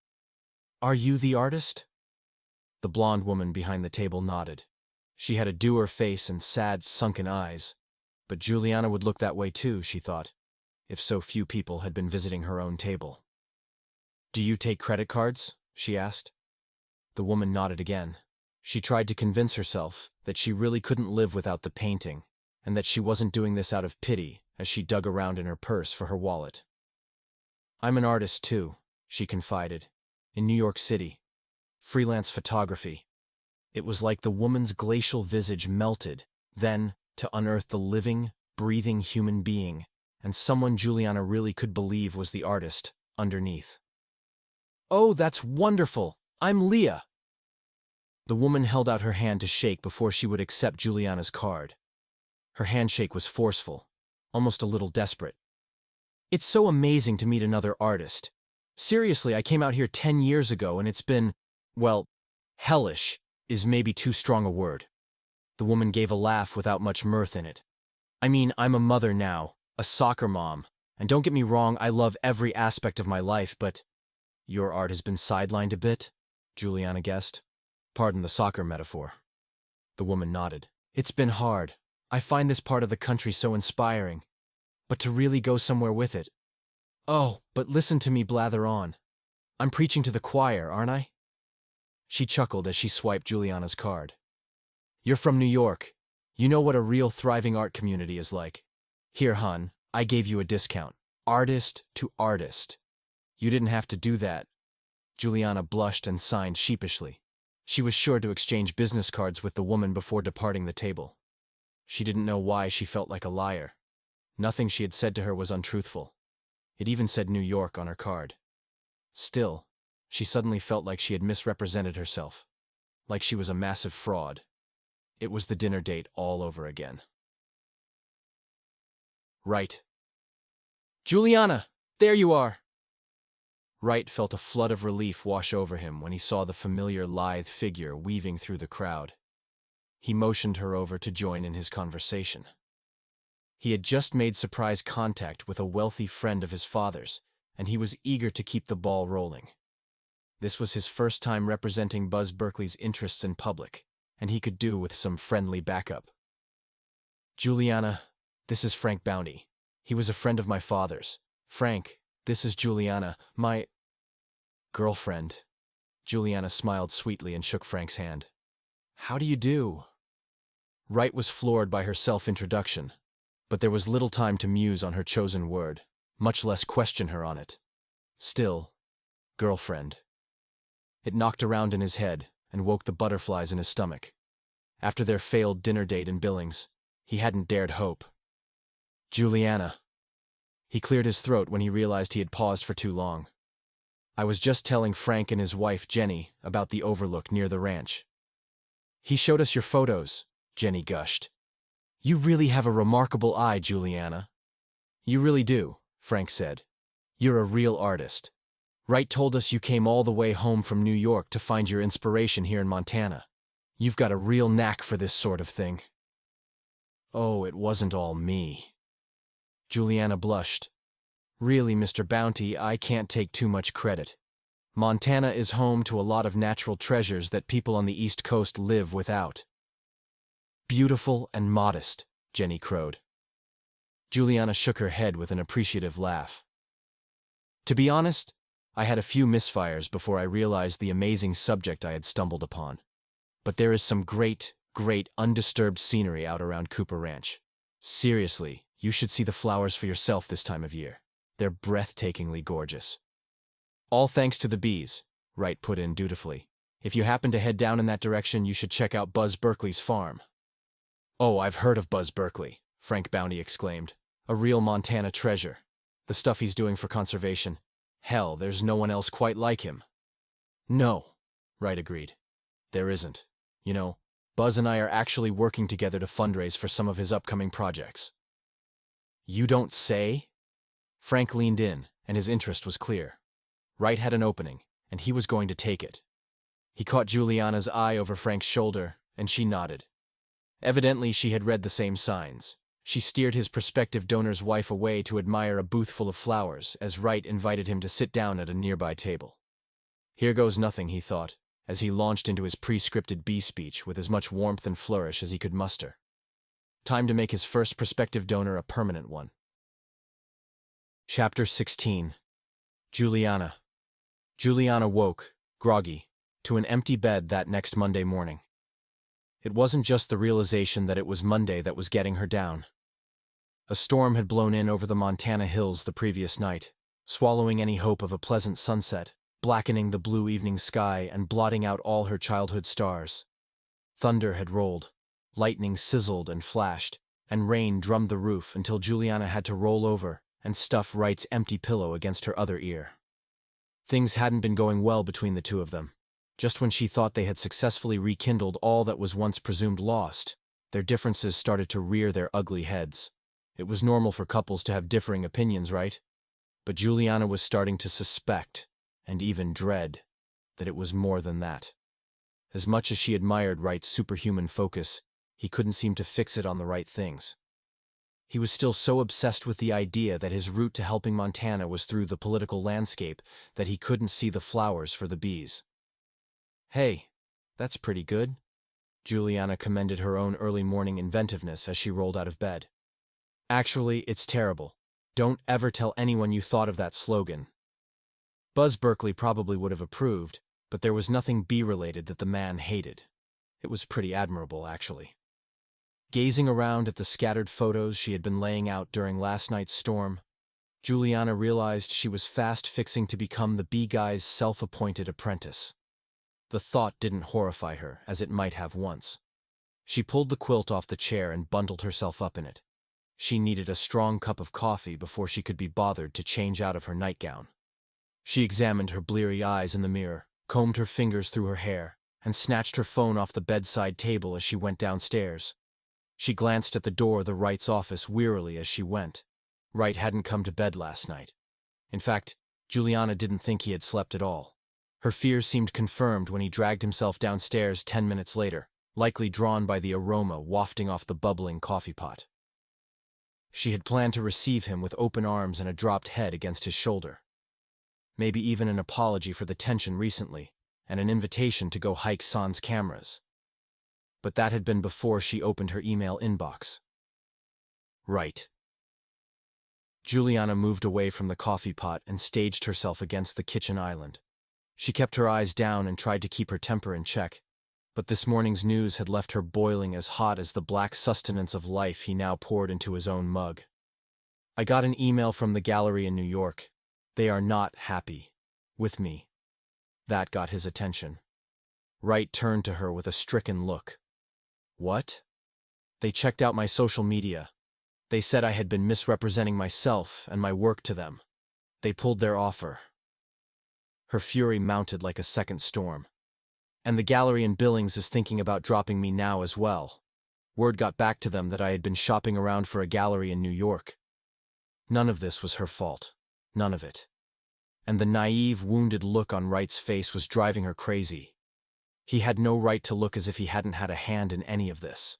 "Are you the artist?" The blonde woman behind the table nodded. She had a dour face and sad, sunken eyes, but Juliana would look that way too, she thought, if so few people had been visiting her own table. "Do you take credit cards?" she asked. The woman nodded again. She tried to convince herself that she really couldn't live without the painting, and that she wasn't doing this out of pity as she dug around in her purse for her wallet. "I'm an artist too," she confided, "in New York City. Freelance photography." It was like the woman's glacial visage melted, then, to unearth the living, breathing human being, and someone Juliana really could believe was the artist, underneath. "Oh, that's wonderful! I'm Leah." The woman held out her hand to shake before she would accept Juliana's card. Her handshake was forceful, almost a little desperate. "It's so amazing to meet another artist. Seriously, I came out here 10 years ago and it's been, well, hellish is maybe too strong a word." The woman gave a laugh without much mirth in it. "I mean, I'm a mother now, a soccer mom, and don't get me wrong, I love every aspect of my life, but—" "Your art has been sidelined a bit?" Juliana guessed. "Pardon the soccer metaphor." The woman nodded. "It's been hard. I find this part of the country so inspiring. But to really go somewhere with it. Oh, but listen to me blather on. I'm preaching to the choir, aren't I? She chuckled as she swiped Juliana's card. You're from New York. You know what a real thriving art community is like. Here, hun, I gave you a discount. Artist to artist. You didn't have to do that. Juliana blushed and signed sheepishly. She was sure to exchange business cards with the woman before departing the table. She didn't know why she felt like a liar. Nothing she had said to her was untruthful. It even said New York on her card. Still, she suddenly felt like she had misrepresented herself. Like she was a massive fraud. It was the dinner date all over again. Wright. Juliana, there you are! Wright felt a flood of relief wash over him when he saw the familiar lithe figure weaving through the crowd. He motioned her over to join in his conversation. He had just made surprise contact with a wealthy friend of his father's, and he was eager to keep the ball rolling. This was his first time representing Buzz Berkeley's interests in public, and he could do with some friendly backup. Juliana, this is Frank Bounty. He was a friend of my father's. Frank, this is Juliana, my girlfriend. Juliana smiled sweetly and shook Frank's hand. How do you do? Wright was floored by her self-introduction, but there was little time to muse on her chosen word, much less question her on it. Still, girlfriend. It knocked around in his head and woke the butterflies in his stomach. After their failed dinner date in Billings, he hadn't dared hope. Juliana. He cleared his throat when he realized he had paused for too long. I was just telling Frank and his wife, Jenny, about the overlook near the ranch. He showed us your photos, Jenny gushed. You really have a remarkable eye, Juliana. You really do, Frank said. You're a real artist. Wright told us you came all the way home from New York to find your inspiration here in Montana. You've got a real knack for this sort of thing. Oh, it wasn't all me. Juliana blushed. Really, Mr. Bounty, I can't take too much credit. Montana is home to a lot of natural treasures that people on the East Coast live without. Beautiful and modest, Jenny crowed. Juliana shook her head with an appreciative laugh. To be honest, I had a few misfires before I realized the amazing subject I had stumbled upon. But there is some great, great undisturbed scenery out around Cooper Ranch. Seriously, you should see the flowers for yourself this time of year. They're breathtakingly gorgeous. All thanks to the bees, Wright put in dutifully. If you happen to head down in that direction, you should check out Buzz Berkeley's farm. Oh, I've heard of Buzz Berkeley, Frank Bounty exclaimed. A real Montana treasure. The stuff he's doing for conservation. Hell, there's no one else quite like him. No, Wright agreed. There isn't. You know, Buzz and I are actually working together to fundraise for some of his upcoming projects. You don't say? Frank leaned in, and his interest was clear. Wright had an opening, and he was going to take it. He caught Juliana's eye over Frank's shoulder, and she nodded. Evidently, she had read the same signs. She steered his prospective donor's wife away to admire a booth full of flowers as Wright invited him to sit down at a nearby table. Here goes nothing, he thought, as he launched into his pre-scripted bee speech with as much warmth and flourish as he could muster. Time to make his first prospective donor a permanent one. Chapter 16. Juliana. Juliana woke, groggy, to an empty bed that next Monday morning. It wasn't just the realization that it was Monday that was getting her down. A storm had blown in over the Montana hills the previous night, swallowing any hope of a pleasant sunset, blackening the blue evening sky and blotting out all her childhood stars. Thunder had rolled, lightning sizzled and flashed, and rain drummed the roof until Juliana had to roll over and stuff Wright's empty pillow against her other ear. Things hadn't been going well between the two of them. Just when she thought they had successfully rekindled all that was once presumed lost, their differences started to rear their ugly heads. It was normal for couples to have differing opinions, right? But Juliana was starting to suspect, and even dread, that it was more than that. As much as she admired Wright's superhuman focus, he couldn't seem to fix it on the right things. He was still so obsessed with the idea that his route to helping Montana was through the political landscape that he couldn't see the flowers for the bees. Hey, that's pretty good. Juliana commended her own early morning inventiveness as she rolled out of bed. Actually, it's terrible. Don't ever tell anyone you thought of that slogan. Buzz Berkeley probably would have approved, but there was nothing bee-related that the man hated. It was pretty admirable, actually. Gazing around at the scattered photos she had been laying out during last night's storm, Juliana realized she was fast fixing to become the bee guy's self-appointed apprentice. The thought didn't horrify her, as it might have once. She pulled the quilt off the chair and bundled herself up in it. She needed a strong cup of coffee before she could be bothered to change out of her nightgown. She examined her bleary eyes in the mirror, combed her fingers through her hair, and snatched her phone off the bedside table as she went downstairs. She glanced at the door of the Wright's office wearily as she went. Wright hadn't come to bed last night. In fact, Juliana didn't think he had slept at all. Her fears seemed confirmed when he dragged himself downstairs 10 minutes later, likely drawn by the aroma wafting off the bubbling coffee pot. She had planned to receive him with open arms and a dropped head against his shoulder. Maybe even an apology for the tension recently, and an invitation to go hike sans cameras. But that had been before she opened her email inbox. Right. Juliana moved away from the coffee pot and staged herself against the kitchen island. She kept her eyes down and tried to keep her temper in check, but this morning's news had left her boiling as hot as the black sustenance of life he now poured into his own mug. I got an email from the gallery in New York. They are not happy with me. That got his attention. Wright turned to her with a stricken look. What? They checked out my social media. They said I had been misrepresenting myself and my work to them. They pulled their offer. Her fury mounted like a second storm. And the gallery in Billings is thinking about dropping me now as well. Word got back to them that I had been shopping around for a gallery in New York. None of this was her fault. None of it. And the naive, wounded look on Wright's face was driving her crazy. He had no right to look as if he hadn't had a hand in any of this.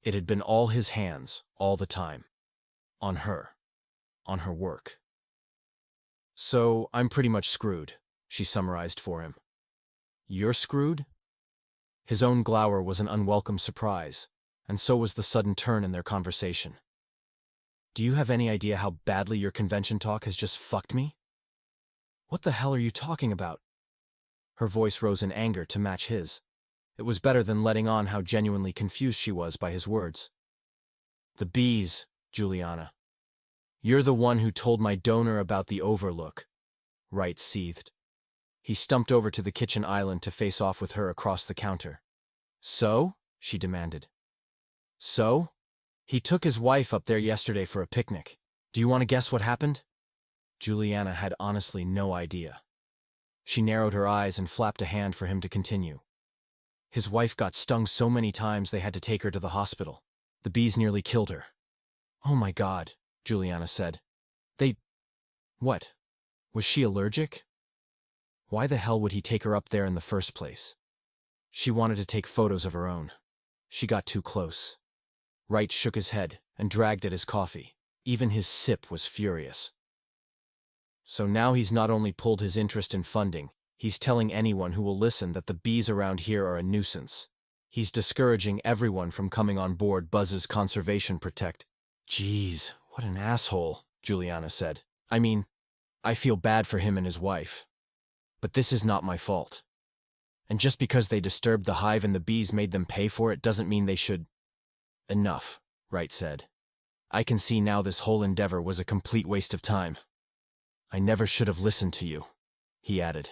It had been all his hands, all the time. On her. On her work. So, I'm pretty much screwed, she summarized for him. You're screwed? His own glower was an unwelcome surprise, and so was the sudden turn in their conversation. Do you have any idea how badly your convention talk has just fucked me? What the hell are you talking about? Her voice rose in anger to match his. It was better than letting on how genuinely confused she was by his words. The bees, Juliana. You're the one who told my donor about the overlook, Wright seethed. He stumped over to the kitchen island to face off with her across the counter. So? She demanded. So? He took his wife up there yesterday for a picnic. Do you want to guess what happened? Juliana had honestly no idea. She narrowed her eyes and flapped a hand for him to continue. His wife got stung so many times they had to take her to the hospital. The bees nearly killed her. Oh my God, Juliana said. What? Was she allergic? Why the hell would he take her up there in the first place? She wanted to take photos of her own. She got too close. Wright shook his head and dragged at his coffee. Even his sip was furious. So now he's not only pulled his interest in funding, he's telling anyone who will listen that the bees around here are a nuisance. He's discouraging everyone from coming on board Buzz's conservation project. Geez, what an asshole, Juliana said. I mean, I feel bad for him and his wife. But this is not my fault. And just because they disturbed the hive and the bees made them pay for it doesn't mean they should. Enough, Wright said. I can see now this whole endeavor was a complete waste of time. I never should have listened to you, he added.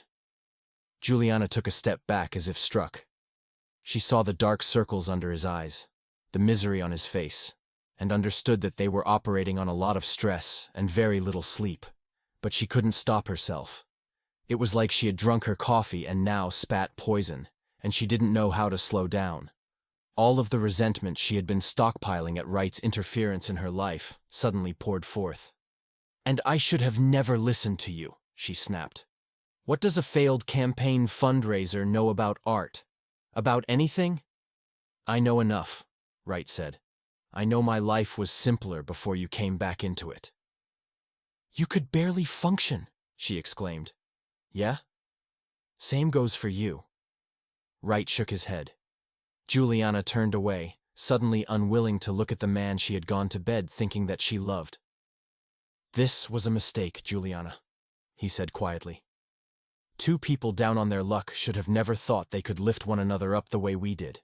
Juliana took a step back as if struck. She saw the dark circles under his eyes, the misery on his face, and understood that they were operating on a lot of stress and very little sleep. But she couldn't stop herself. It was like she had drunk her coffee and now spat poison, and she didn't know how to slow down. All of the resentment she had been stockpiling at Wright's interference in her life suddenly poured forth. And I should have never listened to you, she snapped. What does a failed campaign fundraiser know about art? About anything? I know enough, Wright said. I know my life was simpler before you came back into it. You could barely function, she exclaimed. Yeah? Same goes for you. Wright shook his head. Juliana turned away, suddenly unwilling to look at the man she had gone to bed thinking that she loved. "This was a mistake, Juliana," he said quietly. "Two people down on their luck should have never thought they could lift one another up the way we did."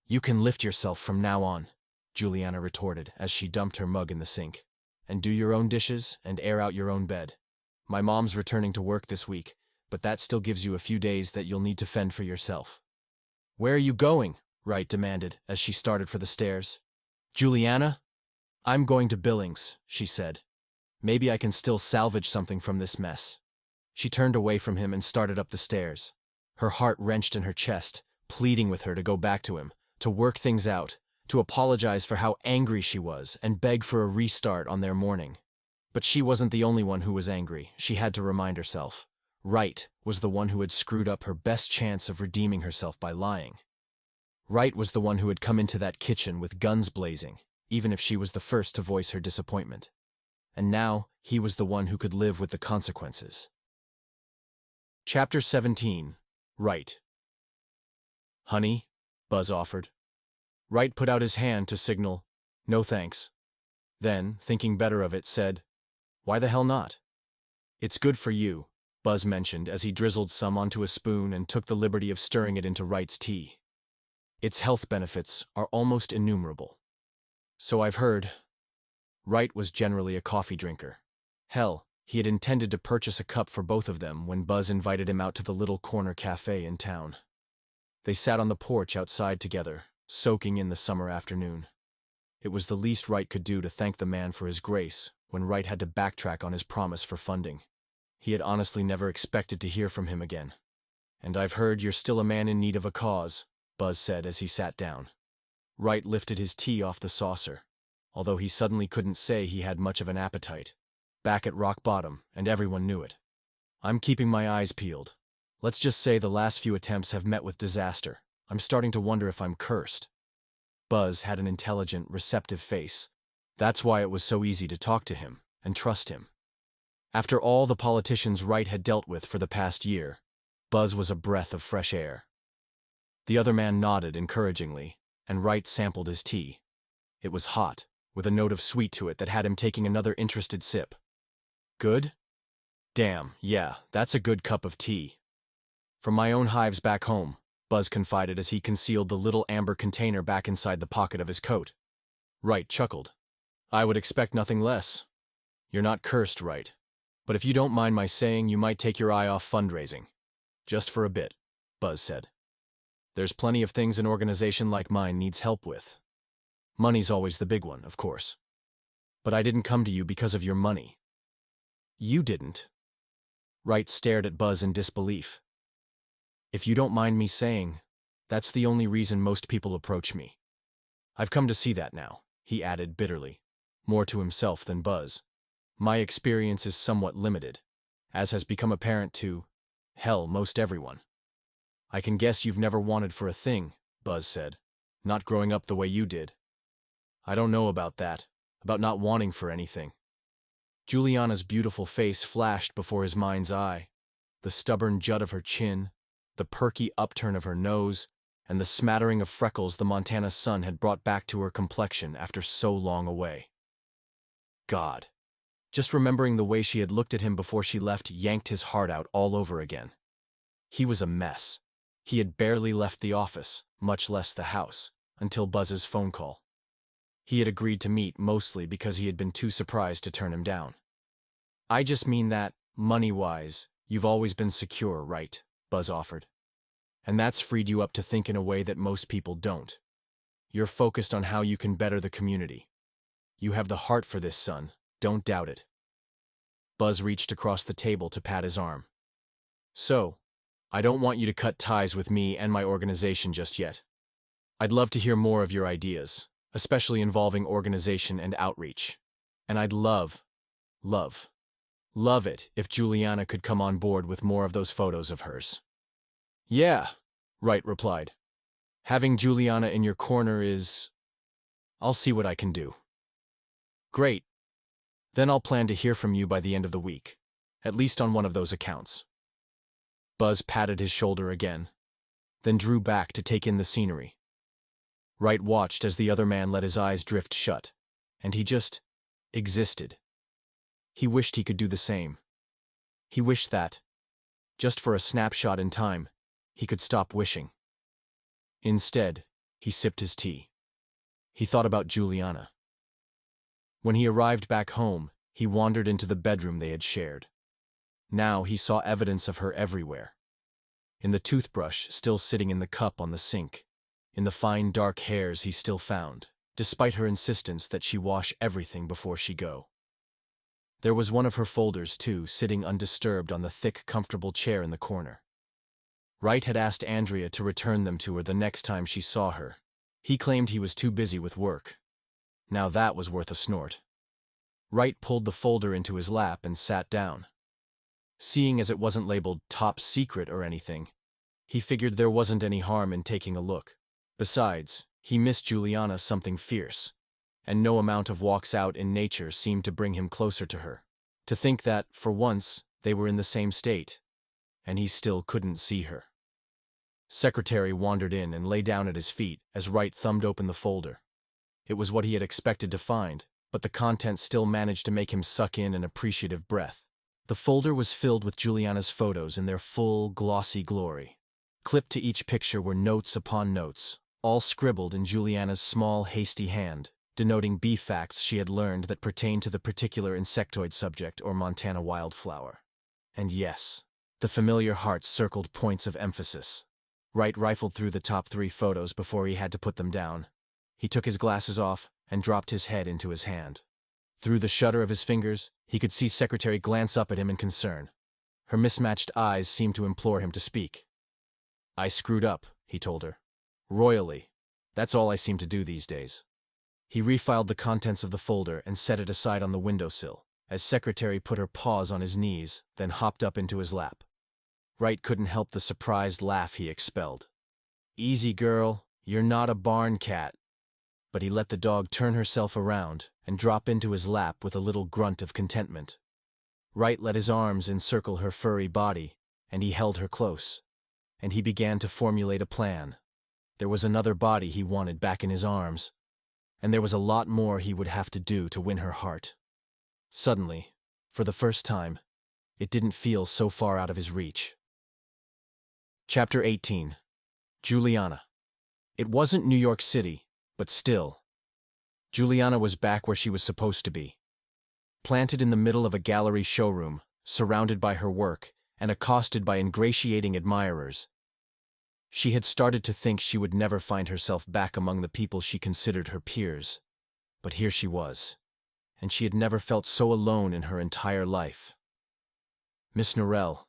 "You can lift yourself from now on," Juliana retorted as she dumped her mug in the sink. "And do your own dishes and air out your own bed. My mom's returning to work this week, but that still gives you a few days that you'll need to fend for yourself." "Where are you going?" Wright demanded as she started for the stairs. "Juliana? I'm going to Billings," she said. "Maybe I can still salvage something from this mess." She turned away from him and started up the stairs, her heart wrenched in her chest, pleading with her to go back to him, to work things out, to apologize for how angry she was and beg for a restart on their morning. But she wasn't the only one who was angry, she had to remind herself. Wright was the one who had screwed up her best chance of redeeming herself by lying. Wright was the one who had come into that kitchen with guns blazing, even if she was the first to voice her disappointment. And now he was the one who could live with the consequences. Chapter 17. Wright. "Honey," Buzz offered. Wright put out his hand to signal, "No thanks." Then, thinking better of it, said, "Why the hell not?" "It's good for you," Buzz mentioned as he drizzled some onto a spoon and took the liberty of stirring it into Wright's tea. "Its health benefits are almost innumerable." "So I've heard." Wright was generally a coffee drinker. Hell, he had intended to purchase a cup for both of them when Buzz invited him out to the little corner cafe in town. They sat on the porch outside together, soaking in the summer afternoon. It was the least Wright could do to thank the man for his grace when Wright had to backtrack on his promise for funding. He had honestly never expected to hear from him again. "And I've heard you're still a man in need of a cause," Buzz said as he sat down. Wright lifted his tea off the saucer, although he suddenly couldn't say he had much of an appetite. Back at rock bottom, and everyone knew it. "I'm keeping my eyes peeled. Let's just say the last few attempts have met with disaster. I'm starting to wonder if I'm cursed." Buzz had an intelligent, receptive face. That's why it was so easy to talk to him and trust him. After all the politicians Wright had dealt with for the past year, Buzz was a breath of fresh air. The other man nodded encouragingly, and Wright sampled his tea. It was hot, with a note of sweet to it that had him taking another interested sip. "Good? Damn, yeah, that's a good cup of tea. From my own hives back home," Buzz confided as he concealed the little amber container back inside the pocket of his coat. Wright chuckled. "I would expect nothing less. You're not cursed, Wright. But if you don't mind my saying, you might take your eye off fundraising. Just for a bit," Buzz said. "There's plenty of things an organization like mine needs help with. Money's always the big one, of course. But I didn't come to you because of your money." "You didn't?" Wright stared at Buzz in disbelief. "If you don't mind me saying, that's the only reason most people approach me. I've come to see that now," he added bitterly, more to himself than Buzz. "My experience is somewhat limited, as has become apparent to, hell, most everyone." "I can guess you've never wanted for a thing," Buzz said, "not growing up the way you did." "I don't know about that, about not wanting for anything." Juliana's beautiful face flashed before his mind's eye, the stubborn jut of her chin, the perky upturn of her nose, and the smattering of freckles the Montana sun had brought back to her complexion after so long away. God. Just remembering the way she had looked at him before she left yanked his heart out all over again. He was a mess. He had barely left the office, much less the house, until Buzz's phone call. He had agreed to meet mostly because he had been too surprised to turn him down. "I just mean that, money-wise, you've always been secure, right?" Buzz offered. "And that's freed you up to think in a way that most people don't. You're focused on how you can better the community. You have the heart for this, son. Don't doubt it." Buzz reached across the table to pat his arm. "So, I don't want you to cut ties with me and my organization just yet. I'd love to hear more of your ideas, especially involving organization and outreach. And I'd love it if Juliana could come on board with more of those photos of hers." "Yeah," Wright replied. "Having Juliana in your corner is... I'll see what I can do." "Great. Then I'll plan to hear from you by the end of the week, at least on one of those accounts." Buzz patted his shoulder again. then drew back to take in the scenery. Wright watched as the other man let his eyes drift shut, and he just existed. He wished he could do the same. He wished that, just for a snapshot in time, he could stop wishing. Instead, he sipped his tea. He thought about Juliana. When he arrived back home, he wandered into the bedroom they had shared. Now he saw evidence of her everywhere. In the toothbrush still sitting in the cup on the sink, in the fine dark hairs he still found, despite her insistence that she wash everything before she go. There was one of her folders, too, sitting undisturbed on the thick, comfortable chair in the corner. Wright had asked Andrea to return them to her the next time she saw her. He claimed he was too busy with work. Now that was worth a snort. Wright pulled the folder into his lap and sat down. Seeing as it wasn't labeled top secret or anything, he figured there wasn't any harm in taking a look. Besides, he missed Juliana something fierce, and no amount of walks out in nature seemed to bring him closer to her. To think that, for once, they were in the same state, and he still couldn't see her. Secretary wandered in and lay down at his feet as Wright thumbed open the folder. It was what he had expected to find, but the contents still managed to make him suck in an appreciative breath. The folder was filled with Juliana's photos in their full, glossy glory. Clipped to each picture were notes upon notes, all scribbled in Juliana's small, hasty hand, denoting bee facts she had learned that pertained to the particular insectoid subject or Montana wildflower. And yes, the familiar heart-circled points of emphasis. Wright rifled through the top 3 photos before he had to put them down. He took his glasses off and dropped his head into his hand. Through the shudder of his fingers, he could see Secretary glance up at him in concern. Her mismatched eyes seemed to implore him to speak. "I screwed up," he told her. "Royally. That's all I seem to do these days." He refiled the contents of the folder and set it aside on the windowsill, as Secretary put her paws on his knees, then hopped up into his lap. Wright couldn't help the surprised laugh he expelled. "Easy, girl, you're not a barn cat." But he let the dog turn herself around and drop into his lap with a little grunt of contentment. Wright let his arms encircle her furry body, and he held her close. And he began to formulate a plan. There was another body he wanted back in his arms, and there was a lot more he would have to do to win her heart. Suddenly, for the first time, it didn't feel so far out of his reach. Chapter 18. Juliana. It wasn't New York City, but still. Juliana was back where she was supposed to be. Planted in the middle of a gallery showroom, surrounded by her work, and accosted by ingratiating admirers. She had started to think she would never find herself back among the people she considered her peers. But here she was, and she had never felt so alone in her entire life. "Miss Norrell,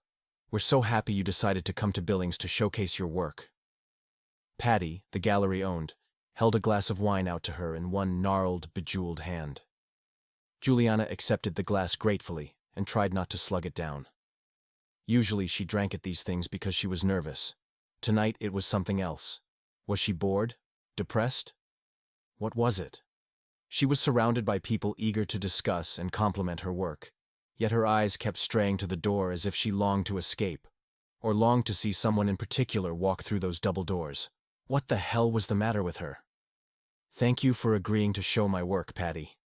we're so happy you decided to come to Billings to showcase your work." Patty, the gallery owned, held a glass of wine out to her in one gnarled, bejeweled hand. Juliana accepted the glass gratefully and tried not to slug it down. Usually she drank at these things because she was nervous. Tonight it was something else. Was she bored? Depressed? What was it? She was surrounded by people eager to discuss and compliment her work, yet her eyes kept straying to the door as if she longed to escape, or longed to see someone in particular walk through those double doors. What the hell was the matter with her? "Thank you for agreeing to show my work, Patty.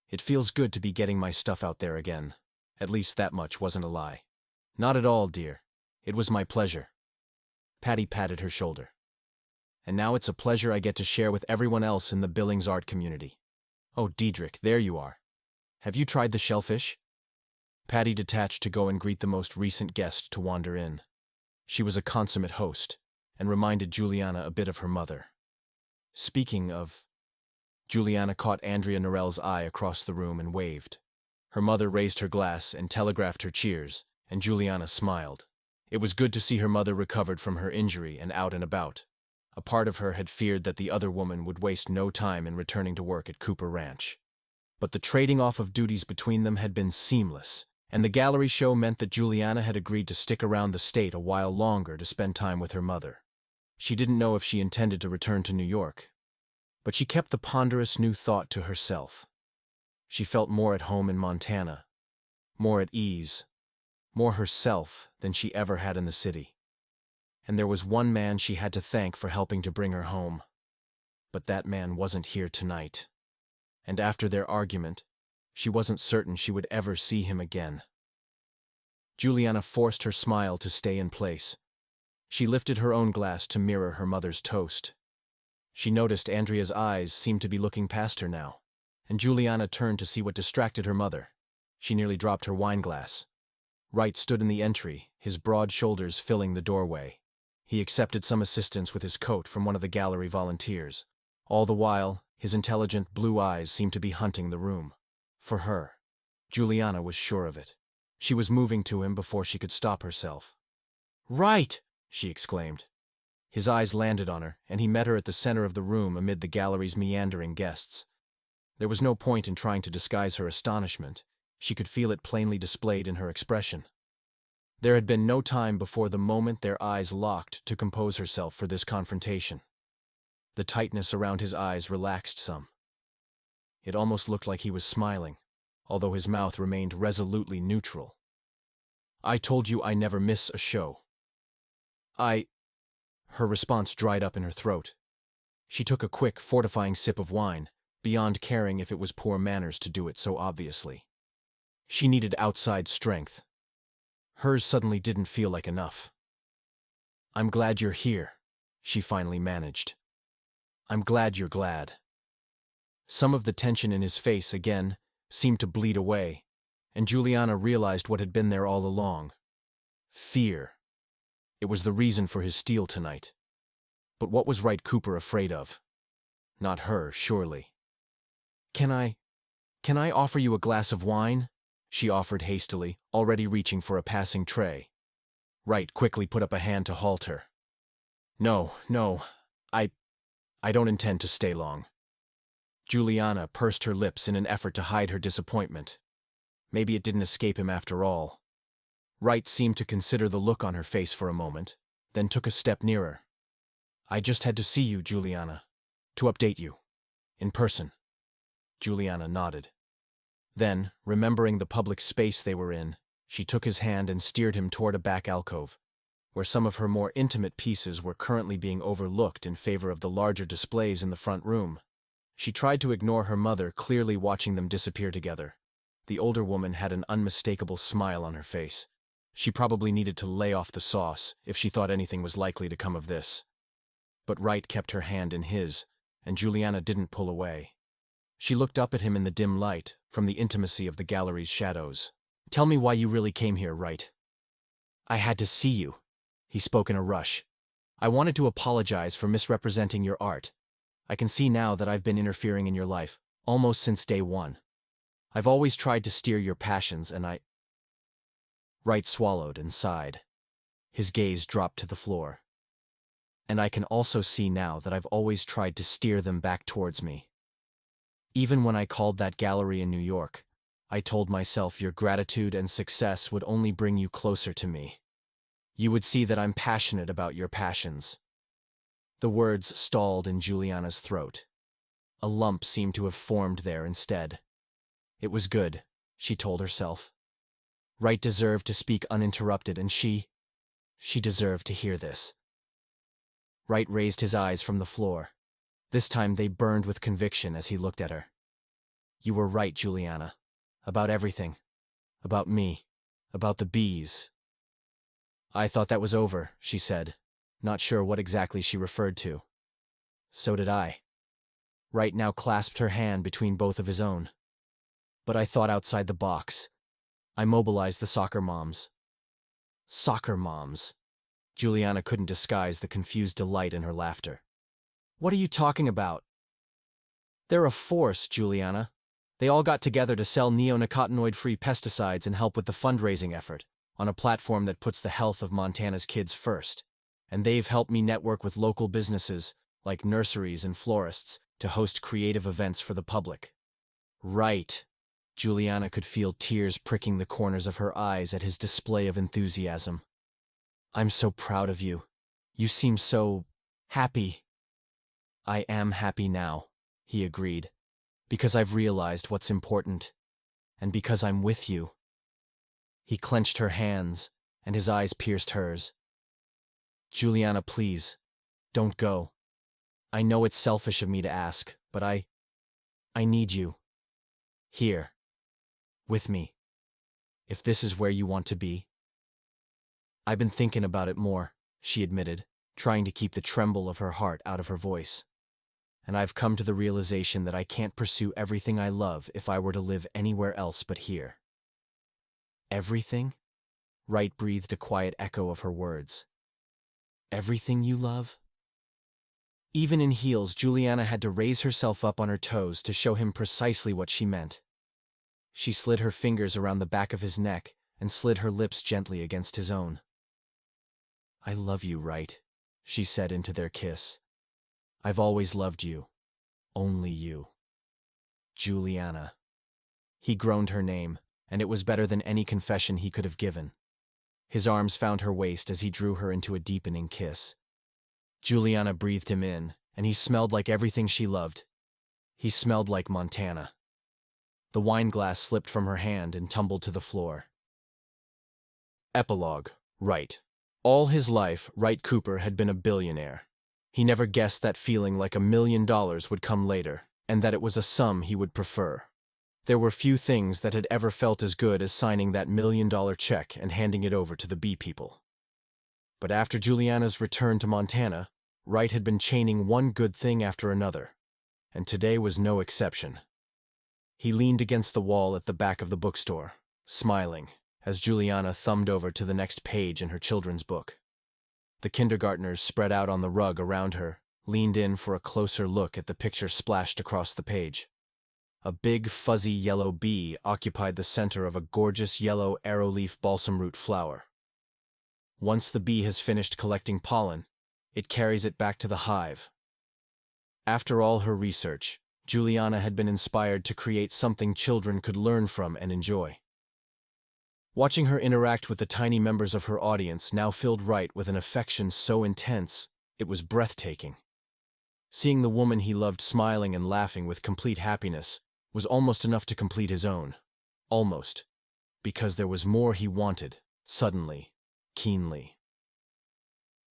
It feels good to be getting my stuff out there again. At least that much wasn't a lie." "Not at all, dear. It was my pleasure." Patty patted her shoulder. "And now it's a pleasure I get to share with everyone else in the Billings art community. Oh, Diedrich, there you are. Have you tried the shellfish?" Patty detached to go and greet the most recent guest to wander in. She was a consummate host, and reminded Juliana a bit of her mother. Speaking of... Juliana caught Andrea Norrell's eye across the room and waved. Her mother raised her glass and telegraphed her cheers, and Juliana smiled. It was good to see her mother recovered from her injury and out and about. A part of her had feared that the other woman would waste no time in returning to work at Cooper Ranch. But the trading off of duties between them had been seamless, and the gallery show meant that Juliana had agreed to stick around the state a while longer to spend time with her mother. She didn't know if she intended to return to New York, but she kept the ponderous new thought to herself. She felt more at home in Montana, more at ease, more herself than she ever had in the city. and there was one man she had to thank for helping to bring her home. But that man wasn't here tonight. And after their argument, she wasn't certain she would ever see him again. Juliana forced her smile to stay in place. She lifted her own glass to mirror her mother's toast. She noticed Andrea's eyes seemed to be looking past her now, and Juliana turned to see what distracted her mother. She nearly dropped her wine glass. Wright stood in the entry, his broad shoulders filling the doorway. He accepted some assistance with his coat from one of the gallery volunteers. All the while, his intelligent blue eyes seemed to be hunting the room. For her. Juliana was sure of it. She was moving to him before she could stop herself. "Wright!" she exclaimed. His eyes landed on her, and he met her at the center of the room amid the gallery's meandering guests. There was no point in trying to disguise her astonishment. She could feel it plainly displayed in her expression. There had been no time before the moment their eyes locked to compose herself for this confrontation. The tightness around his eyes relaxed some. It almost looked like he was smiling, although his mouth remained resolutely neutral. "I told you I never miss a show." Her response dried up in her throat. She took a quick, fortifying sip of wine, beyond caring if it was poor manners to do it so obviously. She needed outside strength. Hers suddenly didn't feel like enough. "I'm glad you're here," she finally managed. "I'm glad you're glad." Some of the tension in his face, again, seemed to bleed away, and Juliana realized what had been there all along. Fear. It was the reason for his steal tonight. But what was Wright Cooper afraid of? Not her, surely. Can I offer you a glass of wine?" she offered hastily, already reaching for a passing tray. Wright quickly put up a hand to halt her. No, I don't intend to stay long." Juliana pursed her lips in an effort to hide her disappointment. Maybe it didn't escape him after all. Wright seemed to consider the look on her face for a moment, then took a step nearer. "I just had to see you, Juliana. To update you. In person." Juliana nodded. Then, remembering the public space they were in, she took his hand and steered him toward a back alcove, where some of her more intimate pieces were currently being overlooked in favor of the larger displays in the front room. She tried to ignore her mother, clearly watching them disappear together. The older woman had an unmistakable smile on her face. She probably needed to lay off the sauce if she thought anything was likely to come of this. But Wright kept her hand in his, and Juliana didn't pull away. She looked up at him in the dim light, from the intimacy of the gallery's shadows. "Tell me why you really came here, Wright." "I had to see you," he spoke in a rush. "I wanted to apologize for misrepresenting your art. I can see now that I've been interfering in your life, almost since day one. I've always tried to steer your passions, and I—" Wright swallowed and sighed. His gaze dropped to the floor. "And I can also see now that I've always tried to steer them back towards me. Even when I called that gallery in New York, I told myself your gratitude and success would only bring you closer to me. You would see that I'm passionate about your passions." The words stalled in Juliana's throat. A lump seemed to have formed there instead. It was good, she told herself. Wright deserved to speak uninterrupted, and she deserved to hear this. Wright raised his eyes from the floor. This time they burned with conviction as he looked at her. "You were right, Juliana. About everything. About me. About the bees." "I thought that was over," she said, not sure what exactly she referred to. "So did I." Wright now clasped her hand between both of his own. "But I thought outside the box. I mobilized the soccer moms." Soccer moms. Juliana couldn't disguise the confused delight in her laughter. "What are you talking about?" "They're a force, Juliana. They all got together to sell neonicotinoid-free pesticides and help with the fundraising effort, on a platform that puts the health of Montana's kids first. And they've helped me network with local businesses, like nurseries and florists, to host creative events for the public." Right. Juliana could feel tears pricking the corners of her eyes at his display of enthusiasm. "I'm so proud of you. You seem so happy." "I am happy now," he agreed, "because I've realized what's important, and because I'm with you." He clenched her hands, and his eyes pierced hers. Juliana, please, don't go. I know it's selfish of me to ask, but I need you. Here. With me. If this is where you want to be. I've been thinking about it more, she admitted, trying to keep the tremble of her heart out of her voice. And I've come to the realization that I can't pursue everything I love if I were to live anywhere else but here. Everything? Wright breathed a quiet echo of her words. Everything you love? Even in heels, Juliana had to raise herself up on her toes to show him precisely what she meant. She slid her fingers around the back of his neck and slid her lips gently against his own. I love you, Wright, she said into their kiss. I've always loved you. Only you. Juliana. He groaned her name, and it was better than any confession he could have given. His arms found her waist as he drew her into a deepening kiss. Juliana breathed him in, and he smelled like everything she loved. He smelled like Montana. The wine glass slipped from her hand and tumbled to the floor. Epilogue. Wright. All his life, Wright Cooper had been a billionaire. He never guessed that feeling like $1 million would come later, and that it was a sum he would prefer. There were few things that had ever felt as good as signing that $1 million check and handing it over to the bee people. But after Juliana's return to Montana, Wright had been chaining one good thing after another, and today was no exception. He leaned against the wall at the back of the bookstore, smiling, as Juliana thumbed over to the next page in her children's book. The kindergartners spread out on the rug around her, leaned in for a closer look at the picture splashed across the page. A big, fuzzy yellow bee occupied the center of a gorgeous yellow arrowleaf balsamroot flower. Once the bee has finished collecting pollen, it carries it back to the hive. After all her research, Juliana had been inspired to create something children could learn from and enjoy. Watching her interact with the tiny members of her audience now filled Wright with an affection so intense, it was breathtaking. Seeing the woman he loved smiling and laughing with complete happiness was almost enough to complete his own. Almost. Because there was more he wanted, suddenly, keenly.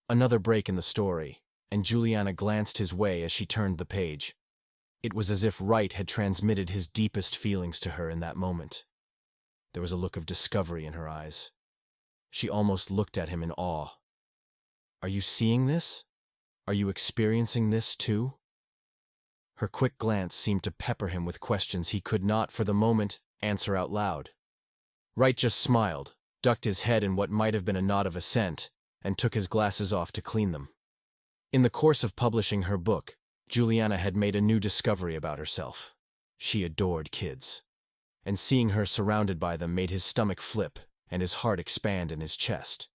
Another break in the story, and Juliana glanced his way as she turned the page. It was as if Wright had transmitted his deepest feelings to her in that moment. There was a look of discovery in her eyes. She almost looked at him in awe. Are you seeing this? Are you experiencing this too? Her quick glance seemed to pepper him with questions he could not, for the moment, answer out loud. Wright just smiled, ducked his head in what might have been a nod of assent, and took his glasses off to clean them. In the course of publishing her book, Juliana had made a new discovery about herself. She adored kids. And seeing her surrounded by them made his stomach flip and his heart expand in his chest.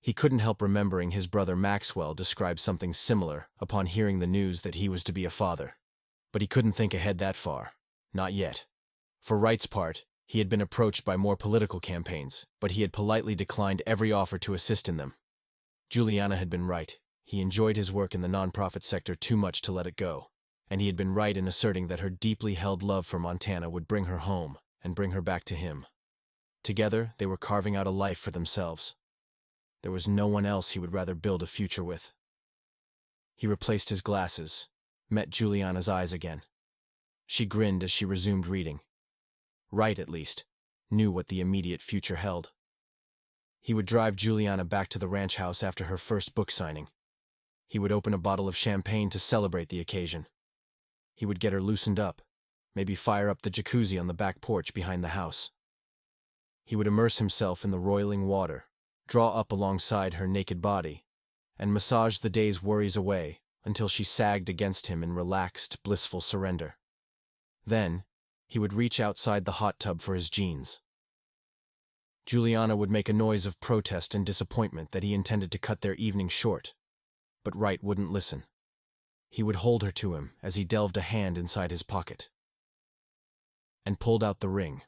He couldn't help remembering his brother Maxwell describe something similar upon hearing the news that he was to be a father. But he couldn't think ahead that far. Not yet. For Wright's part, he had been approached by more political campaigns, but he had politely declined every offer to assist in them. Juliana had been right. He enjoyed his work in the nonprofit sector too much to let it go, and he had been right in asserting that her deeply held love for Montana would bring her home and bring her back to him. Together, they were carving out a life for themselves. There was no one else he would rather build a future with. He replaced his glasses, met Juliana's eyes again. She grinned as she resumed reading. Wright, at least, knew what the immediate future held. He would drive Juliana back to the ranch house after her first book signing. He would open a bottle of champagne to celebrate the occasion. He would get her loosened up, maybe fire up the jacuzzi on the back porch behind the house. He would immerse himself in the roiling water, draw up alongside her naked body, and massage the day's worries away until she sagged against him in relaxed, blissful surrender. Then, he would reach outside the hot tub for his jeans. Juliana would make a noise of protest and disappointment that he intended to cut their evening short, but Wright wouldn't listen. He would hold her to him as he delved a hand inside his pocket and pulled out the ring.